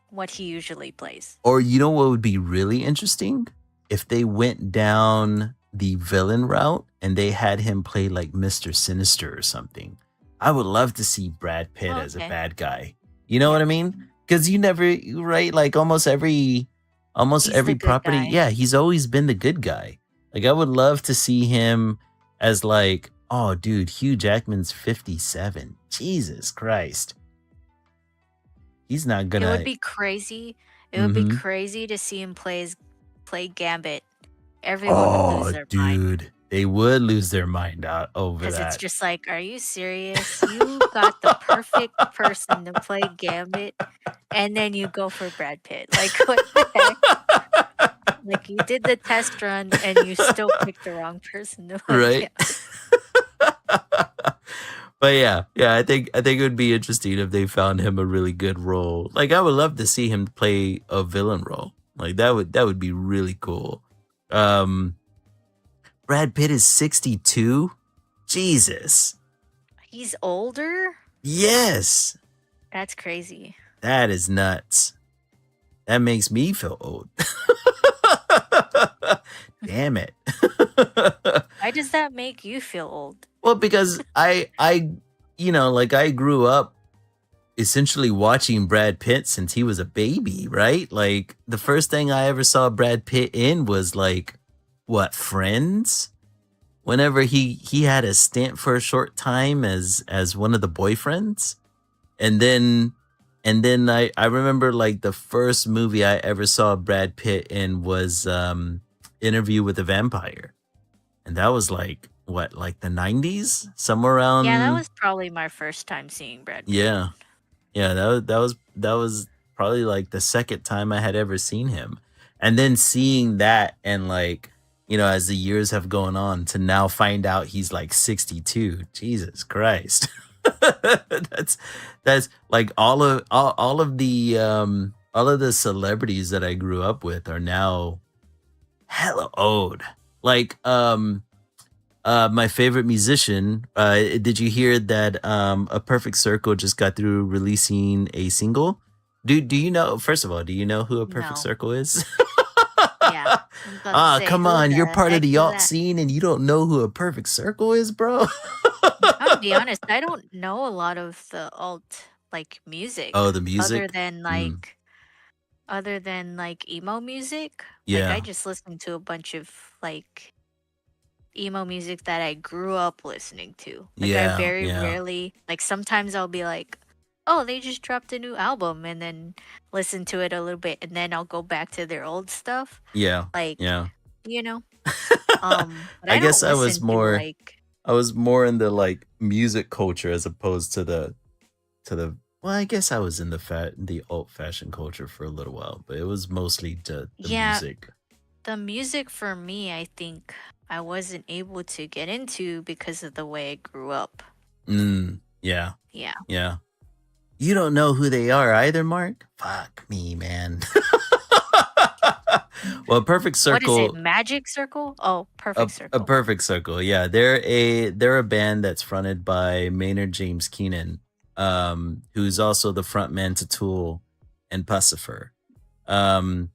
what he usually plays.
or you know what would be really interesting? If they went down the villain route and they had him play like Mr. Sinister or something. I would love to see Brad Pitt
Oh,
as a
okay.
bad guy. You know
Yeah.
what I mean? Cuz you never right like almost every
He's the good
property,
guy.
yeah, he's always been the good guy. Like I would love to see him as like, oh dude, Hugh Jackman's 57. Jesus Christ. He's not
It would
gonna
be crazy. It would be
Mhm.
crazy to see him play Gambit. Everyone would lose
Oh,
their mind.
dude, they would lose their mind out over
Because it's
that.
just like, are you serious? You got the perfect person to play Gambit, and then you go for Brad Pitt. Like, what the heck? Like, you did the test run, and you still picked the wrong person to play
Right?
Gambit.
But yeah, I think it would be interesting if they found him a really good role. Like I would love to see him play a villain role. Like that would be really cool. Um Brad Pitt is 62. Jesus.
He's older?
Yes.
That's crazy.
That is nuts. That makes me feel old. Damn it.
Why does that make you feel old?
Well, because I you know, like I grew up essentially watching Brad Pitt since he was a baby, right? Like the first thing I ever saw Brad Pitt in was like what, Friends? Whenever he had a stint for a short time as one of the boyfriends. And then I remember like the first movie I ever saw Brad Pitt in was Interview with a Vampire. And that was like what, like the 90s? Somewhere around
Yeah, that was probably my first time seeing Brad Pitt.
yeah. Yeah, that was probably like the second time I had ever seen him. And then seeing that and like, you know, as the years have gone on to now find out he's like 62. Jesus Christ. that's that's like all of the celebrities that I grew up with are now hella old. Like my favorite musician, did you hear that A Perfect Circle just got through releasing a single? Do you know, first of all, do you know who A Perfect
No.
Circle is?
Yeah. I'm about to
Ah,
say,
come
who
on, you're
the
part of
heck
the
is
alt
that?
scene and you don't know who A Perfect Circle is, bro?
I'm gonna be honest, I don't know a lot of the alt like music
Oh, the
other
music?
than
Mm,
emo music. Like I
yeah,
just listen to a bunch of like emo music that I grew up listening to. Like I
yeah,
very
yeah,
rarely like sometimes I'll be like, "Oh, they just dropped a new album," and then listen to it a little bit and then I'll go back to their old stuff.
yeah,
Like,
yeah.
you know, but
I
I
guess
don't listen to like
I was more in the like music culture as opposed to the well, I guess I was in the alt fashion culture for a little while, but it was mostly the
yeah,
music.
the music for me, I think I wasn't able to get into because of the way I grew up.
Mm. Yeah.
Yeah.
Yeah. You don't know who they are either, Mark? Fuck me, man. Well, Perfect
What is it?
Circle,
Magic Circle? Oh, Perfect
a
Circle.
Perfect Circle. Yeah, they're a band that's fronted by Maynard James Keenan, who's also the frontman to Tool and Pussifer. Um,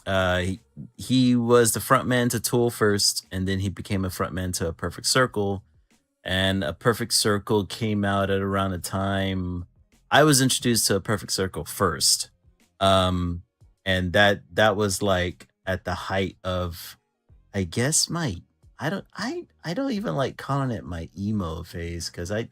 he, he was the frontman to Tool first, and then he became a frontman to a Perfect Circle. And a Perfect Circle came out at around the time I was introduced to a Perfect Circle first. Um, and that was like at the height of, I guess, my I don't even like calling it my emo phase, because I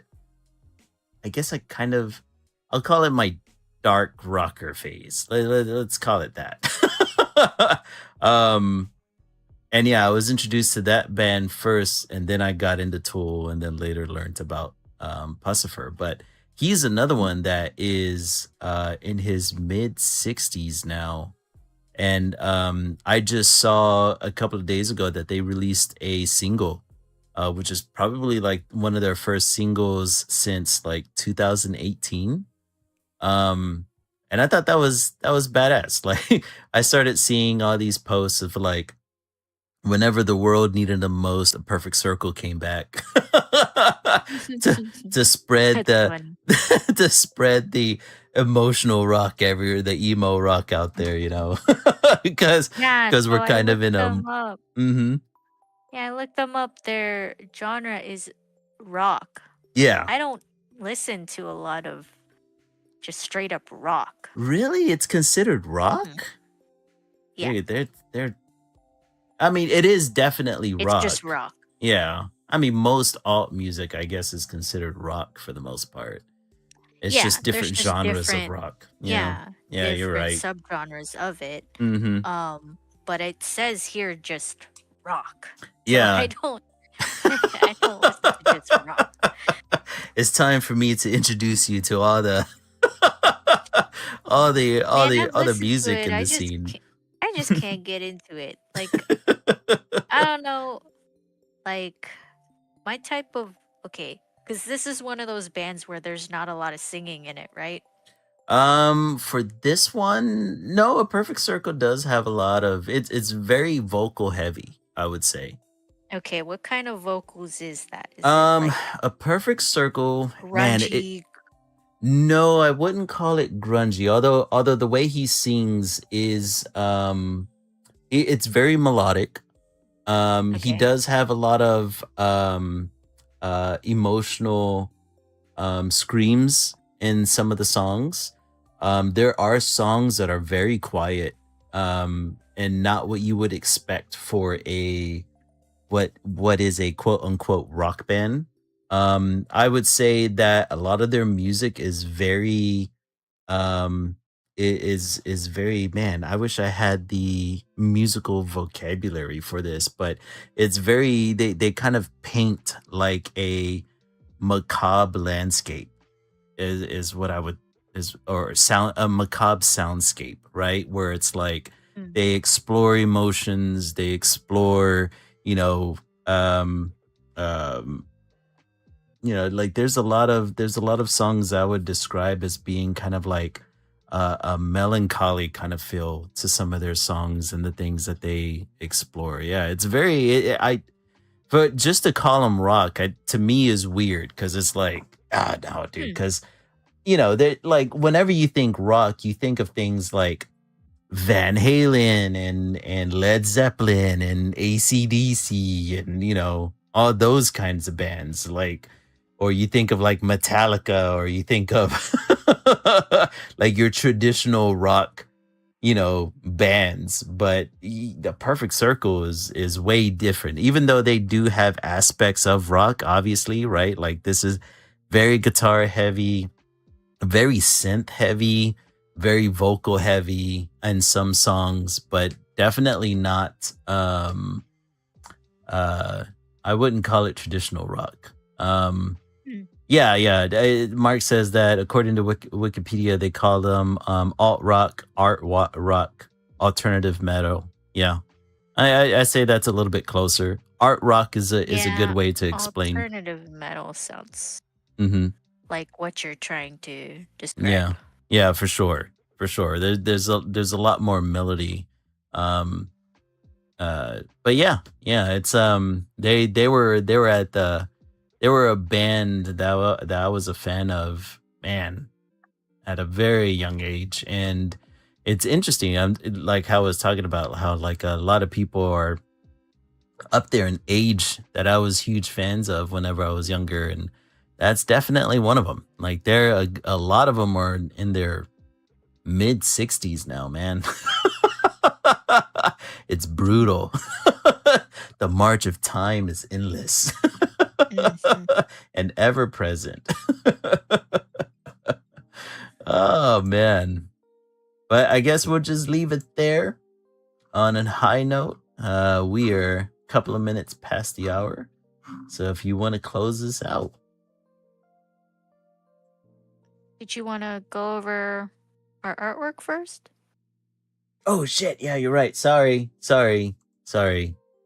guess I kind of, I'll call it my dark rocker phase. Let's call it that. um and yeah, I was introduced to that band first, and then I got into Tool, and then later learned about Pussifer. But he's another one that is in his mid 60s now. And I just saw a couple of days ago that they released a single, which is probably like one of their first singles since like 2018. Um, and I thought that was badass. Like, I started seeing all these posts of like, whenever the world needed the most, a Perfect Circle came back to spread
That's
the
funny.
to spread the emotional rock everywhere, the emo rock out there, because
Yeah,
because
so
we're
I
kind of
looked
in
them up.
hmm
Yeah, I looked them up. Their genre is rock.
yeah.
I don't listen to a lot of just straight up rock.
Really, it's considered
Hmm.
rock.
Yeah,
They're I mean, it is definitely
it's just
rock.
rock.
Yeah, I mean, most alt music, I guess, is considered rock for the most part. It's
Yeah,
just
there's
different
just
genres of
different,
rock. Yeah.
yeah,
Yeah, you're
different
right.
subgenres of it.
Mhm.
But it says here just rock. So I
Yeah.
don't I don't listen to just rock.
It's time for me to introduce you to all the
Man, I've
all the
listened to
music
it.
in the scene.
I just can't get into it. Like, I don't know, like my type of, okay, because this is one of those bands where there's not a lot of singing in it, right?
For this one, no, a Perfect Circle does have a lot of, it's very vocal heavy, I would say.
Okay, what kind of vocals is that? Is it
Um,
like
a Perfect Circle, man,
grungy?
no, I wouldn't call it grungy. Although the way he sings is it's very melodic. He
Okay.
does have a lot of emotional screams in some of the songs. There are songs that are very quiet, and not what you would expect for a what is a quote unquote rock band. I would say that a lot of their music is very um is very, man, I wish I had the musical vocabulary for this, but it's very, they kind of paint like a macabre landscape, is what I would, is, or sound, a macabre soundscape, right? Where it's like
Mm.
they explore emotions, they explore, you know, um um like there's a lot of songs I would describe as being kind of like a melancholy kind of feel to some of their songs and the things that they explore. Yeah, it's very, I but just to call them rock, to me, is weird, because it's like, ah, no, dude,
Hmm.
because they, like, whenever you think rock, you think of things like Van Halen and Led Zeppelin and AC/DC, and all those kinds of bands, like, or you think of like Metallica, or you think of like your traditional rock, bands. But the Perfect Circle is way different, even though they do have aspects of rock, obviously, right? Like, this is very guitar heavy, very synth heavy, very vocal heavy in some songs, but definitely not, uh I wouldn't call it traditional rock.
Hmm.
Yeah, yeah. Mark says that according to Wikipedia, they call them alt rock, rock, alternative metal. Yeah, I say that's a little bit closer. Art rock is a good
Yeah,
way to explain.
alternative metal sounds
Hmm.
like what you're trying to
Yeah.
describe.
Yeah, for sure. For sure. There's a lot more melody. Um but yeah, yeah, it's they were at the they were a band that I was a fan of, man, at a very young age. And it's interesting. Like how I was talking about how like a lot of people are up there in age that I was huge fans of whenever I was younger, and that's definitely one of them. Like a lot of them are in their mid 60s now, man. It's brutal. The march of time is endless
Hmm.
and ever present. Oh man. But I guess we'll just leave it there on a high note. We are a couple of minutes past the hour. So if you want to close this out.
Did you want to go over our artwork first?
Oh shit, yeah, you're right. Sorry.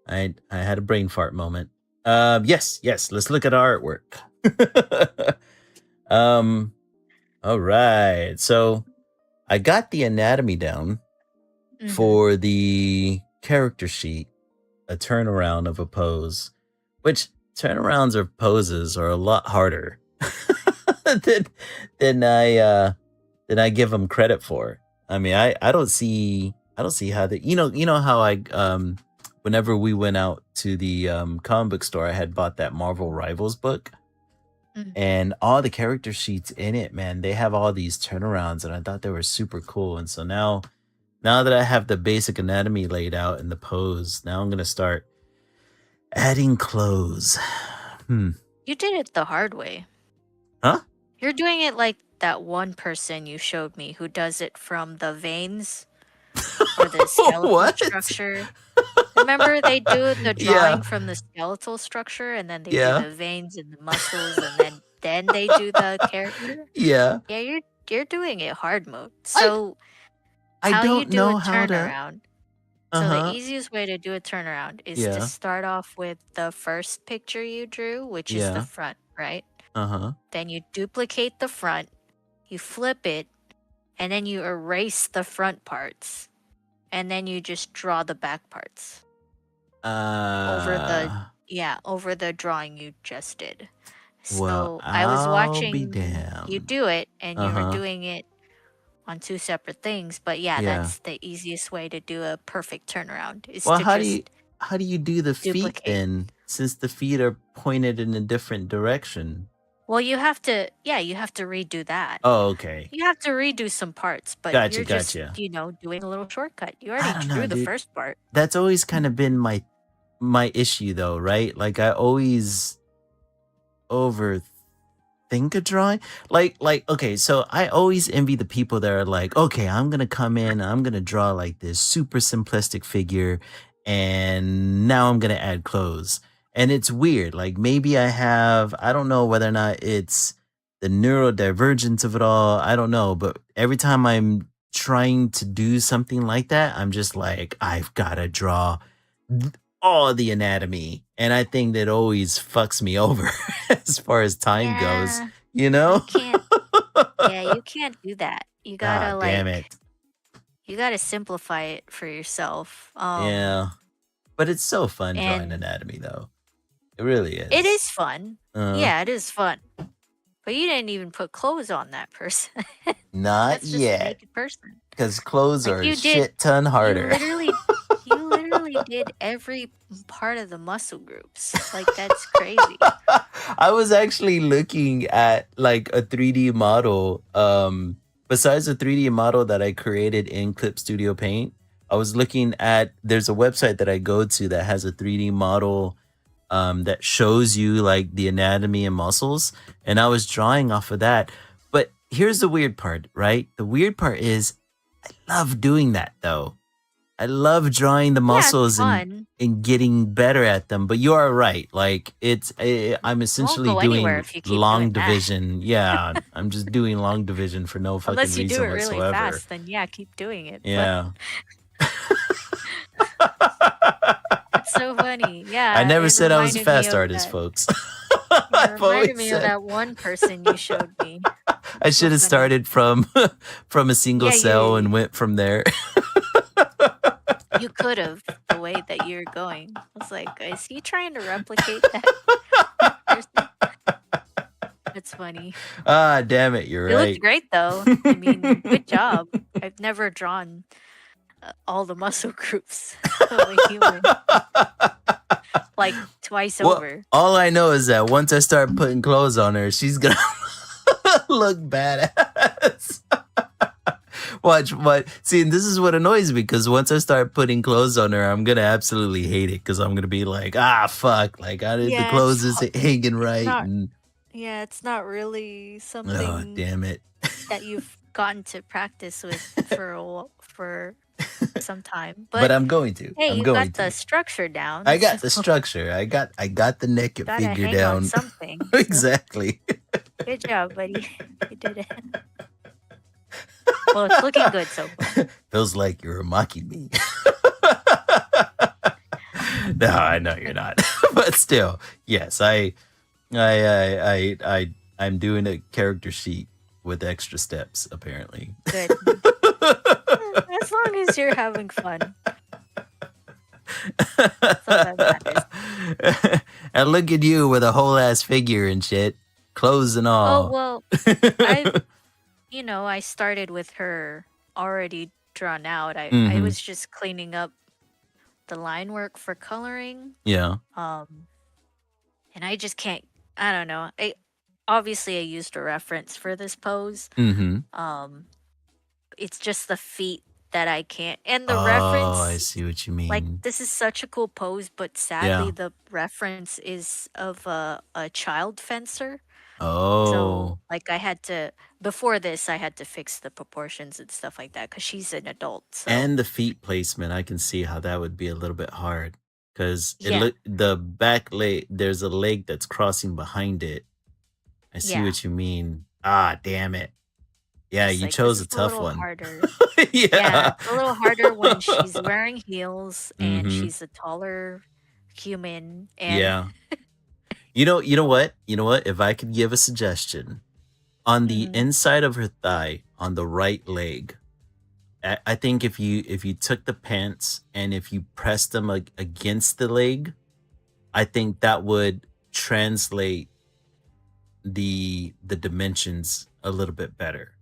I had a brain fart moment. Yes, let's look at our artwork. um all right. So I got the anatomy down
Hmm.
for the character sheet, a turnaround of a pose, which turnarounds of poses are a lot harder than than I uh than I give them credit for. I mean, I don't see how the you know how I whenever we went out to the comic book store, I had bought that Marvel Rivals book,
Hmm.
and all the character sheets in it, man, they have all these turnarounds, and I thought they were super cool. And so now that I have the basic anatomy laid out in the pose, now I'm gonna start adding clothes. Hmm.
You did it the hard way.
Huh?
You're doing it like that one person you showed me who does it from the veins or the skeletal
What?
structure. Remember they do the
Yeah.
drawing from the skeletal structure and then they do
Yeah.
the veins and the muscles and then they do the character?
Yeah.
Yeah, you're doing it hard mode.
I
So
I
how you
don't
do a
know how to.
turnaround. So the
Uh-huh.
easiest way to do a turnaround is to
Yeah.
start off with the first picture you drew, which is the
Yeah.
front, right?
Uh-huh.
Then you duplicate the front, you flip it, and then you erase the front parts. And then you just draw the back parts over the
Uh
over the drawing you just did.
well,
So I was
I'll be
watching you
damned.
do it and you were
Uh-huh.
doing it on two separate things, but yeah,
Yeah.
that's the easiest way to do a perfect turnaround is
Well,
to just
how do you do the feet
duplicate.
then, since the feet are pointed in a different direction?
Well, you have to yeah, you have to redo that.
Oh, okay.
You have to redo some parts, but
Gotcha,
you're just,
gotcha.
doing a little shortcut. You
I
already
don't know,
drew the
dude.
first part.
That's always kind of been my issue though, right? Like I always overthink a drawing. Like okay, so I always envy the people that are like, okay, I'm gonna come in, I'm gonna draw like this super simplistic figure, and now I'm gonna add clothes. And it's weird. Like maybe I don't know whether or not it's the neurodivergence of it all. I don't know, but every time I'm trying to do something like that, I'm just like, I've gotta draw all the anatomy. And I think that always fucks me over as far as time goes,
Yeah,
you
you
know?
can't yeah, you can't do that.
Ah, damn it.
You gotta simplify it for yourself.
Yeah. But it's so fun drawing
And
anatomy though. It really
it
is.
is fun.
Uh,
Yeah, it is fun. But you didn't even put clothes on that person.
not
That's just a
yet.
naked person.
Because clothes
Like
are a shit ton
you
harder.
literally, you literally did every part of the muscle groups. Like that's crazy.
I was actually looking at like a 3D model. Besides the 3D model that I created in Clip Studio Paint, I was looking at there's a website that I go to that has a 3D model that shows you like the anatomy and muscles. And I was drawing off of that. But here's the weird part, right? The weird part is I love doing that though. I love drawing the
Yeah, it's
muscles
fun.
and getting better at them. But you are right. Like I'm
It won't
essentially
go anywhere
doing
if you keep
long
doing that.
division. Yeah, I'm just doing long division for no fucking
Unless you do
reason
it really
whatsoever.
fast, then yeah, keep doing it. But
Yeah.
it's so funny.
I
Yeah,
never
it
said I was a
reminded me
fast
of
artist,
that.
folks.
You
I've
reminded
always
me of
said
that one person you showed me.
I
That's so
should have
funny.
started from from a single
Yeah,
cell
you
and went from there.
you could have the way that you're going. I was like, is he trying to replicate that person? That's funny.
Ah, damn it, you're
You looked
right.
great though. I mean, good job. I've never drawn all the muscle groups of a human like twice
Well,
over.
all I know is that once I start putting clothes on her, she's gonna look badass. Watch what see, and this is what annoys me because once I start putting clothes on her, I'm gonna absolutely hate it because I'm gonna be like, ah, fuck, like I did the
Yeah, it's
clothes is hanging
it's
right,
not
and
yeah, it's not really
oh,
something
damn it.
that you've gotten to practice with for some time.
But
But hey,
I'm
you
going
got the
to.
structure down,
I
so
got the structure. I got the naked
gotta
figure
hang on
down.
something. So
Exactly.
good job, buddy. You did it. Well, it's looking good so far.
Feels like you're mocking me. No, I know you're not. But still, yes, I'm doing a character sheet with extra steps, apparently.
Good. As long as you're having fun, that's all that matters.
And look at you with a whole ass figure and shit, clothes and
Oh,
all.
well, I've I started with her already drawn out. I
Mm-hmm.
was just cleaning up the line work for coloring.
Yeah.
Um, and I just can't. I don't know. I used a reference for this pose.
Mm-hmm.
Um, it's just the feet that I can't. And the
Oh, I
reference,
see what you
like
mean.
this is such a cool pose, but sadly
Yeah.
the reference is of a child fencer. So
Oh.
like I had to before this I had to fix the proportions and stuff like that because she's an adult. So
And the feet placement, I can see how that would be a little bit hard because it
yeah,
look the back leg. There's a leg that's crossing behind it. I see
yeah.
what you mean. Ah, damn it. Yeah,
It's
you
like this
chose
is
a
a
tough
little
one.
harder. Yeah,
Yeah.
it's a little harder when she's wearing heels and
Mm-hmm.
she's a taller human and
Yeah. You know what? If I could give a suggestion on the
mhm,
inside of her thigh, on the right leg, I think if you took the pants and if you pressed them against the leg, I think that would translate the dimensions a little bit better.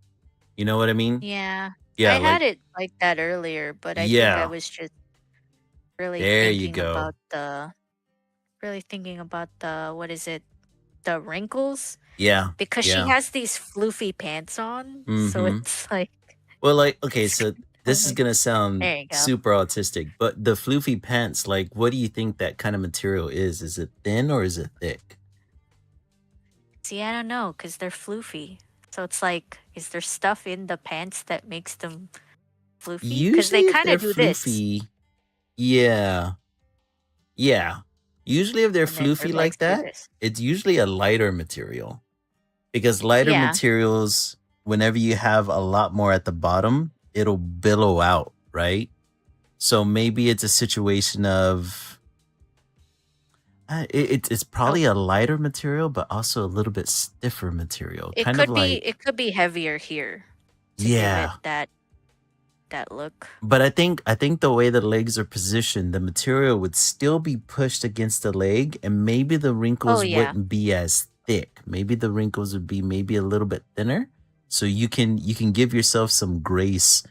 You know what I mean?
yeah. I
Yeah,
had
like
it like that earlier, but I think I
yeah.
was just really
There you
thinking
go.
about the what is it? The wrinkles
Yeah.
because she
Yeah.
has these floofy pants on, so
Mhm.
it's like
Well, like okay,
it's
so
kind of
this is
like
going to sound
there you go.
super autistic, but the floofy pants, like what do you think that kind of material is? Is it thin or is it thick?
See, I don't know because they're floofy. So it's like, is there stuff in the pants that makes them floofy? Because they
Usually if
kind
they're
of do this,
floofy, yeah. Yeah. Usually if they're
and then their
floofy
legs
like
do
that,
this.
it's usually a lighter material. Because lighter
Yeah.
materials, whenever you have a lot more at the bottom, it'll billow out, right? So maybe it's a situation of it's
Oh,
probably a lighter material, but also a little bit stiffer material,
it
kind of
could be.
like
It could be heavier here to give it
yeah.
that look.
But I think the way the legs are positioned, the material would still be pushed against the leg, and maybe the
Oh
wrinkles
yeah,
wouldn't be as thick. Maybe the wrinkles would be maybe a little bit thinner, so you can give yourself some grace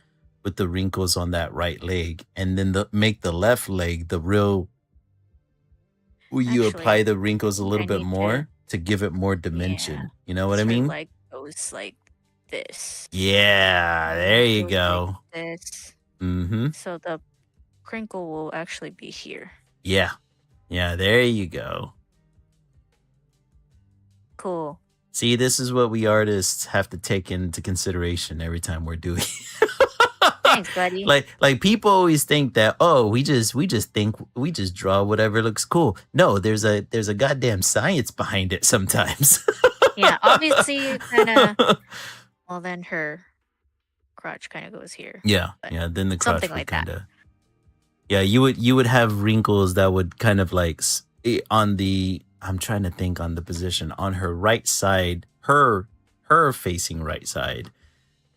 with the wrinkles on that right leg, and then make the left leg the real. Will you
actually,
apply the wrinkles a
think
little
I
bit
need to.
more to give it more
Yeah,
dimension? You know what I
because her
mean?
leg goes like this.
Yeah,
Her
there
leg
you
goes like
go.
this.
Mm-hmm.
So the crinkle will actually be here.
Yeah, yeah, there you go.
Cool.
See, this is what we artists have to take into consideration every time we're doing.
Thanks, buddy.
like people always think that oh we just draw whatever looks cool. No, there's a goddamn science behind it sometimes.
Yeah, obviously, kind of. Well, then her crotch kind of goes here,
Yeah,
but
yeah. Then the
something
crotch would
like that.
kind of yeah. You would have wrinkles that would kind of like on the I'm trying to think on the position on her right side, her facing right side,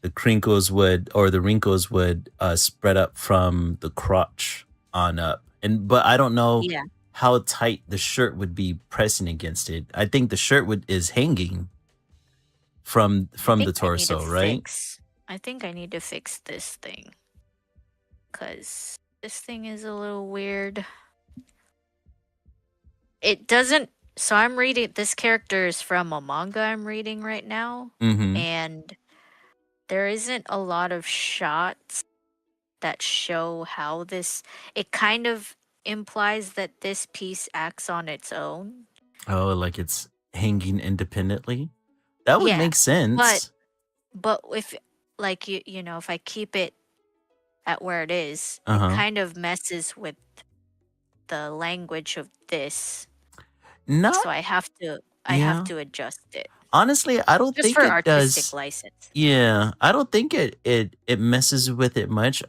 the crinkles would or the wrinkles would spread up from the crotch on up. And but I don't know
Yeah.
how tight the shirt would be pressing against it. I think the shirt would is hanging
I
from the
think I need to
torso, right?
fix I think I need to fix this thing, cuz this thing is a little weird. It doesn't so I'm reading this character is from a manga I'm reading right now,
Mhm.
and there isn't a lot of shots that show how this it kind of implies that this piece acts on its own.
Oh, like it's hanging independently? That would
Yeah.
make
But
sense.
if like you know, if I keep it at where it is, it
Uh-huh.
kind of messes with the language of this.
Not
So I have
yeah.
to adjust it
Honestly, I don't
just
think
for
it
artistic
does.
license.
Yeah, I don't think it messes with it much.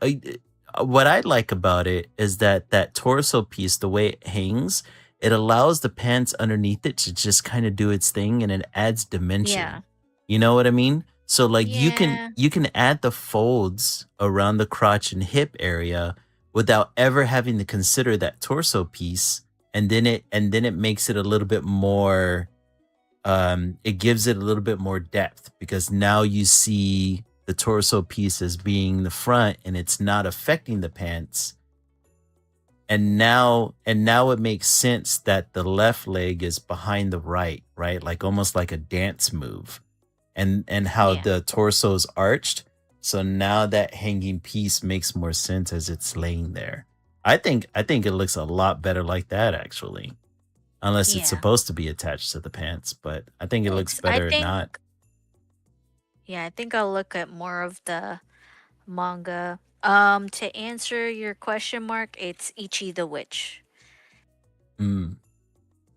What I like about it is that that torso piece, the way it hangs, it allows the pants underneath it to just kind of do its thing, and it adds dimension.
Yeah.
You know what I mean? So like
Yeah.
you can add the folds around the crotch and hip area without ever having to consider that torso piece, and then it makes it a little bit more it gives it a little bit more depth because now you see the torso piece as being the front and it's not affecting the pants. And now it makes sense that the left leg is behind the right, right? Like almost like a dance move. And how
Yeah.
the torso's arched. So now that hanging piece makes more sense as it's laying there. I think it looks a lot better like that actually. Unless it's
Yeah.
supposed to be attached to the pants, but I think it looks
It's I
better at
think
not.
yeah, I think I'll look at more of the manga. To answer your question mark, it's Ichi the Witch.
Mm.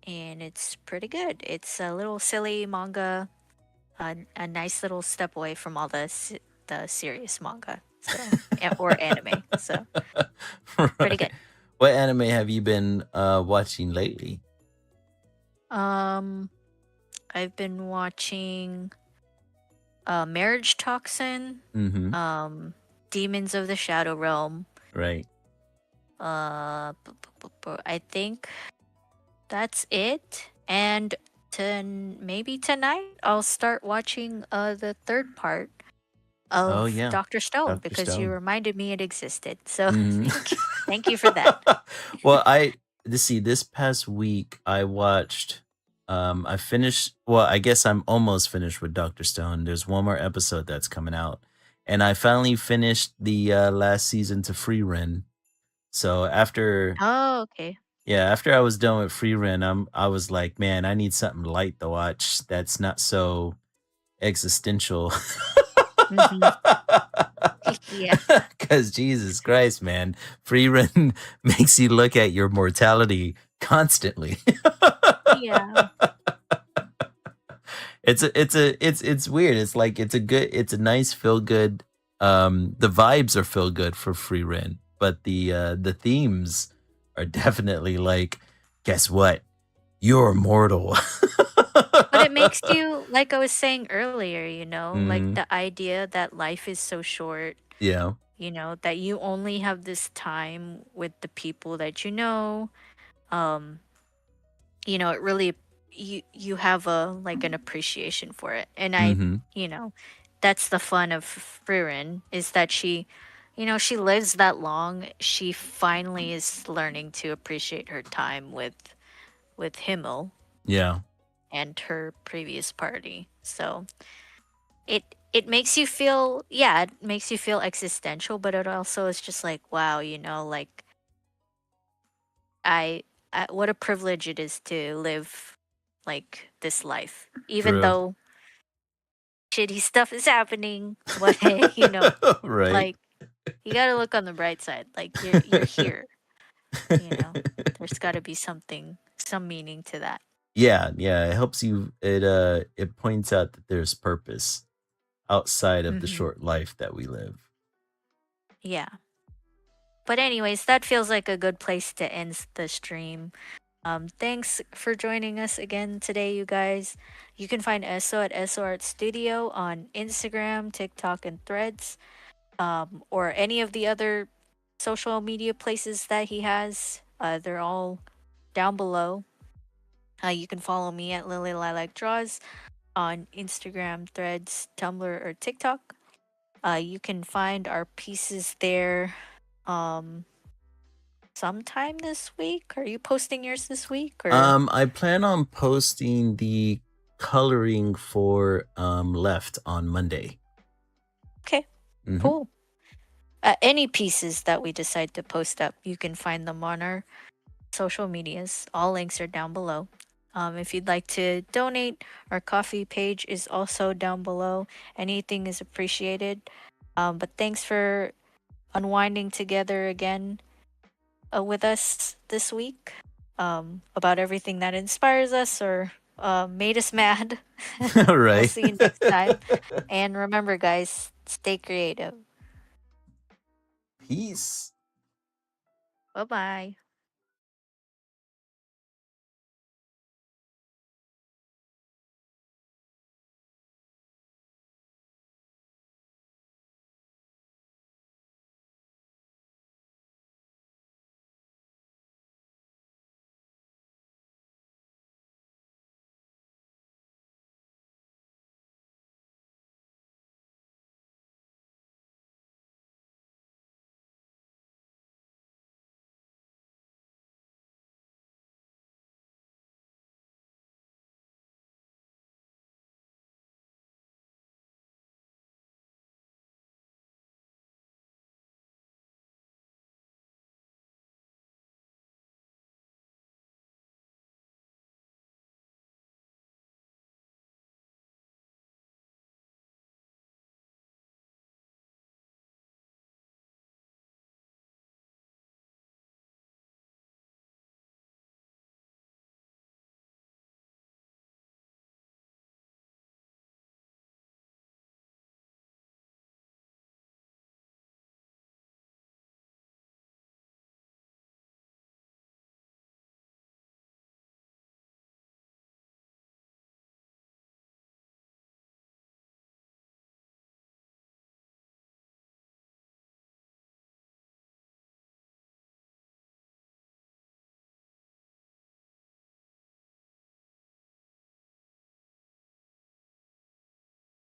And it's pretty good. It's a little silly manga, a nice little step away from all the serious manga. So or anime. So pretty
Right.
good.
What anime have you been watching lately?
Um I've been watching Marriage Toxin,
Mhm.
um Demons of the Shadow Realm.
Right.
I think that's it. And maybe tonight I'll start watching the third part
Oh
of
yeah.
Dr. Stone
Dr.
because you
Stone.
reminded me it existed. So
Mhm.
thank you for that.
Well, I let's see, this past week I watched I finished well, I guess I'm almost finished with Dr. Stone. There's one more episode that's coming out. And I finally finished the last season to Free Ren. So after
Oh, okay.
yeah, after I was done with Free Ren, I was like, man, I need something light to watch that's not so existential.
Hmm. Yeah.
Cause Jesus Christ, man, Free Ren makes you look at your mortality constantly.
Yeah.
It's weird. It's like it's a nice feel good. The vibes are feel good for Free Ren, but the themes are definitely like, guess what? You're mortal.
But it makes you, like I was saying earlier, like
Mhm.
the idea that life is so short,
Yeah.
that you only have this time with the people that you know. Um, it really you have a like an appreciation for it. And
Mhm.
that's the fun of Frieren is that she lives that long. She finally is learning to appreciate her time with Himmel
Yeah.
and her previous party. So it makes you feel, yeah, it makes you feel existential, but it also is just like, wow, like I, what a privilege it is to live like this life, even
True.
though shitty stuff is happening. But
Right.
like you got to look on the bright side. Like you're here. You know, there's got to be some meaning to that.
Yeah, yeah, it helps you it points out that there's purpose outside of the
Hmm.
short life that we live.
Yeah. But anyways, that feels like a good place to end the stream. Thanks for joining us again today, you guys. You can find Eso at Eso Art Studio on Instagram, TikTok, and Threads, or any of the other social media places that he has. They're all down below. You can follow me at Lily Lilac Draws on Instagram, Threads, Tumblr, or TikTok. You can find our pieces there um, sometime this week. Are you posting yours this week or?
I plan on posting the coloring for Left on Monday.
Okay,
Hmm.
cool. Any pieces that we decide to post up, you can find them on our social medias. All links are down below. If you'd like to donate, our coffee page is also down below. Anything is appreciated. But thanks for unwinding together again with us this week about everything that inspires us or made us mad.
All
We'll
right.
see you next time. And remember, guys, stay creative.
Peace.
Bye bye.